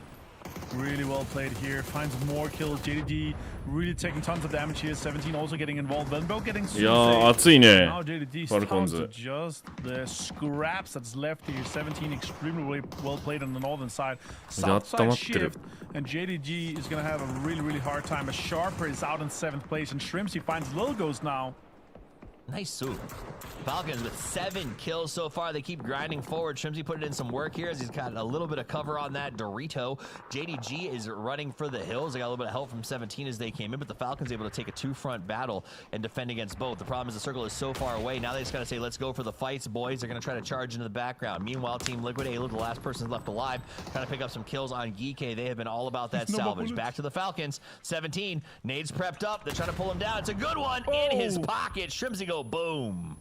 S10: Really well played here. Finds more kills. JDD really taking tons of damage here. 17 also getting involved. Venbo getting super
S9: safe.
S10: Now JDD down to just the scraps that's left here. 17 extremely well played on the northern side. South side shift. And JDG is going to have a really hard time. A Sharper is out in 7th place. And Shrimps, he finds Lilgos now.
S2: Nice Soup. Falcons with 7 kills so far. They keep grinding forward. Shrimsy put it in some work here as he's got a little bit of cover on that Dorito. JDG is running for the hills. They got a little bit of help from 17 as they came in, but the Falcons able to take a 2-front battle and defend against both. The problem is the circle is so far away. Now they just got to say, let's go for the fights, boys. They're going to try to charge into the background. Meanwhile, Team Liquid, Alo, the last person left alive, trying to pick up some kills on Geeke. They have been all about that salvage. Back to the Falcons. 17. Nades prepped up. They're trying to pull him down. It's a good one in his pocket. Shrimsy go boom.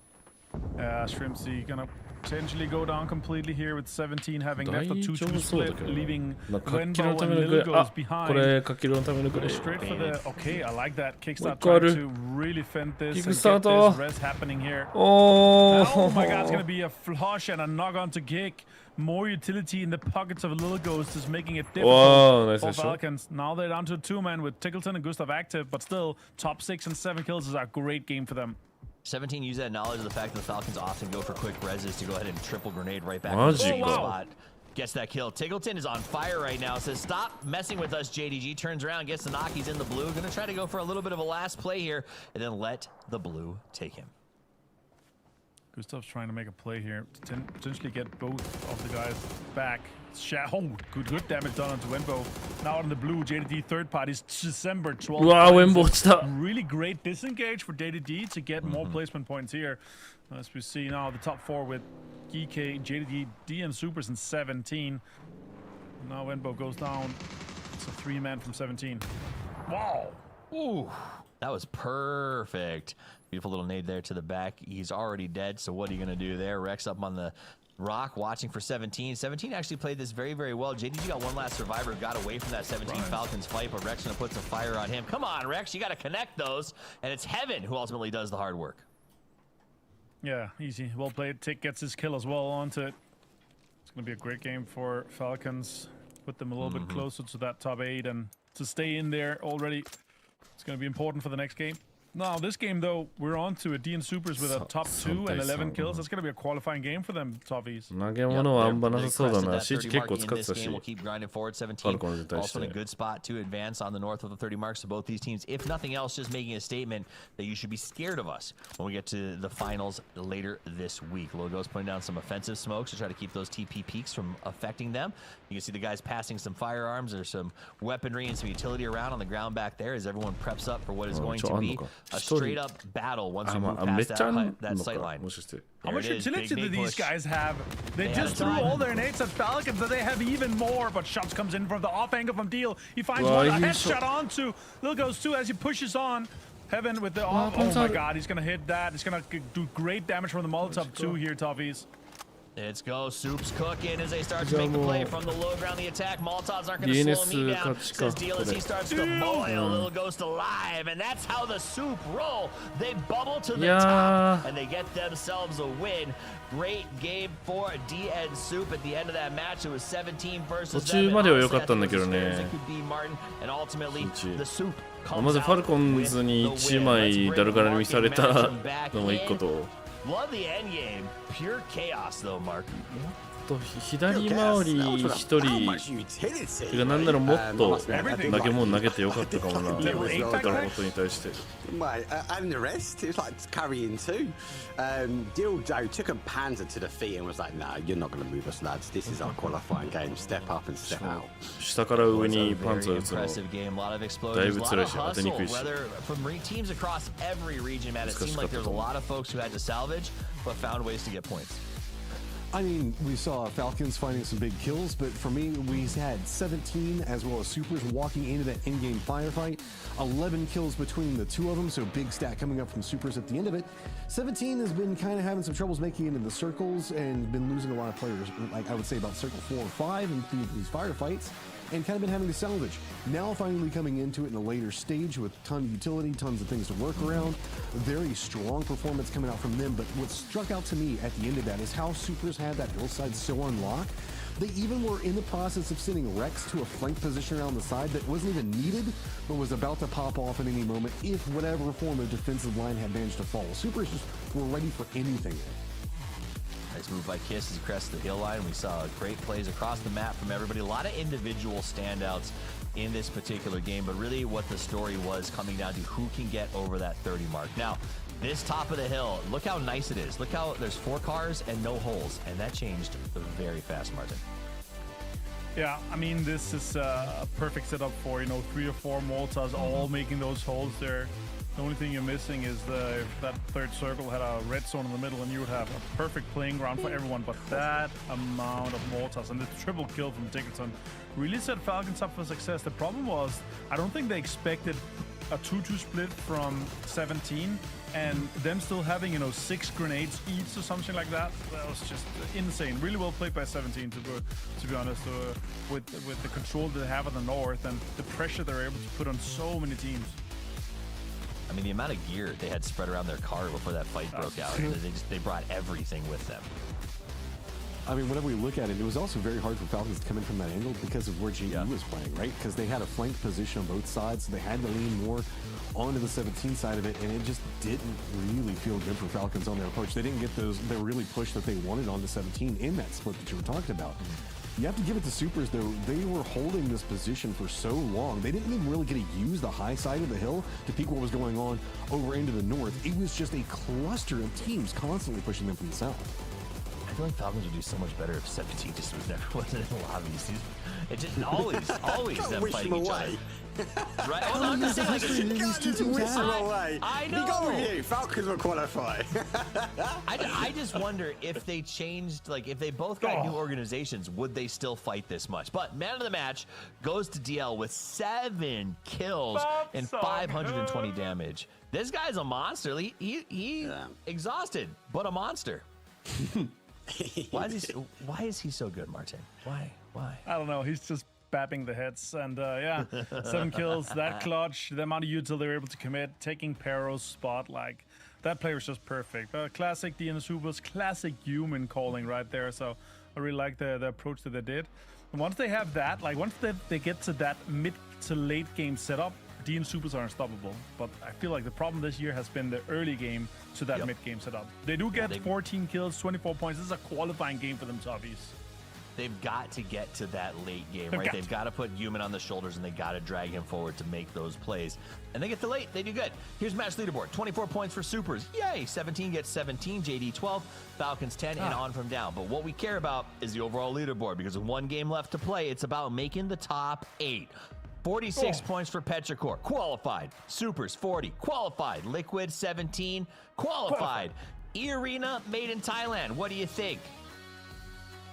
S10: Shrimpsy gonna potentially go down completely here with 17 having left a 2-2 split, leaving
S9: 書き
S10: Wenbo
S9: のた
S10: and
S9: めのグレ
S10: Lil
S9: ー。
S10: goes
S9: あ、
S10: behind.
S9: これ書きのためのグレ
S10: Go
S9: ー。
S10: straight for the. Okay, I like that. Kickstart
S9: もう一個あ
S10: trying
S9: る。
S10: to really fend this and
S9: キックスター
S10: get
S9: ト。
S10: this res happening here.
S9: お
S10: Oh my god, it's
S9: ー。
S10: gonna be a flush and a knock on to kick. More utility in the pockets of Lil Ghost is making it
S9: Wow,
S10: difficult
S9: nice
S10: for
S9: headshot.
S10: Falcons. Now they're down to a 2-man with Tickleton and Gustav active, but still top 6 and 7 kills is a great game for them.
S2: 17 use that knowledge of the fact that the Falcons often go for quick reses to go ahead and triple grenade right back
S9: Wow.
S2: into the same
S9: Wow.
S2: spot. Gets that kill. Tiggleton is on fire right now. Says, stop messing with us, JDG. Turns around, gets the knock. He's in the blue. Gonna try to go for a little bit of a last play here and then let the blue take him.
S10: Gustav's trying to make a play here to potentially get both of the guys back. Oh, good damage done onto Wenbo. Now out in the blue, JDD third party's December 12th.
S9: Wow, Wenbo 落ちた。
S10: Really great disengage for JDD to get more placement points here. As we see now, the top 4 with GK, JDD, D and Supers in 17. Now Wenbo goes down. It's a 3-man from 17. Wow.
S2: Ooh, that was perfect. Beautiful little nade there to the back. He's already dead, so what are you going to do there? Rex up on the rock watching for 17. 17 actually played this very, very well. JDG got one last survivor, got away from that 17 Falcons fight, but Rex going to put some fire on him. Come on, Rex, you got to connect those, and it's Heaven who ultimately does the hard work.
S10: Yeah, easy. Well played. Tick gets his kill as well onto it. It's going to be a great game for Falcons. Put them a little bit closer to that top 8 and to stay in there already. It's going to be important for the next game. Now, this game, though, we're on to a DN Supers with a top 2 and 11 kills. That's going to be a qualifying game for them, Toffees.
S9: 投げ物はあんまなさそうだな。CG 結構使ってたし。
S2: We'll keep grinding forward. 17 also in a good spot to advance on the north of the 30 marks. So both these teams, if nothing else, just making a statement that you should be scared of us when we get to the finals later this week. Logo's putting down some offensive smokes to try to keep those TP peaks from affecting them. You can see the guys passing some firearms. There's some weaponry and some utility around on the ground back there as everyone preps up for what is going to be a straight up battle once we move past that sight line.
S10: How much utility do these guys have? They just threw all their nades at Falcons, but they have even more. But shots comes in from the off angle from Deal. He finds one, a headshot onto Lil Goes 2 as he pushes on. Heaven with the off. Oh my god, he's gonna hit that. He's gonna do great damage from the Molotov 2 here, Toffees.
S2: Let's go. Soup's cooking as they start to make the play from the low ground. The attack. Molotovs aren't going to slow me down. Says Deal as he starts to boil. Little Ghost alive. And that's how the Soup roll. They bubble to the top and they get themselves a win. Great game for DN Soup at the end of that match. It was 17 versus 7.
S9: 途中までは良かったんだけどね。
S2: And ultimately, the Soup
S9: まずファルコンズに1枚ダルガラに見されたのも1個と。
S2: Love the end game. Pure chaos, though, Mark.
S9: 左回り1人てかなんならもっと投げ物投げてよかったかもな。だからことに対して。
S8: And the rest, it's like carrying two. Dildo took a panzer to the feet and was like, "Nah, you're not going to move us, lads. This is our qualifying game. Step up and step out."
S9: 下から上にパンツを打つのだいぶ辛いし当てにくいし。
S2: From teams across every region, man, it seemed like there was a lot of folks who had to salvage, but found ways to get points.
S3: I mean, we saw Falcons finding some big kills, but for me, we had 17 as well as Supers walking into that in-game firefight. 11 kills between the two of them, so big stat coming up from Supers at the end of it. 17 has been kind of having some troubles making it into the circles and been losing a lot of players, like I would say about circle 4 or 5 in these firefights, and kind of been having to salvage. Now finally coming into it in a later stage with tons of utility, tons of things to work around. Very strong performance coming out from them, but what struck out to me at the end of that is how Supers had that hillside so unlocked. They even were in the process of sending Rex to a flank position around the side that wasn't even needed, but was about to pop off at any moment if whatever form of defensive line had managed to fall. Supers just were ready for anything.
S2: Nice move by Kiss as he crested the hill line. We saw great plays across the map from everybody. A lot of individual standouts in this particular game, but really what the story was coming down to who can get over that 30 mark. Now, this top of the hill, look how nice it is. Look how there's 4 cars and no holes, and that changed very fast, Martin.
S10: Yeah, I mean, this is a perfect setup for, 3 or 4 Molotovs all making those holes there. The only thing you're missing is if that third circle had a red zone in the middle, and you would have a perfect playing ground for everyone. But that amount of Molotovs and the triple kill from Dickerson really set Falcons up for success. The problem was, I don't think they expected a 2-2 split from 17, and them still having 6 grenades each or something like that. That was just insane. Really well played by 17 to be honest, with the control they have at the north and the pressure they're able to put on so many teams.
S2: I mean, the amount of gear they had spread around their car before that fight broke out. They brought everything with them.
S3: I mean, whenever we look at it, it was also very hard for Falcons to come in from that angle because of where GE was playing, right? Because they had a flanked position on both sides, so they had to lean more onto the 17 side of it, and it just didn't really feel good for Falcons on their approach. They didn't get the really push that they wanted on the 17 in that split that you were talking about. You have to give it to Supers, though. They were holding this position for so long. They didn't even really get to use the high side of the hill to peek what was going on over into the north. It was just a cluster of teams constantly pushing them from the south.
S2: I feel like Falcons would do so much better if 17 just wasn't in the lobbies. It just always them fighting each other. Right? Oh, no, I'm just saying, like,
S8: just wish them away.
S2: I know.
S8: We go with you. Falcons will qualify.
S2: I just wonder if they changed, like, if they both got new organizations, would they still fight this much? But man of the match goes to DL with 7 kills and 520 damage. This guy's a monster. He exhausted, but a monster. Why is he so good, Martin? Why?
S10: I don't know. He's just bapping the hits, and 7 kills, that clutch, the amount of util they were able to commit, taking Pero's spot, like, that player was just perfect. Classic DN Supers, classic human calling right there, so I really like the approach that they did. And once they have that, like, once they get to that mid to late game setup, DN Supers are unstoppable, but I feel like the problem this year has been the early game to that mid-game setup. They do get 14 kills, 24 points. This is a qualifying game for them TWIS.
S2: They've got to get to that late game, right? They've got to put Human on the shoulders, and they got to drag him forward to make those plays. And they get to late. They do good. Here's match leaderboard. 24 points for Supers. Yay! 17 gets 17, JD 12, Falcons 10, and on from down. But what we care about is the overall leaderboard, because with 1 game left to play, it's about making the top 8. 46 points for Petrichor, qualified. Supers, 40, qualified. Liquid, 17, qualified. E-Arena, made in Thailand. What do you think?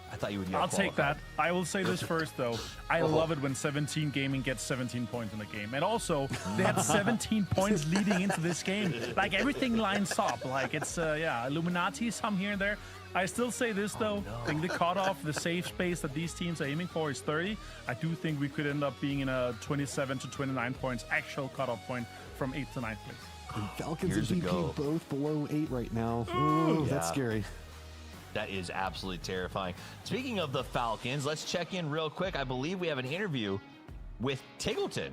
S2: I thought you would get
S10: I'll
S2: qualified.
S10: take that. I will say this first, though. I love it when 17 Gaming gets 17 points in a game. And also, they had 17 points leading into this game. Like, everything lines up. Like, it's, Illuminati, some here and there. I still say this, though. I think the cutoff, the safe space that these teams are aiming for is 30. I do think we could end up being in a 27 to 29 points actual cutoff point from 8th to 9th place.
S3: Falcons and GP both below 8 right now. Ooh, that's scary.
S2: That is absolutely terrifying. Speaking of the Falcons, let's check in real quick. I believe we have an interview with Tiggleton.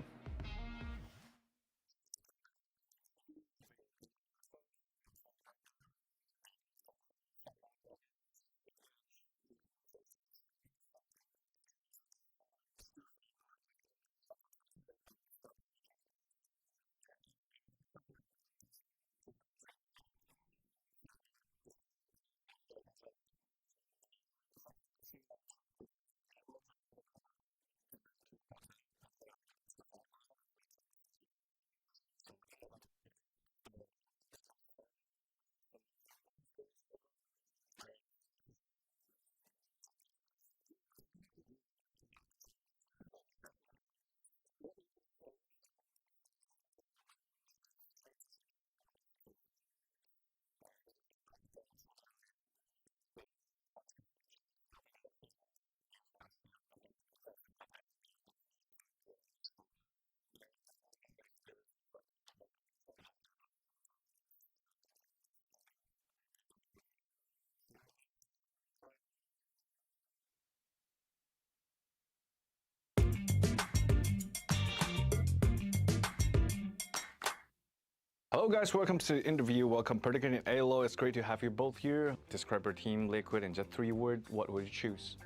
S1: Hello guys, welcome to the interview. Welcome particularly in ALO. It's great to have you both here. Describe your team, Liquid, in just 3 words. What would you choose?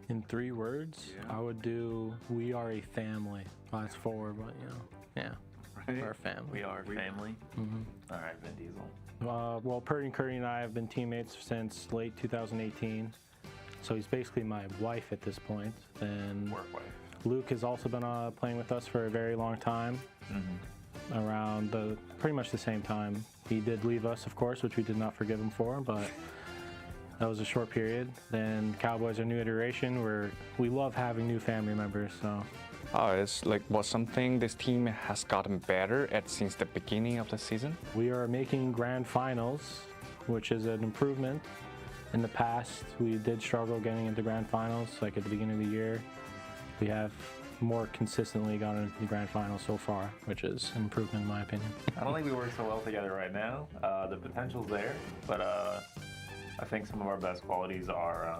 S5: In 3 words, I would do we are a family. That's 4, but yeah.
S1: Right.
S5: We're a family.
S13: We are a family?
S5: Mm-hmm.
S13: All right, Vin Diesel.
S5: Well, Purdy and Curdy and I have been teammates since late 2018. So he's basically my wife at this point. Then
S13: Work wife.
S5: Luke has also been playing with us for a very long time.
S13: Mm-hmm.
S5: Around pretty much the same time. He did leave us, of course, which we did not forgive him for, but that was a short period. Then Cowboys are new iteration where we love having new family members, so
S1: Oh, it's like something this team has gotten better at since the beginning of the season?
S5: We are making grand finals, which is an improvement. In the past, we did struggle getting into grand finals, like at the beginning of the year. We have more consistently gotten into the grand finals so far, which is an improvement in my opinion.
S13: I don't think we work so well together right now. The potential's there, but I think some of our best qualities are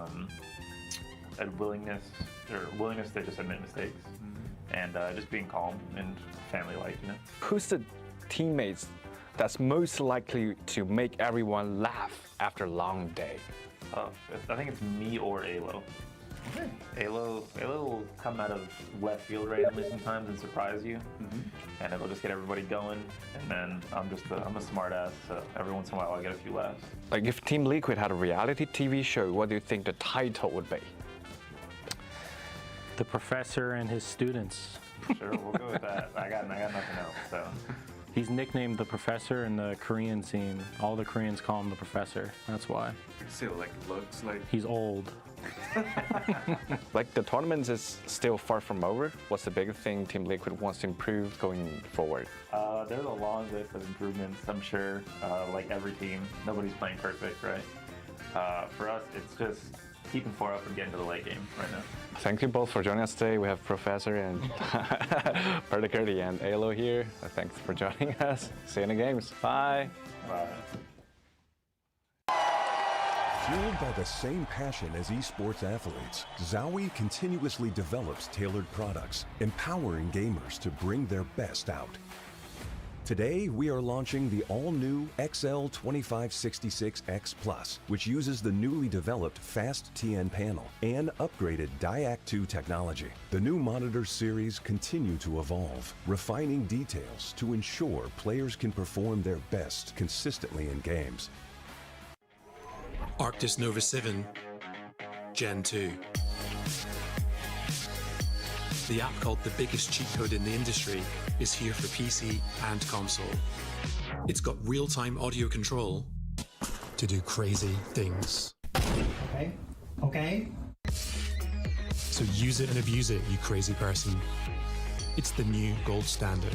S13: a willingness to just admit mistakes and just being calm and family-like, you know.
S1: Who's the teammates that's most likely to make everyone laugh after a long day?
S13: Oh, I think it's me or Alo. Alo will come out of left field randomly sometimes and surprise you, and it'll just get everybody going. And then I'm a smart ass, so every once in a while I get a few laughs.
S1: Like if Team Liquid had a reality TV show, what do you think the title would be?
S5: The Professor and his students.
S13: Sure, we'll go with that. I got nothing else. So.
S5: He's nicknamed the Professor in the Korean scene. All the Koreans call him the Professor. That's why.
S17: Still, like looks like
S5: he's old.
S1: Like the tournament is still far from over. What's the big thing Team Liquid wants to improve going forward?
S13: There's a long list of improvements, I'm sure. Like every team, nobody's playing perfect, right? For us, it's just keeping 4 up and getting to the late game right now.
S1: Thank you both for joining us today. We have Professor and Perdicurdy and Alo here. Thanks for joining us. See you in the games. Bye.
S13: Bye.
S4: Fueled by the same passion as esports athletes, ZOWI continuously develops tailored products, empowering gamers to bring their best out. Today, we are launching the all-new XL2566X Plus, which uses the newly developed Fast TN panel and upgraded DIAC2 technology. The new monitor series continue to evolve, refining details to ensure players can perform their best consistently in games.
S23: Arctis Nova 7 Gen 2. The app called the biggest cheat code in the industry is here for PC and console. It's got real-time audio control to do crazy things.
S24: Okay.
S23: So use it and abuse it, you crazy person. It's the new gold standard.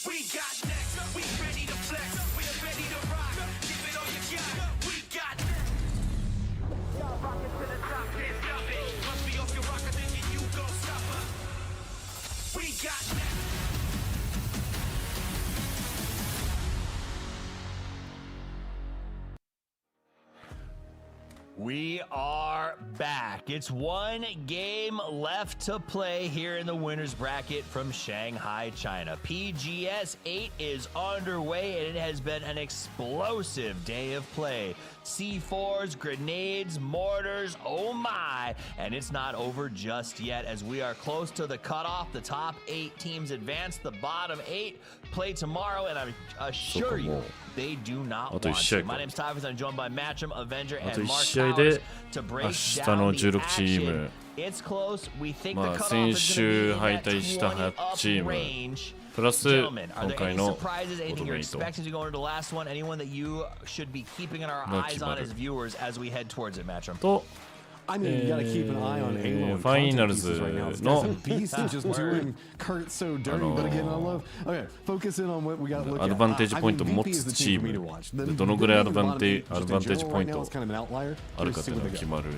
S6: We got next, we ready to flex, we're ready to rock, give it all you got, we got next. Y'all rockin' to the top, can't stop it, must be off your rocker, then you gon' stop her. We got next.
S2: We are back. It's one game left to play here in the winner's bracket from Shanghai, China. PGS 8 is underway, and it has been an explosive day of play. C4s, grenades, mortars, oh my. And it's not over just yet, as we are close to the cutoff. The top 8 teams advance. The bottom 8 play tomorrow, and I assure you, they do not want to. My name's TWIS. I'm joined by Matcham, Avenger, and Mark Powers to break down the action. It's close. We think the cutoff is going to be in that 20 up range. Gentlemen, are there any surprises, anything you're expecting to go into the last one? Anyone that you should be keeping our eyes on as viewers as we head towards it, Matcham?
S3: I mean, you gotta keep an eye on Halo and
S9: Finals
S3: right now. This guy's a beast and just doing Kurt so dirty, but again, I love. Okay, focus in on what we gotta look at.
S9: アドバンテージポイントを持つチームでどのぐらいアドバンテージポイントあるかっていうのが決まるね。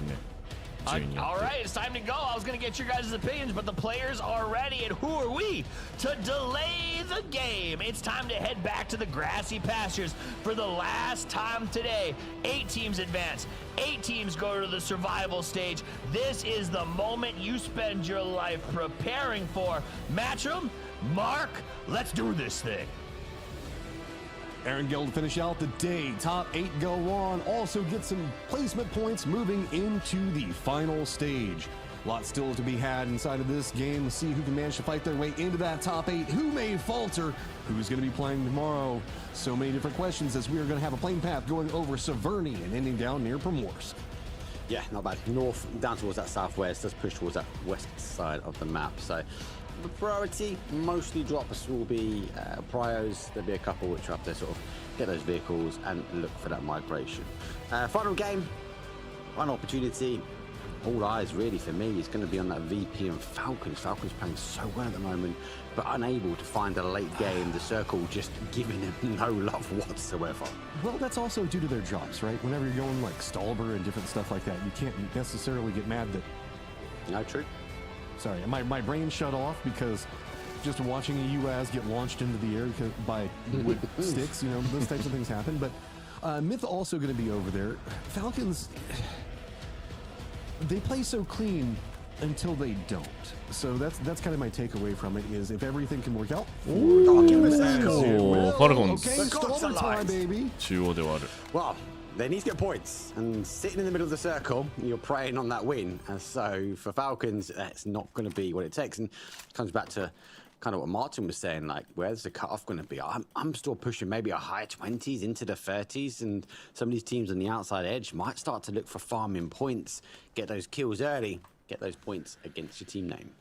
S2: All right, it's time to go. I was going to get your guys' opinions, but the players are ready, and who are we to delay the game? It's time to head back to the grassy pastures for the last time today. 8 teams advance. 8 teams go to the survival stage. This is the moment you spend your life preparing for. Matcham, Mark, let's do this thing.
S3: Aaron Gill to finish out the day. Top 8 go on. Also get some placement points moving into the final stage. A lot still to be had inside of this game. We'll see who can manage to fight their way into that top 8. Who may falter? Who's going to be playing tomorrow? So many different questions as we are going to have a plane path going over Severny and ending down near Primorsk.
S8: Yeah, not bad. North, down towards that southwest. Let's push towards that west side of the map. So the priority, mostly drops will be prios. There'll be a couple which are up there sort of get those vehicles and look for that migration. Final game, one opportunity. All eyes really for me is going to be on that VP and Falcons. Falcons playing so well at the moment, but unable to find a late game. The circle just giving them no love whatsoever.
S3: Well, that's also due to their jobs, right? Whenever you're going like Stalber and different stuff like that, you can't necessarily get mad that...
S8: No, true.
S3: Sorry, my brain shut off because just watching a UAS get launched into the air by wood sticks, you know, those types of things happen. But MiTH also going to be over there. Falcons... They play so clean until they don't. So that's kind of my takeaway from it is if everything can work out.
S9: Well,
S8: they need to get points, and sitting in the middle of the circle, you're preying on that win. And so for Falcons, that's not going to be what it takes. And it comes back to kind of what Martin was saying, like, where's the cutoff going to be? I'm still pushing maybe a high 20s into the 30s, and some of these teams on the outside edge might start to look for farming points, get those kills early, get those points against your team name.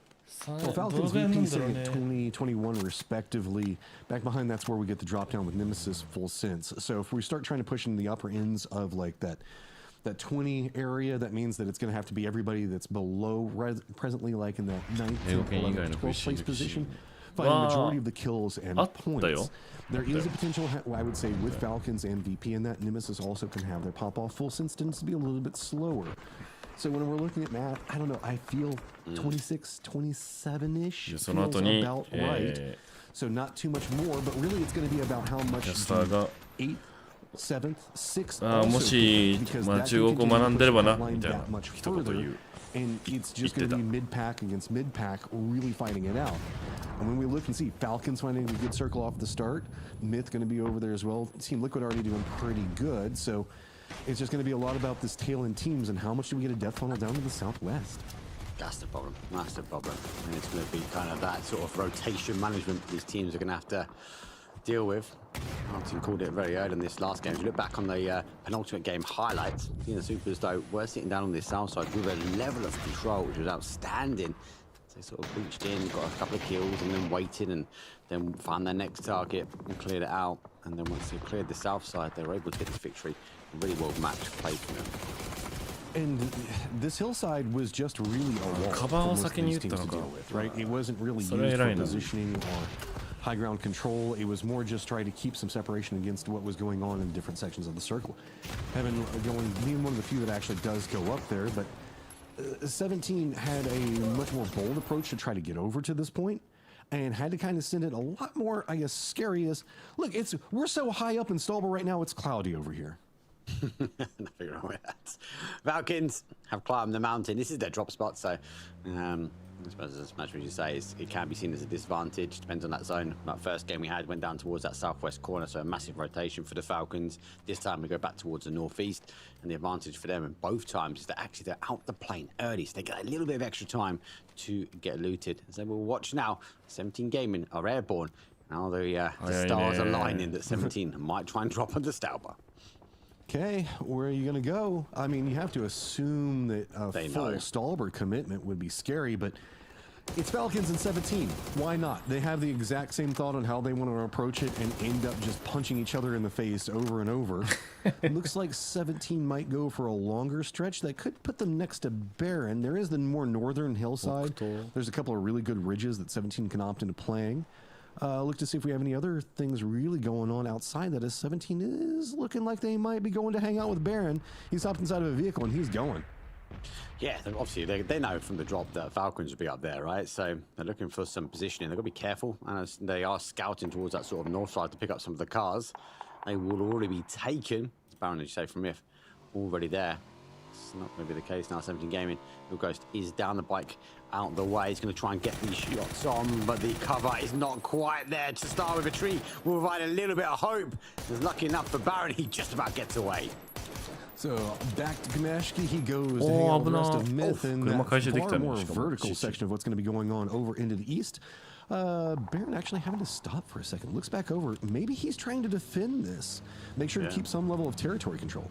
S3: Well, Falcons VP sitting at 20, 21 respectively. Back behind, that's where we get the drop down with Nemesis full sense. So if we start trying to push in the upper ends of like that 20 area, that means that it's going to have to be everybody that's below presently like in that 9th, 11th, 12th place position, fighting the majority of the kills and points. There is a potential, I would say, with Falcons and VP in that. Nemesis also can have their pop-off. Full sense tends to be a little bit slower. So when we're looking at math, I don't know, I feel 26, 27-ish feels about right. So not too much more, but really it's going to be about how much 8th, 7th, 6th
S9: もし、中国語を学んでればなみたいな一言言う。
S3: And it's just going to be mid-pack against mid-pack, really fighting it out. And when we look and see Falcons finding a good circle off the start, MiTH going to be over there as well. Team Liquid already doing pretty good, so it's just going to be a lot about this tail-end teams and how much do we get a death funnel down to the southwest.
S8: That's the problem. That's the problem. And it's going to be kind of that sort of rotation management these teams are going to have to deal with. Martin called it very early in this last game. If you look back on the penultimate game highlights, the Supers though were sitting down on this south side with a level of control which was outstanding. They sort of reached in, got a couple of kills, and then waited, and then found their next target and cleared it out. And then once they cleared the south side, they were able to get this victory. A really well matched play for them.
S3: And this hillside was just really a wall for most of these teams to deal with, right? It wasn't really used for positioning or high ground control. It was more just trying to keep some separation against what was going on in different sections of the circle. Being one of the few that actually does go up there, but 17 had a much more bold approach to try to get over to this point and had to kind of send it a lot more, I guess, scary as, look, we're so high up in Stalber right now, it's cloudy over here.
S8: Nothing wrong with that. Falcons have climbed the mountain. This is their drop spot, so I suppose as much as you say, it can be seen as a disadvantage. Depends on that zone. That first game we had went down towards that southwest corner, so a massive rotation for the Falcons. This time we go back towards the northeast, and the advantage for them in both times is that actually they're out the plane early, so they get a little bit of extra time to get looted. So we'll watch now. 17 Gaming are airborne. Now the stars are aligning that 17 might try and drop onto Stalber.
S3: Okay, where are you going to go? I mean, you have to assume that a full Stalber commitment would be scary, but it's Falcons and 17. Why not? They have the exact same thought on how they want to approach it and end up just punching each other in the face over and over. Looks like 17 might go for a longer stretch. That could put them next to Baron. There is the more northern hillside. There's a couple of really good ridges that 17 can opt into playing. Look to see if we have any other things really going on outside that. As 17 is looking like they might be going to hang out with Baron. He's hopped inside of a vehicle and he's going.
S8: Yeah, obviously they know from the drop that Falcons will be up there, right? So they're looking for some positioning. They've got to be careful, and as they are scouting towards that sort of north side to pick up some of the cars, they will already be taken. As Baron, as you say, from MiTH, already there. It's not going to be the case now. 17 Gaming, Real Ghost is down the bike, out the way. He's going to try and get these shots on, but the cover is not quite there. To start with, a tree will provide a little bit of hope. He's lucky enough for Baron, he just about gets away.
S3: So back to Kameshki, he goes to hang out with the rest of Myth in that far more vertical section of what's going to be going on over into the east. Baron actually having to stop for a second, looks back over. Maybe he's trying to defend this, make sure to keep some level of territory control.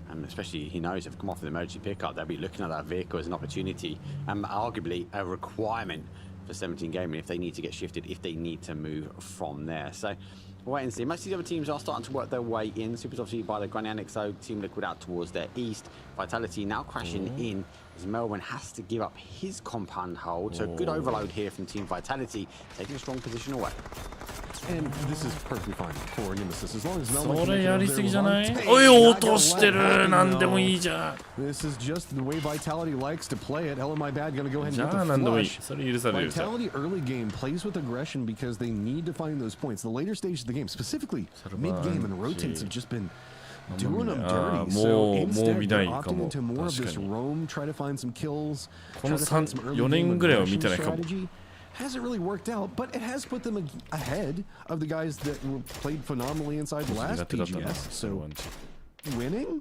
S8: And especially he knows if they come off an emergency pickup, they'll be looking at that vehicle as an opportunity and arguably a requirement for 17 Gaming if they need to get shifted, if they need to move from there. So wait and see. Most of the other teams are starting to work their way in. Super's obviously by the Granyanix, so Team Liquid out towards their east. Vitality now crashing in as Melbourne has to give up his compound hold. So good overload here from Team Vitality, taking a strong position away.
S3: And this is perfectly fine for NMSS as long as
S9: Melbourne canやりすぎじゃない？おい落としてる。なんでもいいじゃん。
S3: This is just the way Vitality likes to play it. Hell, my bad, gonna go ahead and get the flush. Vitality early game plays with aggression because they need to find those points. The later stages of the game, specifically mid-game and rotates, have just been doing them dirty. So instead, they're opting into more of this roam, try to find some kills, try to find some early game aggression strategy. Hasn't really worked out, but it has put them ahead of the guys that were played phenomenally inside the last PGS. So, winning?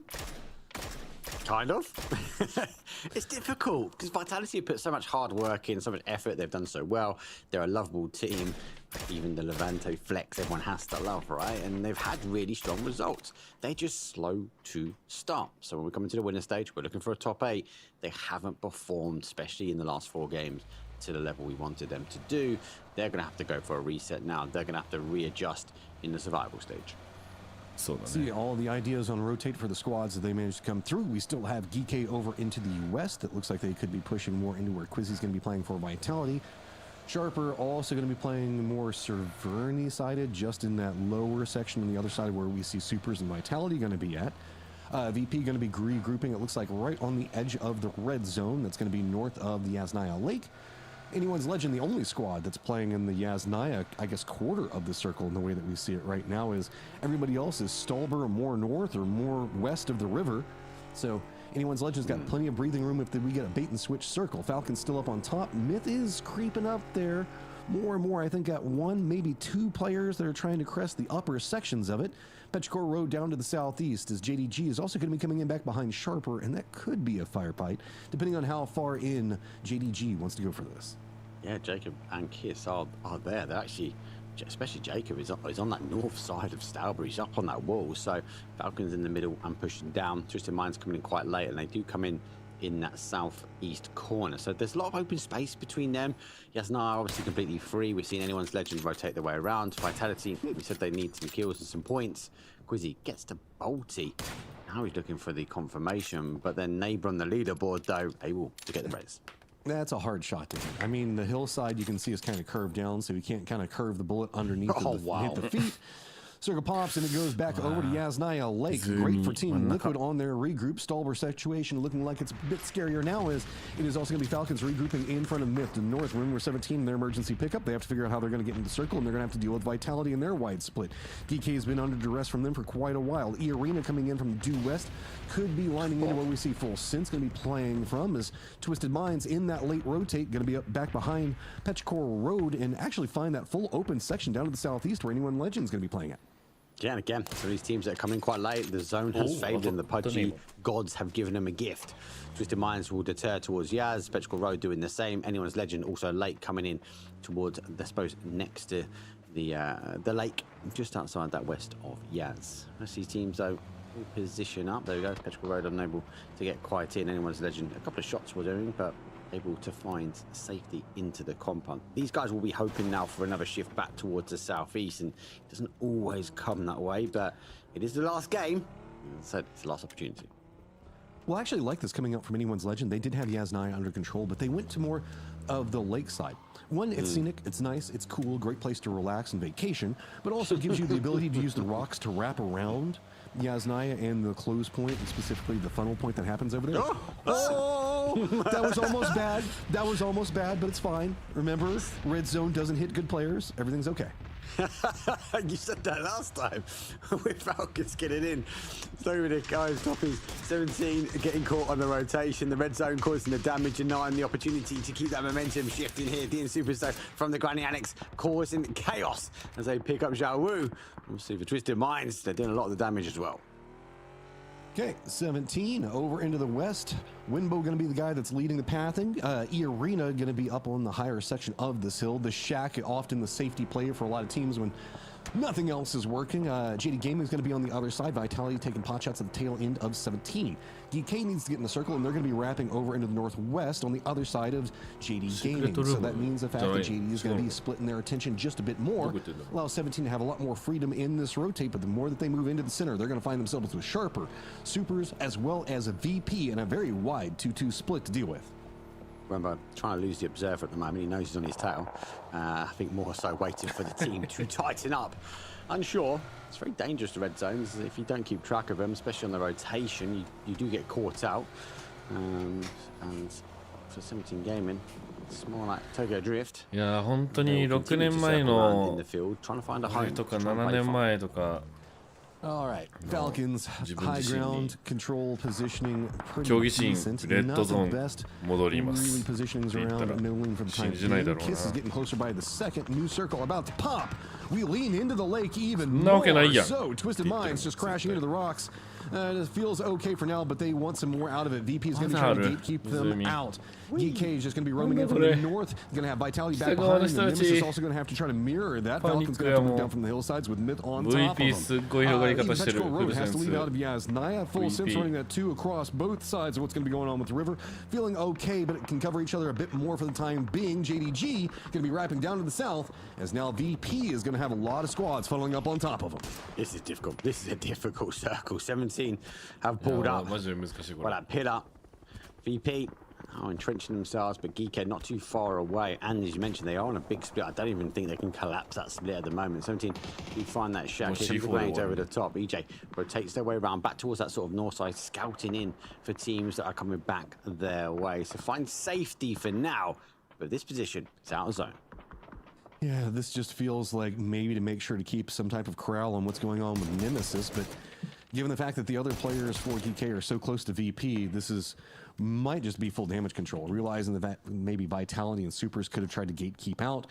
S8: Kind of. It's difficult because Vitality put so much hard work in, so much effort. They've done so well. They're a lovable team. Even the Levante flex, everyone has to love, right? And they've had really strong results. They're just slow to start. So when we come into the winner stage, we're looking for a top 8. They haven't performed, especially in the last 4 games, to the level we wanted them to do. They're going to have to go for a reset now. They're going to have to readjust in the survival stage.
S3: See all the ideas on rotate for the squads that they managed to come through. We still have Geek over into the west. It looks like they could be pushing more into where Quizzy's going to be playing for Vitality. Sharper also going to be playing more Serverny sided, just in that lower section on the other side where we see Supers and Vitality going to be at. VP going to be regrouping, it looks like, right on the edge of the red zone. That's going to be north of the Yasnaya Lake. Anyone's Legend, the only squad that's playing in the Yasnaya, I guess, quarter of the circle in the way that we see it right now is everybody else is Stolber more north or more west of the river. So Anyone's Legend's got plenty of breathing room if we get a bait and switch circle. Falcon's still up on top. Myth is creeping up there more and more. I think got 1, maybe 2 players that are trying to crest the upper sections of it. Petrichor Road down to the southeast as JDG is also going to be coming in back behind Sharper, and that could be a firefight, depending on how far in JDG wants to go for this.
S8: Yeah, Jacob and Kiss are there. They're actually, especially Jacob, is on that north side of Stauber. He's up on that wall. So Falcon's in the middle and pushing down. Twisted Mind's coming in quite late, and they do come in that southeast corner. So there's a lot of open space between them. Yasnaya obviously completely free. We've seen Anyone's Legend rotate their way around. Vitality, we said they need some kills and some points. Quizzy gets to Bolty. Now he's looking for the confirmation, but then Neighbor on the leaderboard, though, able to get the raise.
S3: That's a hard shot to hit. I mean, the hillside you can see is kind of curved down, so you can't kind of curve the bullet underneath hit the feet. Circle pops and it goes back over to Yasnaya Lake. Great for Team Liquid on their regroup. Stolber situation looking like it's a bit scarier now as it is also going to be Falcons regrouping in front of Myth to north. Room 17 in their emergency pickup. They have to figure out how they're going to get into the circle, and they're going to have to deal with Vitality in their wide split. DK has been under duress from them for quite a while. E-Arena coming in from due west could be lining into where we see Full Sense going to be playing from as Twisted Minds in that late rotate going to be up back behind Petrichor Road and actually find that full open section down to the southeast where Anyone Legend's going to be playing at.
S8: Yeah, and again, some of these teams that are coming quite late, the zone has favored them. The PUBG gods have given them a gift. Twisted Minds will deter towards Yaz. Petrichor Road doing the same. Anyone's Legend also late coming in towards, I suppose, next to the lake, just outside that west of Yaz. I see teams, though, all position up. There we go. Petrichor Road unable to get quite in. Anyone's Legend, a couple of shots were doing, but able to find safety into the compound. These guys will be hoping now for another shift back towards the southeast, and it doesn't always come that way, but it is the last game, so it's the last opportunity.
S3: Well, I actually like this coming out from Anyone's Legend. They did have Yasnaya under control, but they went to more of the lakeside. One, it's scenic, it's nice, it's cool, great place to relax and vacation, but also gives you the ability to use the rocks to wrap around Yasnaya and the close point, and specifically the funnel point that happens over there. That was almost bad. That was almost bad, but it's fine. Remember, red zone doesn't hit good players. Everything's okay.
S8: You said that last time with Falcons getting in. So many guys topping 17, getting caught on the rotation. The red zone causing the damage and not the opportunity to keep that momentum shifting here. DN Superstar from the Granyanix causing chaos as they pick up Zhao Wu. We'll see for Twisted Minds. They're doing a lot of the damage as well.
S3: Okay, 17 over into the west. Winbo going to be the guy that's leading the pathing. E-Arena going to be up on the higher section of this hill. The Shack, often the safety player for a lot of teams when nothing else is working. JD Gaming is going to be on the other side. Vitality taking pot shots at the tail end of 17. DK needs to get in the circle, and they're going to be wrapping over into the northwest on the other side of JD Gaming. So that means the fact that JD is going to be splitting their attention just a bit more. Allows 17 to have a lot more freedom in this rotate, but the more that they move into the center, they're going to find themselves with Sharper, Supers, as well as a VP, and a very wide 2-2 split to deal with.
S8: Remember, trying to lose the Observer at the moment. He knows he's on his tail. I think more so waiting for the team to tighten up. Unsure. It's very dangerous to red zones. If you don't keep track of them, especially on the rotation, you do get caught out. And for 17 Gaming, it's more like Tokyo Drift.
S9: いや本当に6年前のとか7年前とか
S3: All right, Falcons high ground control positioning pretty
S9: 競技シーン
S3: decent.
S9: レッドゾー
S3: Not the
S9: ン
S3: best
S9: 戻ります
S3: really positionings
S9: って言ったら
S3: around Nolan for the time
S9: 信じないだ
S3: being.
S9: ろう
S3: Kiss is
S9: な
S3: getting closer by the second. New circle about to pop. We lean into the lake even
S9: なわけない
S3: more.
S9: やん
S3: So Twisted Minds just crashing into the rocks. It feels okay for now, but they want some more out of it. VP is going to be trying to gatekeep them out. DK is just going to be roaming in from the north. Going to have Vitality back behind. And Nemesis is also going to have to try to mirror that. Falcon's going to have to move down from the hillsides with Myth on top of them.
S9: VP すっごい広がり方してる
S3: Road has to lead out of Yasnaya. Full Sims running that 2 across both sides of what's going to be going on with the river. Feeling okay, but it can cover each other a bit more for the time being. JDG going to be wrapping down to the south, as now VP is going to have a lot of squads funneling up on top of them.
S8: This is difficult. This is a difficult circle. 17 have pulled up. Well, that pillar. VP are entrenching themselves, but Geekhead not too far away. And as you mentioned, they are on a big split. I don't even think they can collapse that split at the moment. 17, you find that Shack range over the top. EJ rotates their way around back towards that sort of north side, scouting in for teams that are coming back their way. So find safety for now, but this position is out of zone.
S3: Yeah, this just feels like maybe to make sure to keep some type of corral on what's going on with Nemesis, but given the fact that the other players for GK are so close to VP, this might just be full damage control, realizing that maybe Vitality and Supers could have tried to gatekeep out.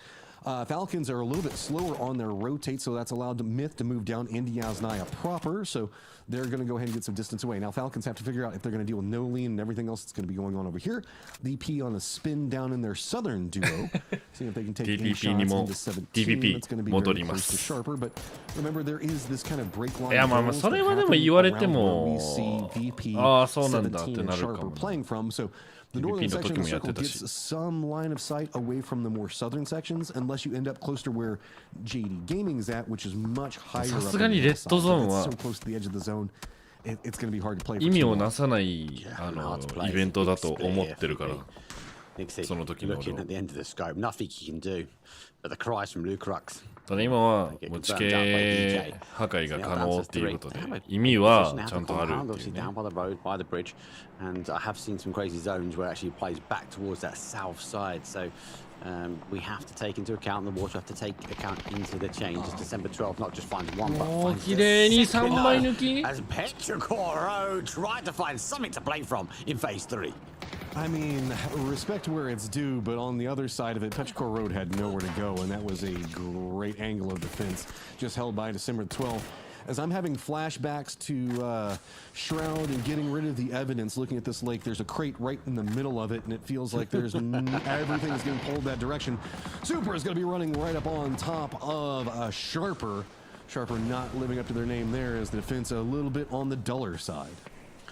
S3: Falcons are a little bit slower on their rotate, so that's allowed Myth to move down into Yasnaya proper, so they're going to go ahead and get some distance away. Now Falcons have to figure out if they're going to deal with no lean and everything else that's going to be going on over here. DP on a spin down in their southern duo, seeing if they can take any shots into 17. It's going to be very close to Sharper, but remember there is this kind of break line.
S9: いやまあまあそれはでも言われても
S3: VP
S9: ああそうなんだって
S3: 17
S9: な
S3: and
S9: るか
S3: Sharper
S9: も
S3: playing from, so the northern section of the circle gets some line of sight away from the more southern sections, unless you end up close to where JD Gaming is at, which is much higher up.
S9: さすがにレッドゾーンは
S3: so close to the edge of the zone, it's going to be hard to play.
S9: 意味をなさないイベントだと思ってるからその時の
S8: Looking at the end of the scope, nothing he can do. But the cries from Lucrux.
S9: ただ今は持ち系破壊が可能っていうことで意味はちゃんとあるっていうね
S8: down by the road, by the bridge, and I have seen some crazy zones where it actually plays back towards that south side. So we have to take into account the water. Have to take account into the change. As December 12th not just finds one, but finds
S9: 綺麗に3枚抜き
S8: as Petrichor tried to find something to play from in phase 3.
S3: I mean, respect where it's due, but on the other side of it, Petrichor Road had nowhere to go, and that was a great angle of defense, just held by December 12th. As I'm having flashbacks to Shroud and getting rid of the evidence, looking at this lake, there's a crate right in the middle of it, and it feels like there's everything is getting pulled that direction. Super is going to be running right up on top of Sharper. Sharper not living up to their name there, as the defense a little bit on the duller side.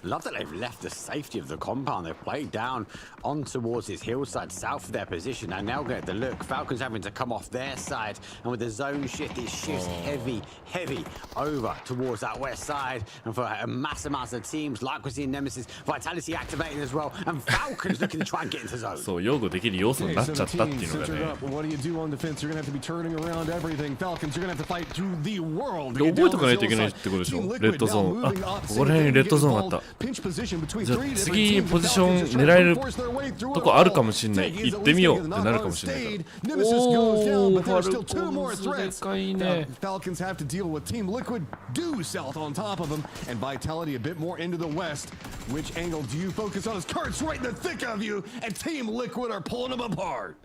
S8: Love that they've left the safety of the compound. They've played down on towards this hillside south of their position. And now get the look. Falcons having to come off their side. And with the zone shift, it shifts heavy over towards that west side. And for a mass amounts of teams, like we're seeing Nemesis, Vitality activating as well. And Falcons looking to try and get into zone.
S9: そう擁護できる要素になっちゃったっていうのがね
S3: What do you do on defense? You're going to have to be turning around everything. Falcons, you're going to have to fight through the world.
S9: 覚えとかないといけないってことでしょレッドゾーンあここら辺にレッドゾーンあったじゃあ次ポジション狙えるとこあるかもしんない行ってみようってなるかもしんないからおーファルコンズでかいね
S3: Falcons have to deal with Team Liquid due south on top of them and Vitality a bit more into the west. Which angle do you focus on? His cart's right in the thick of you and Team Liquid are pulling them apart.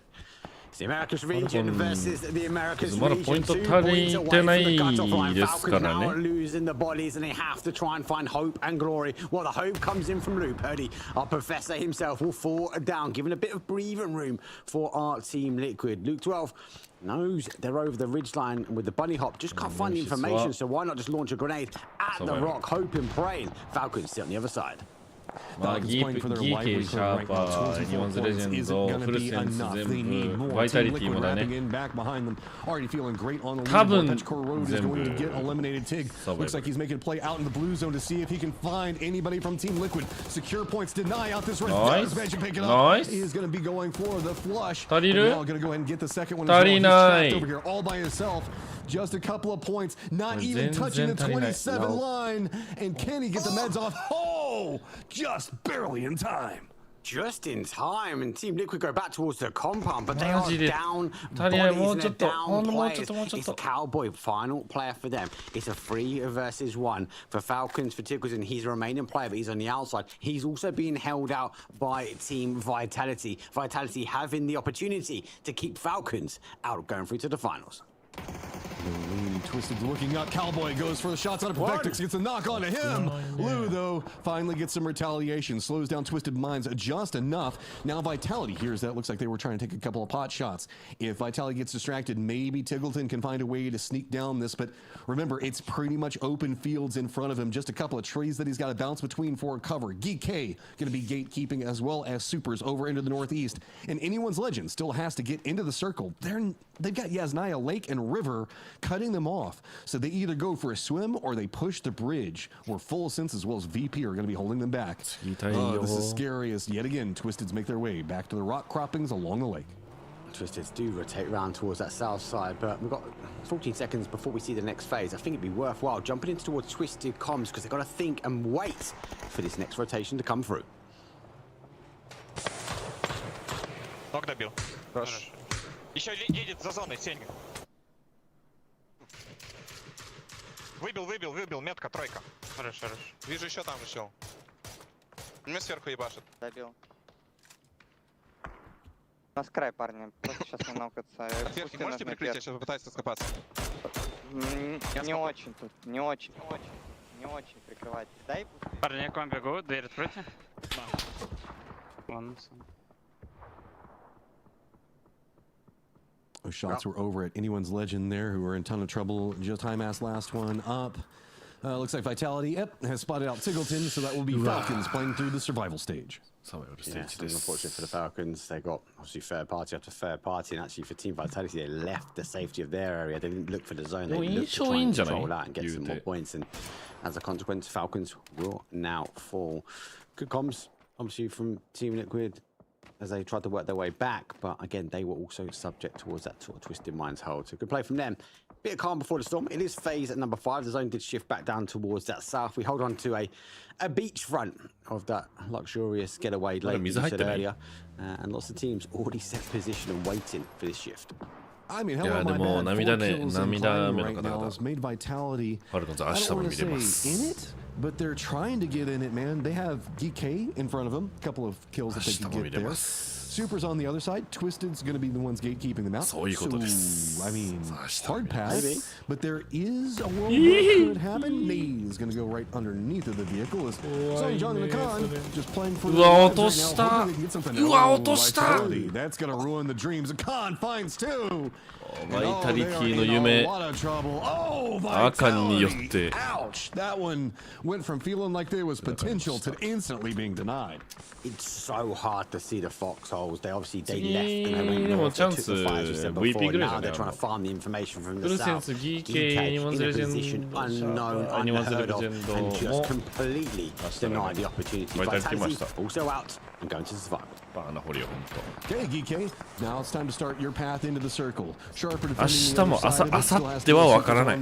S8: It's the Americas region versus the Americas
S9: まだ
S8: region.
S9: ポイント
S8: 2
S9: 足
S8: points
S9: り
S8: away
S9: て
S8: from
S9: ない
S8: the cutoff line.
S9: ですか
S8: Falcons
S9: ら
S8: now
S9: ね。
S8: losing the bodies and they have to try and find hope and glory. Well, the hope comes in from Luke Purdy. Our professor himself will fall down, giving a bit of breathing room for our team Liquid. Luke 12 knows they're over the ridgeline with the bunny hop. Just can't find the information, so why not just launch a grenade at the rock, hoping, praying. Falcons sit on the other side.
S9: まあ、ギーケー、シャーパー、日本ズレジェンド、フルセンス全部、バイタリティもだね。多分、全部、
S3: Looks like he's making a play out in the blue zone to see if he can find anybody from Team Liquid. Secure points deny out this
S9: Nice.
S3: Pick it up.
S9: Nice.
S3: He is going to be going for the flush.
S9: 足りる？
S3: Now going to go ahead and get the second one.
S9: 足りない。
S3: He's trapped over here all by himself. Just a couple of points, not even touching the 27 line. And can he get the meds off? Oh, just barely in time.
S8: Just in time, and Team Liquid go back towards the compound, but they are
S9: マジで
S8: down
S9: 足りない。
S8: bodies
S9: もう
S8: and
S9: ちょ
S8: they're
S9: っと、
S8: down
S9: もうちょっと、もう
S8: players.
S9: ちょっ
S8: It's a
S9: と。
S8: Cowboy final player for them. It's a 3 versus 1 for Falcons, for Tickelton. He's a remaining player, but he's on the outside. He's also being held out by Team Vitality. Vitality having the opportunity to keep Falcons out of going through to the finals.
S3: Twisted looking up. Cowboy goes for the shots out of Perfectix. Gets a knock onto him. Lou, though, finally gets some retaliation. Slows down Twisted Minds just enough. Now Vitality hears that. Looks like they were trying to take a couple of pot shots. If Vitality gets distracted, maybe Tiggleton can find a way to sneak down this. But remember, it's pretty much open fields in front of him. Just a couple of trees that he's got to bounce between for cover. GK going to be gatekeeping as well as Supers over into the northeast. And anyone's legend still has to get into the circle. They've got Yasnaya Lake and River cutting them off. So they either go for a swim or they push the bridge, where Full Sense as well as VP are going to be holding them back. This is scary as yet again Twisteds make their way back to the rock croppings along the lake.
S8: Twisteds do rotate around towards that south side, but we've got 14 seconds before we see the next phase. I think it'd be worthwhile jumping into towards Twisted Comms because they've got to think and wait for this next rotation to come through.
S7: Ног добил. Хорош. Еще едет за зоной, Сенька. Выбил, метка, тройка. Хорош. Вижу еще там вышел. Меня сверху ебашит.
S14: Добил. У нас край, парни. Просто сейчас не наукаться.
S7: Сверху можете прикрыть? Я сейчас попытаюсь раскопаться.
S14: Не очень тут. Не очень прикрывать. Дай.
S21: Парни, я к вам бегу. Дверь откройте. Вон.
S3: Those shots were over at anyone's legend there, who were in a ton of trouble. Just High-Mass last one up. Looks like Vitality, has spotted out Tiggleton, so that will be Falcons playing through the survival stage.
S8: Yeah, unfortunate for the Falcons. They got obviously third party after third party, and actually for Team Vitality, they left the safety of their area. They didn't look for the zone. They looked to try and control that and get some more points. And as a consequence, Falcons will now fall. Good comms, obviously, from Team Liquid as they tried to work their way back, but again, they were also subject towards that sort of Twisted Minds hold. So good play from them. Bit of calm before the storm. It is phase at number 5. The zone did shift back down towards that south. We hold on to a beachfront of that luxurious getaway lake you said earlier. And lots of teams already set position and waiting for this shift.
S3: I mean, hello, my man. 4 kills in climbing right now has made Vitality, I don't want to say in it, but they're trying to get in it, man. They have GK in front of them. A couple of kills that they can get there. Supers on the other side. Twisted's going to be the ones gatekeeping them out. So, I mean, hard pass. Maybe. But there is a world where it could happen. NAVI is going to go right underneath of the vehicle. As John and Khan just playing for the lives right now. Hoping they can get something. That's going to ruin the dreams. Khan finds 2.
S9: バイタリティの夢、赤によって。
S3: Ouch! That one went from feeling like there was potential to instantly being denied.
S8: It's so hard to see the foxholes. They left and they went north. They took the fight, as you said before. Now they're trying to farm the information from the south. GK in a position unknown, unheard of, and just completely denied the opportunity. Vitality also out and going to survival.
S3: Okay, GK. Now it's time to start your path into the circle. Sharper
S9: 明日もあさっては分からない。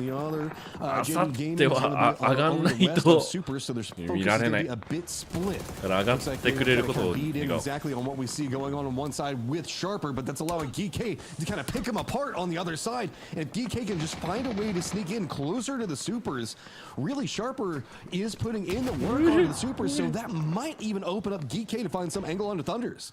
S9: あさっては上がんないと見られない。だから上がってくれることを願う。
S3: Exactly on what we see going on one side with Sharper, but that's allowing GK to kind of pick him apart on the other side. And if GK can just find a way to sneak in closer to the Supers, really Sharper is putting in the work on the Supers, so that might even open up GK to find some angle on the Thunders.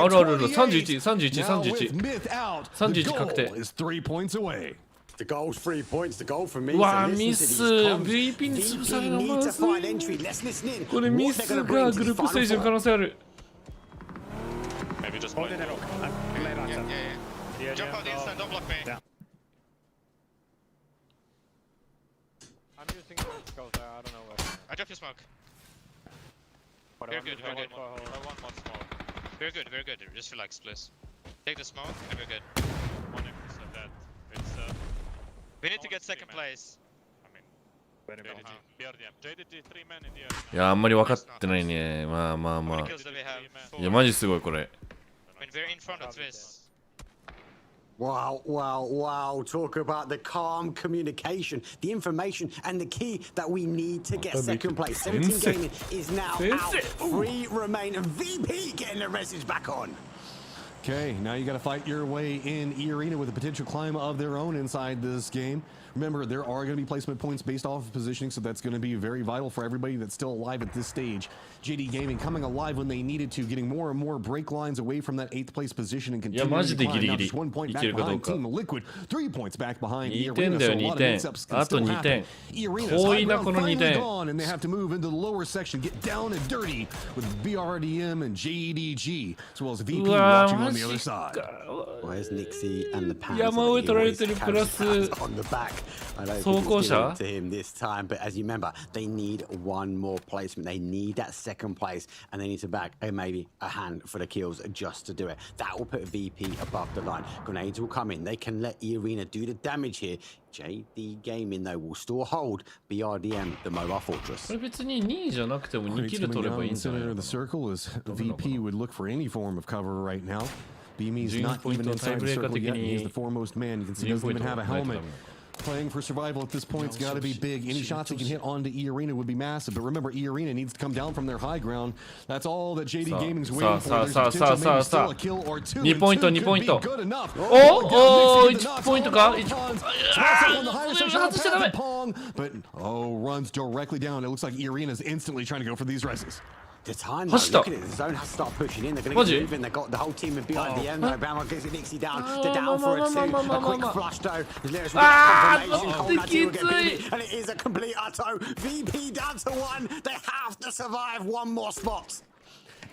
S9: あるあるある。31、31、31。31確定。
S8: The goal's 3 points. The goal for me.
S9: うわミス VP に潰されるのまずい。これミスがグループステージの可能性ある。
S7: Maybe just
S19: Hold
S7: play.
S19: it up.
S21: Jump on the inside, don't block me.
S19: Yeah. I'm using scope there, I don't know where.
S21: I dropped your smoke. Very good, very good. One more smoke. Very good, very good. Just relax, please. Take the smoke and we're good. We need to get second place.
S9: いやあんまり分かってないね。まあまあまあ。いやマジすごいこれ。
S8: Wow, wow, wow. Talk about the calm communication, the information, and the key that we need to get second place. 17 Gaming is now out. 3 remain. VP getting the message back on.
S3: Okay, now you got to fight your way in E-Arena with a potential climb of their own inside this game. Remember, there are going to be placement points based off of positioning, so that's going to be very vital for everybody that's still alive at this stage. JD Gaming coming alive when they needed to, getting more and more break lines away from that 8th place position and continuing to climb. Now just 1 point back behind Team Liquid, 3 points back behind E-Arena, so a lot of mix-ups can still happen. E-Arena's high ground finally gone, and they have to move into the lower section, get down and dirty with BRDM and JDG, as well as VP watching on the other side.
S8: Where's Nixie and the Pans? On the back. I don't think it's given to him this time, but as you remember, they need one more placement. They need that second place, and they need to bag maybe a hand for the kills just to do it. That will put VP above the line. Grenades will come in. They can let E-Arena do the damage here. JD Gaming, though, will still hold BRDM, the mobile fortress.
S9: これ別に2位じゃなくても2キル取ればいいんじゃないの?
S3: The circle is VP would look for any form of cover right now. Beamy's not even inside the circle yet. He's the foremost man. You can see he doesn't even have a helmet. Playing for survival at this point's got to be big. Any shots he can hit onto E-Arena would be massive. But remember, E-Arena needs to come down from their high ground. That's all that JD Gaming's waiting for. There's potential maybe still a kill or two.
S9: 2ポイント2ポイント。
S3: おお
S9: 1ポイントか。
S3: But runs directly down. It looks like E-Arena's instantly trying to go for these reses.
S8: The time, though, look at it. The zone has to start pushing in. They're going to get moving. They've got the whole team behind the end. Bama gets Nixie down. They're down for a 2. A quick flush, though. There's confirmation. And it is a complete auto. VP down to 1. They have to survive 1 more spot.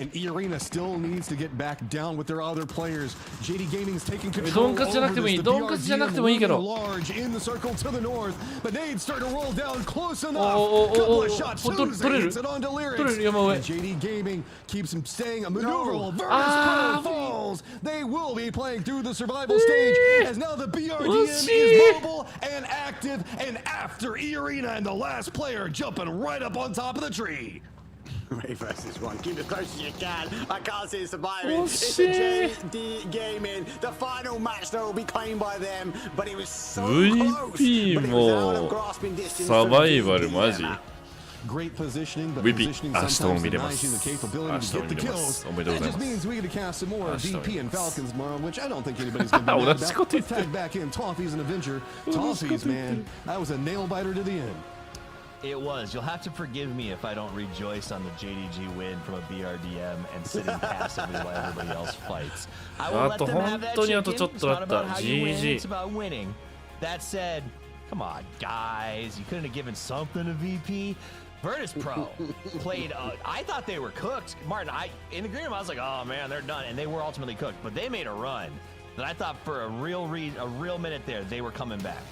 S3: And E-Arena still needs to get back down with their other players. JD Gaming's taking control over this. The BRDM large in the circle to the north. But nades start to roll down close enough. Couple of shots. Hits it on Delirious. And JD Gaming keeps him staying a maneuverable. Virtus falls. They will be playing through the survival stage as now the BRDM is mobile and active and after E-Arena and the last player jumping right up on top of the tree.
S8: Ray versus 1. Keep it as close as you can. I can't see it surviving. It's the JD Gaming. The final match, though, will be claimed by them. But it was so close. But it was out of grasping distance.
S3: Great positioning, but positioning sometimes denies you the capability to get the kills. That just means we get to cast some more VP and Falcons tomorrow, which I don't think anybody's going to be mad about. Let's tag back in Toffee's and Avenger. Toffee's, man, that was a nail-biter to the end.
S2: It was. You'll have to forgive me if I don't rejoice on the JDG win from a BRDM and sitting passively while everybody else fights. I will let them have that chicken. It's not about how you win, it's about winning. That said, come on, guys. You couldn't have given something to VP. Virtus Pro played, I thought they were cooked. Martin, in the green room, I was like, oh man, they're done. And they were ultimately cooked. But they made a run that I thought for a real minute there, they were coming back.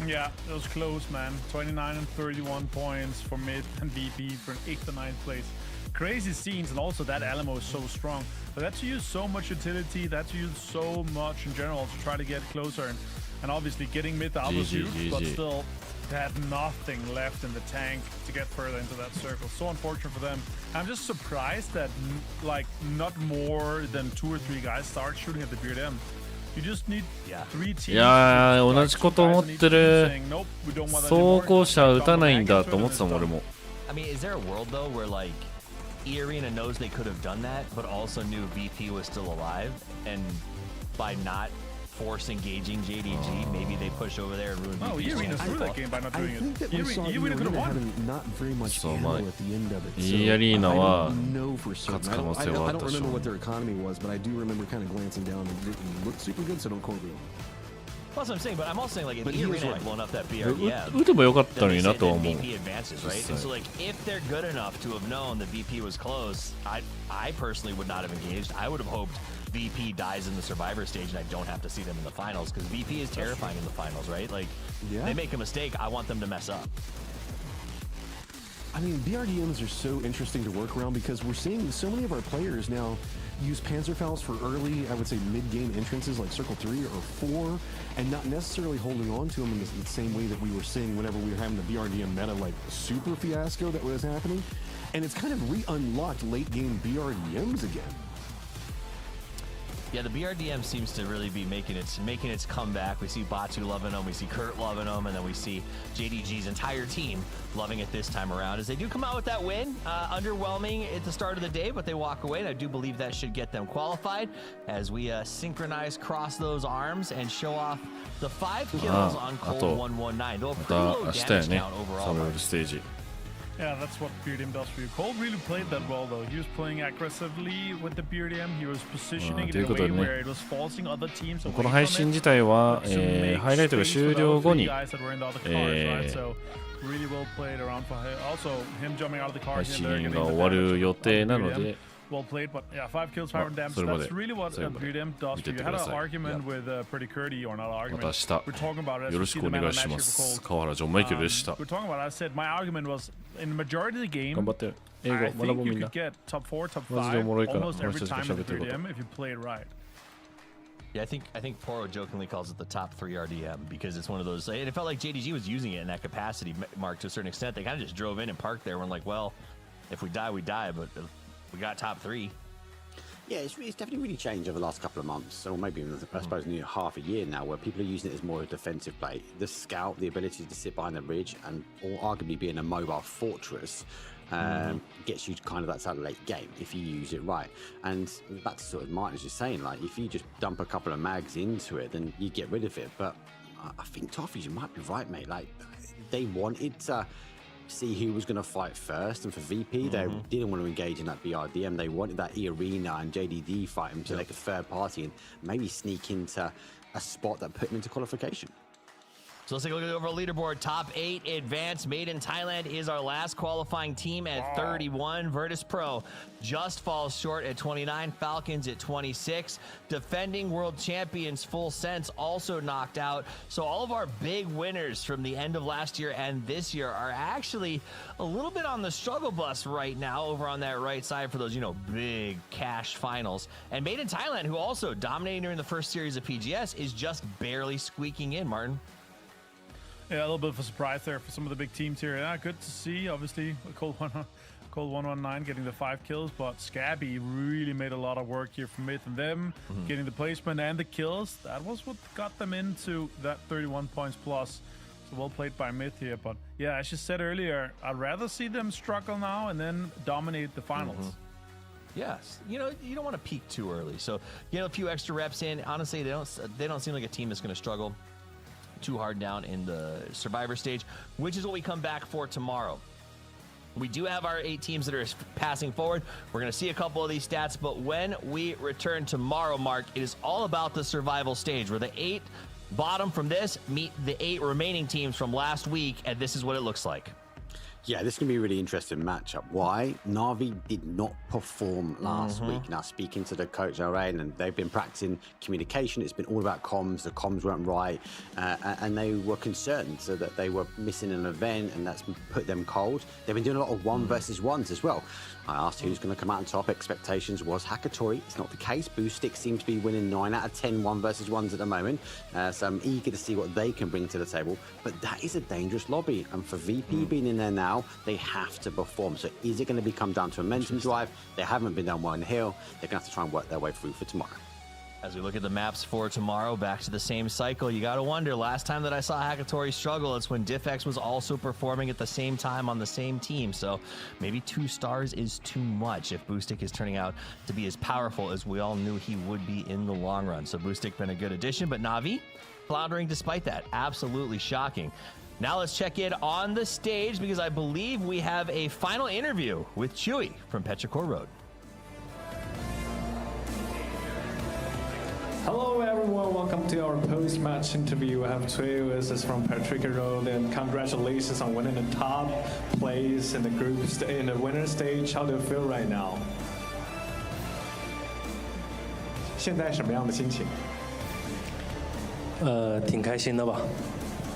S10: Yeah, it was close, man. 29 and 31 points for mid and VP for an 8th and 9th place. Crazy scenes, and also that Alamo is so strong. But that's used so much utility, that's used so much in general to try to get closer. And obviously getting mid the Almo's used, but still they had nothing left in the tank to get further into that circle. So unfortunate for them. I'm just surprised that like not more than 2 or 3 guys start shooting at the BRDM. You just need 3 teams.
S9: いやー、同じこと思ってる。走行車撃たないんだと思ってたもん俺も。
S2: I mean, is there a world though where like E-Arena knows they could have done that, but also knew VP was still alive, and by not force engaging JDG, maybe they push over there and ruin VP's chance?
S10: E-Arena threw that game by not doing it. E-Arena could have won.
S3: Not very much ammo at the end of it.
S9: E-Arena は
S3: 勝つ可能性はあったし。I don't remember what their economy was, but I do remember kind of glancing down and it looked super good, so don't quote me.
S2: That's what I'm saying, but I'm also saying like if the arena had blown up that BRDM,
S9: 打てばよかったのにな
S2: then
S9: とは思う。
S2: VP advances, right? And so like if they're good enough to have known that VP was close, I personally would not have engaged. I would have hoped VP dies in the survivor stage and I don't have to see them in the finals because VP is terrifying in the finals, right? Like they make a mistake, I want them to mess up.
S3: I mean, BRDMs are so interesting to work around because we're seeing so many of our players now use Panzerfaust for early, I would say, mid-game entrances like Circle 3 or 4, and not necessarily holding on to them in the same way that we were seeing whenever we were having the BRDM meta, like super fiasco that was happening. And it's kind of re-unlocked late-game BRDMs again.
S2: Yeah, the BRDM seems to really be making its comeback. We see Batu loving them, we see Kurt loving them, and then we see JDG's entire team loving it this time around as they do come out with that win. Underwhelming at the start of the day, but they walk away, and I do believe that should get them qualified as we synchronize, cross those arms, and show off the 5 kills on Cold 119. Though a pretty low damage count overall.
S10: Yeah, that's what BRDM does for you. Cole really played that well, though. He was playing aggressively with the BRDM. He was positioning it in a way where it was forcing other teams away
S9: この配信自体は、ハイライトが終了後に、
S10: 配信が終
S9: わる予定なので、
S10: Well played, but yeah, 5 kills, 5 damage. That's really what BRDM does for you. I had an argument with Pretty Curdy, or not an argument. We're talking about it.
S9: よろしくお願いします。川原ジョンマイケルでした。
S10: We're talking about it. I said my argument was in the majority of the game,
S9: 頑張って英語
S10: I
S9: 学ぼ
S10: think
S9: み
S10: you
S9: んな
S10: could get top 4, top
S9: マジでおもろい
S10: 5
S9: から
S10: almost
S9: 俺
S10: every
S9: たちが
S10: time
S9: 喋
S10: with
S9: ってること
S10: BRDM if you play it right.
S2: Yeah, I think Poro jokingly calls it the top 3 RDM because it's one of those. And it felt like JDG was using it in that capacity, Mark, to a certain extent. They kind of just drove in and parked there. We're like, well, if we die, we die, but we got top 3.
S8: Yeah, it's definitely really changed over the last couple of months, or maybe even, I suppose, near half a year now, where people are using it as more a defensive play. The scout, the ability to sit behind the ridge, and or arguably being a mobile fortress, gets you kind of that sort of late game if you use it right. And back to sort of Martin was just saying, like, if you just dump a couple of mags into it, then you get rid of it. But I think Toffees, you might be right, mate. Like, they wanted to see who was going to fight first, and for VP they didn't want to engage in that BRDM. They wanted that arena and JDD fight him to like a third party and maybe sneak into a spot that put him into qualification.
S2: So let's take a look at the overall leaderboard. Top 8 advanced. Made in Thailand is our last qualifying team at 31. Virtus Pro just falls short at 29. Falcons at 26. Defending world champions Full Sense also knocked out. So all of our big winners from the end of last year and this year are actually a little bit on the struggle bus right now over on that right side for those, big cash finals. And Made in Thailand, who also dominated during the first series of PGS, is just barely squeaking in, Martin.
S10: Yeah, a little bit of a surprise there for some of the big teams here. Yeah, good to see. Obviously, Cold 119 getting the 5 kills, but Scabby really made a lot of work here for MiTH and them, getting the placement and the kills. That was what got them into that 31 points plus. So well played by MiTH here. But yeah, as you said earlier, I'd rather see them struggle now and then dominate the finals.
S2: Yes, you don't want to peak too early. So get a few extra reps in. Honestly, they don't seem like a team that's going to struggle too hard down in the survivor stage, which is what we come back for tomorrow. We do have our 8 teams that are passing forward. We're going to see a couple of these stats, but when we return tomorrow, Mark, it is all about the survival stage where the 8 bottom from this meet the 8 remaining teams from last week, and this is what it looks like.
S8: Yeah, this is going to be a really interesting matchup. Why? NAVI did not perform last week. Now, speaking to the coach, Arain, and they've been practicing communication. It's been all about comms. The comms weren't right. And they were concerned so that they were missing an event, and that's put them cold. They've been doing a lot of 1 versus 1s as well. I asked who's going to come out on top. Expectations was Hakatori. It's not the case. Boostic seems to be winning 9 out of 10 1 versus 1s at the moment. So I'm eager to see what they can bring to the table. But that is a dangerous lobby. And for VP being in there now, they have to perform. So is it going to come down to a momentum drive? They haven't been down one hill. They're going to have to try and work their way through for tomorrow.
S2: As we look at the maps for tomorrow, back to the same cycle, you got to wonder, last time that I saw Hakatori struggle, it's when DiffX was also performing at the same time on the same team. So maybe 2 stars is too much if Boostic is turning out to be as powerful as we all knew he would be in the long run. So Boostic been a good addition, but NAVI floundering despite that. Absolutely shocking. Now let's check in on the stage because I believe we have a final interview with Chewy from Petrichor Road.
S11: Hello everyone, welcome
S5: welcome to our post-match interview. We have TWIS from Patrick Road, and congratulations on winning the top place in the in the winner stage. How do you feel right now? 现在什么样的心情？
S11: 挺开心的吧。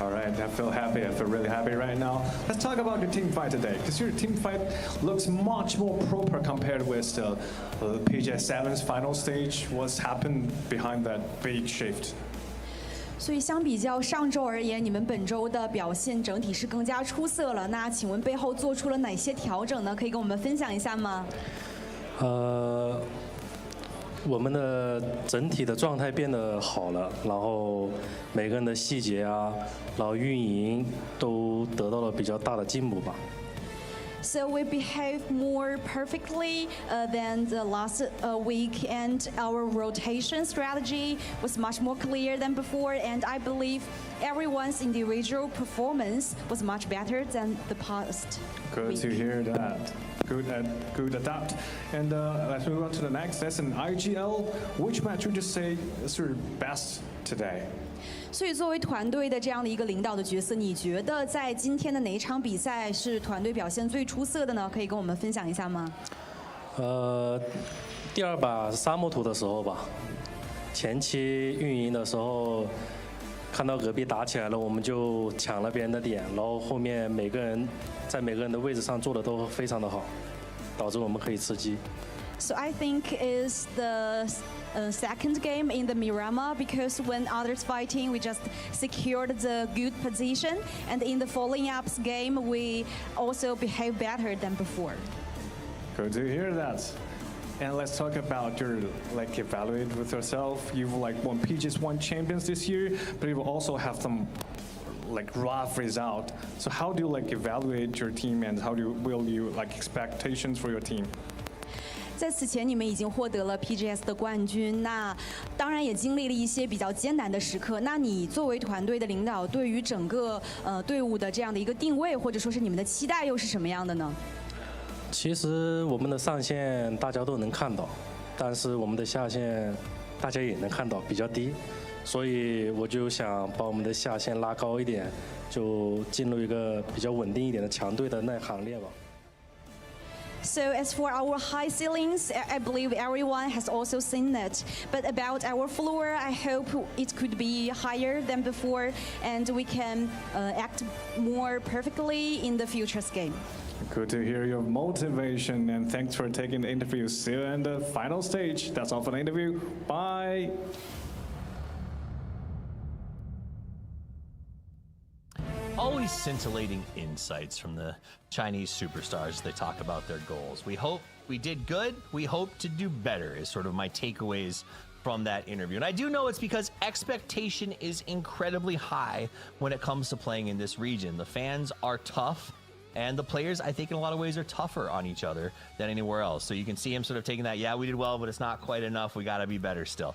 S5: All right, I feel happy. I feel really happy right now. Let's talk about your team fight today, because your team fight looks much more proper compared with the PGS 7's final stage. What's happened behind that big shift?
S15: 所以相比较上周而言，你们本周的表现整体是更加出色了。那请问背后做出了哪些调整呢？可以跟我们分享一下吗？
S11: 我们的整体的状态变得好了，然后每个人的细节啊，然后运营都得到了比较大的进步吧。
S15: So we behave more perfectly than the last week, and our rotation strategy was much more clear than before. And I believe everyone's individual performance was much better than the past.
S5: Good to hear that. Good adapt. And let's move on to the next. That's an IGL. Which match would you say is your best today?
S15: 所以作为团队的这样的一个领导的角色，你觉得在今天的哪一场比赛是团队表现最出色的呢？可以跟我们分享一下吗？
S11: 第二把沙漠图的时候吧，前期运营的时候，看到隔壁打起来了，我们就抢了别人的点，然后后面每个人在每个人的位置上做的都非常的好，导致我们可以吃鸡。
S15: So I think is the second game in the Miramar, because when others fighting, we just secured the good position, and in the following ups game, we also behave better than before.
S5: Good to hear that. And let's talk about your evaluate with yourself. You've won PGS 1 champions this year, but you also have some rough result. So how do you evaluate your team, and how will you expectations for your team?
S15: 在此前，你们已经获得了 PGS 的冠军，那当然也经历了一些比较艰难的时刻。那你作为团队的领导，对于整个队伍的这样的一个定位，或者说是你们的期待又是什么样的呢？
S11: 其实我们的上限大家都能看到，但是我们的下限大家也能看到，比较低，所以我就想把我们的下限拉高一点，就进入一个比较稳定一点的强队的那行列吧。
S15: So as for our high ceilings, I believe everyone has also seen it. But about our floor, I hope it could be higher than before, and we can act more perfectly in the future's game.
S5: Good to hear your motivation, and thanks for taking the interview. See you in the final stage. That's all for the interview. Bye.
S2: Always scintillating insights from the Chinese superstars as they talk about their goals. We hope we did good. We hope to do better is sort of my takeaways from that interview. And I do know it's because expectation is incredibly high when it comes to playing in this region. The fans are tough, and the players, I think, in a lot of ways are tougher on each other than anywhere else. So you can see him sort of taking that, yeah, we did well, but it's not quite enough. We got to be better still.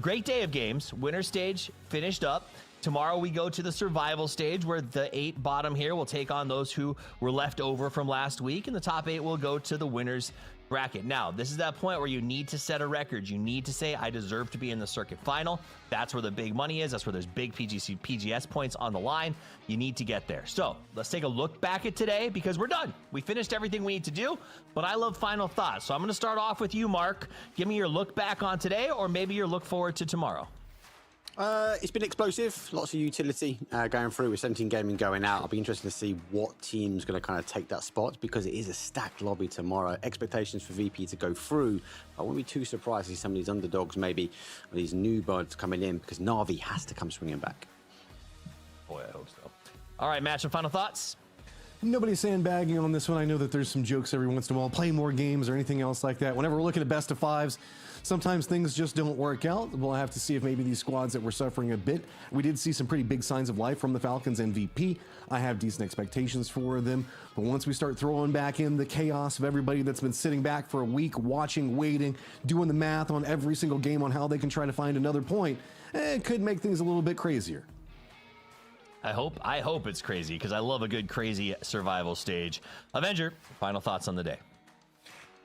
S2: Great day of games. Winner stage finished up. Tomorrow we go to the survival stage, where the 8 bottom here will take on those who were left over from last week, and the top 8 will go to the winners bracket. Now, this is that point where you need to set a record. You need to say, I deserve to be in the circuit final. That's where the big money is. That's where there's big PGS points on the line. You need to get there. So let's take a look back at today, because we're done. We finished everything we need to do, but I love final thoughts. So I'm going to start off with you, Mark. Give me your look back on today, or maybe your look forward to tomorrow.
S8: It's been explosive, lots of utility going through with 17 gaming going out. I'll be interested to see what team's going to kind of take that spot, because it is a stacked lobby tomorrow. Expectations for VP to go through. I wouldn't be too surprised to see some of these underdogs, maybe these new birds coming in, because NAVI has to come swinging back.
S2: Boy, I hope so. All right, Match, and final thoughts?
S3: Nobody's sandbagging on this one. I know that there's some jokes every once in a while, play more games or anything else like that. Whenever we're looking at best of fives, sometimes things just don't work out. We'll have to see if maybe these squads that were suffering a bit. We did see some pretty big signs of life from the Falcons MVP. I have decent expectations for them. But once we start throwing back in the chaos of everybody that's been sitting back for a week, watching, waiting, doing the math on every single game on how they can try to find another point, it could make things a little bit crazier.
S2: I hope it's crazy, because I love a good crazy survival stage. Avenger, final thoughts on the day.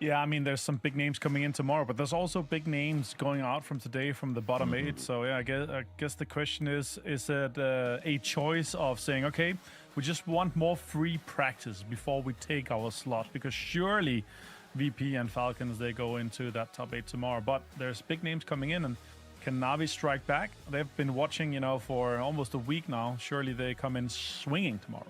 S10: Yeah, I mean, there's some big names coming in tomorrow, but there's also big names going out from today from the bottom 8. So yeah, I guess the question is it a choice of saying, okay, we just want more free practice before we take our slot? Because surely VP and Falcons, they go into that top 8 tomorrow. But there's big names coming in, and can NAVI strike back? They've been watching, you know, for almost a week now. Surely they come in swinging tomorrow.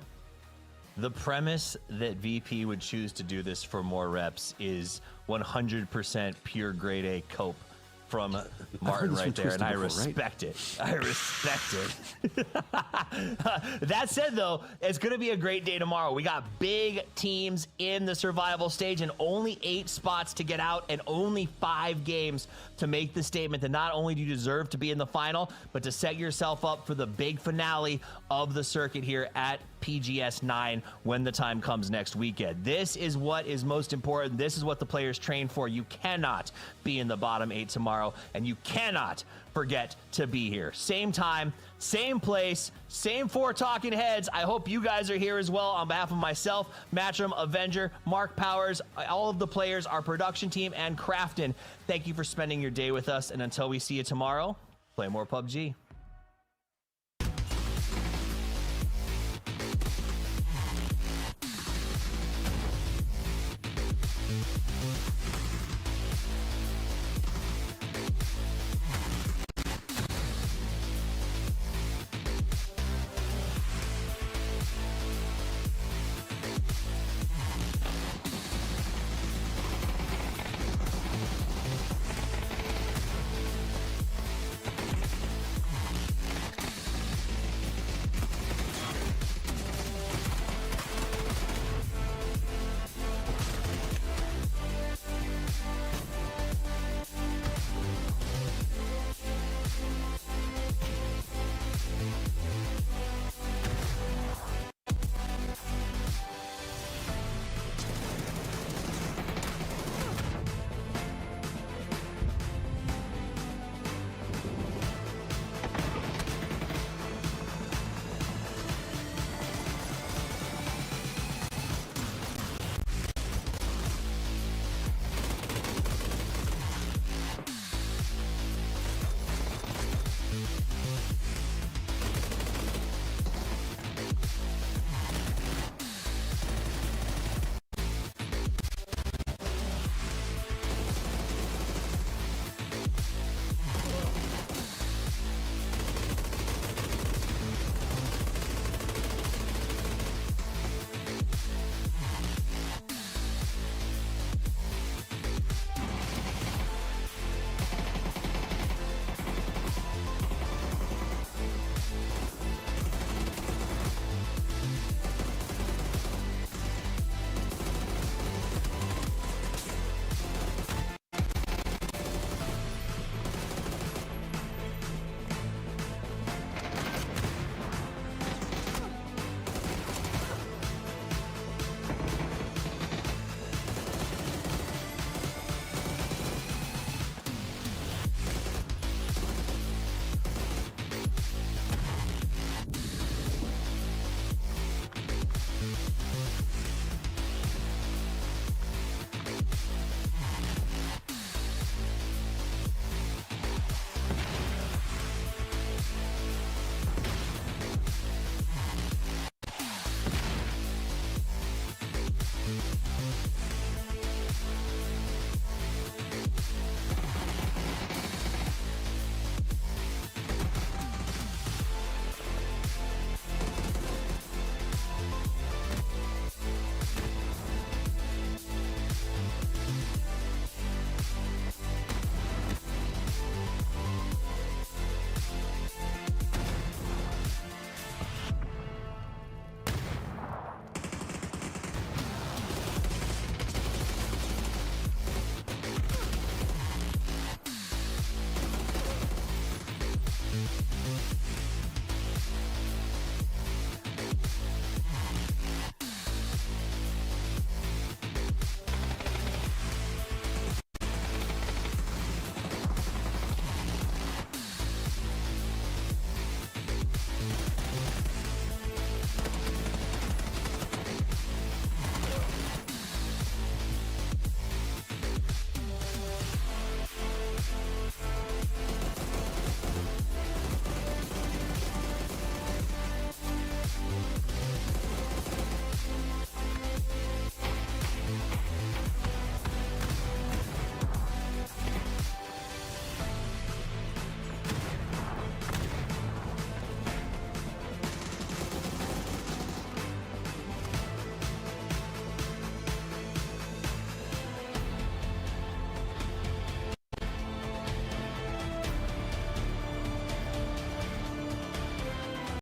S2: The premise that VP would choose to do this for more reps is 100% pure grade A cope from Martin right there, and I respect it. I respect it. That said, though, it's going to be a great day tomorrow. We got big teams in the survival stage and only 8 spots to get out and only 5 games to make the statement that not only do you deserve to be in the final, but to set yourself up for the big finale of the circuit here at PGS 9 when the time comes next weekend. This is what is most important. This is what the players train for. You cannot be in the bottom 8 tomorrow, and you cannot forget to be here. Same time, same place, same 4 talking heads. I hope you guys are here as well. On behalf of myself, Matchroom, Avenger, Mark Powers, all of the players, our production team, and Crafton, thank you for spending your day with us. And until we see you tomorrow, play more PUBG.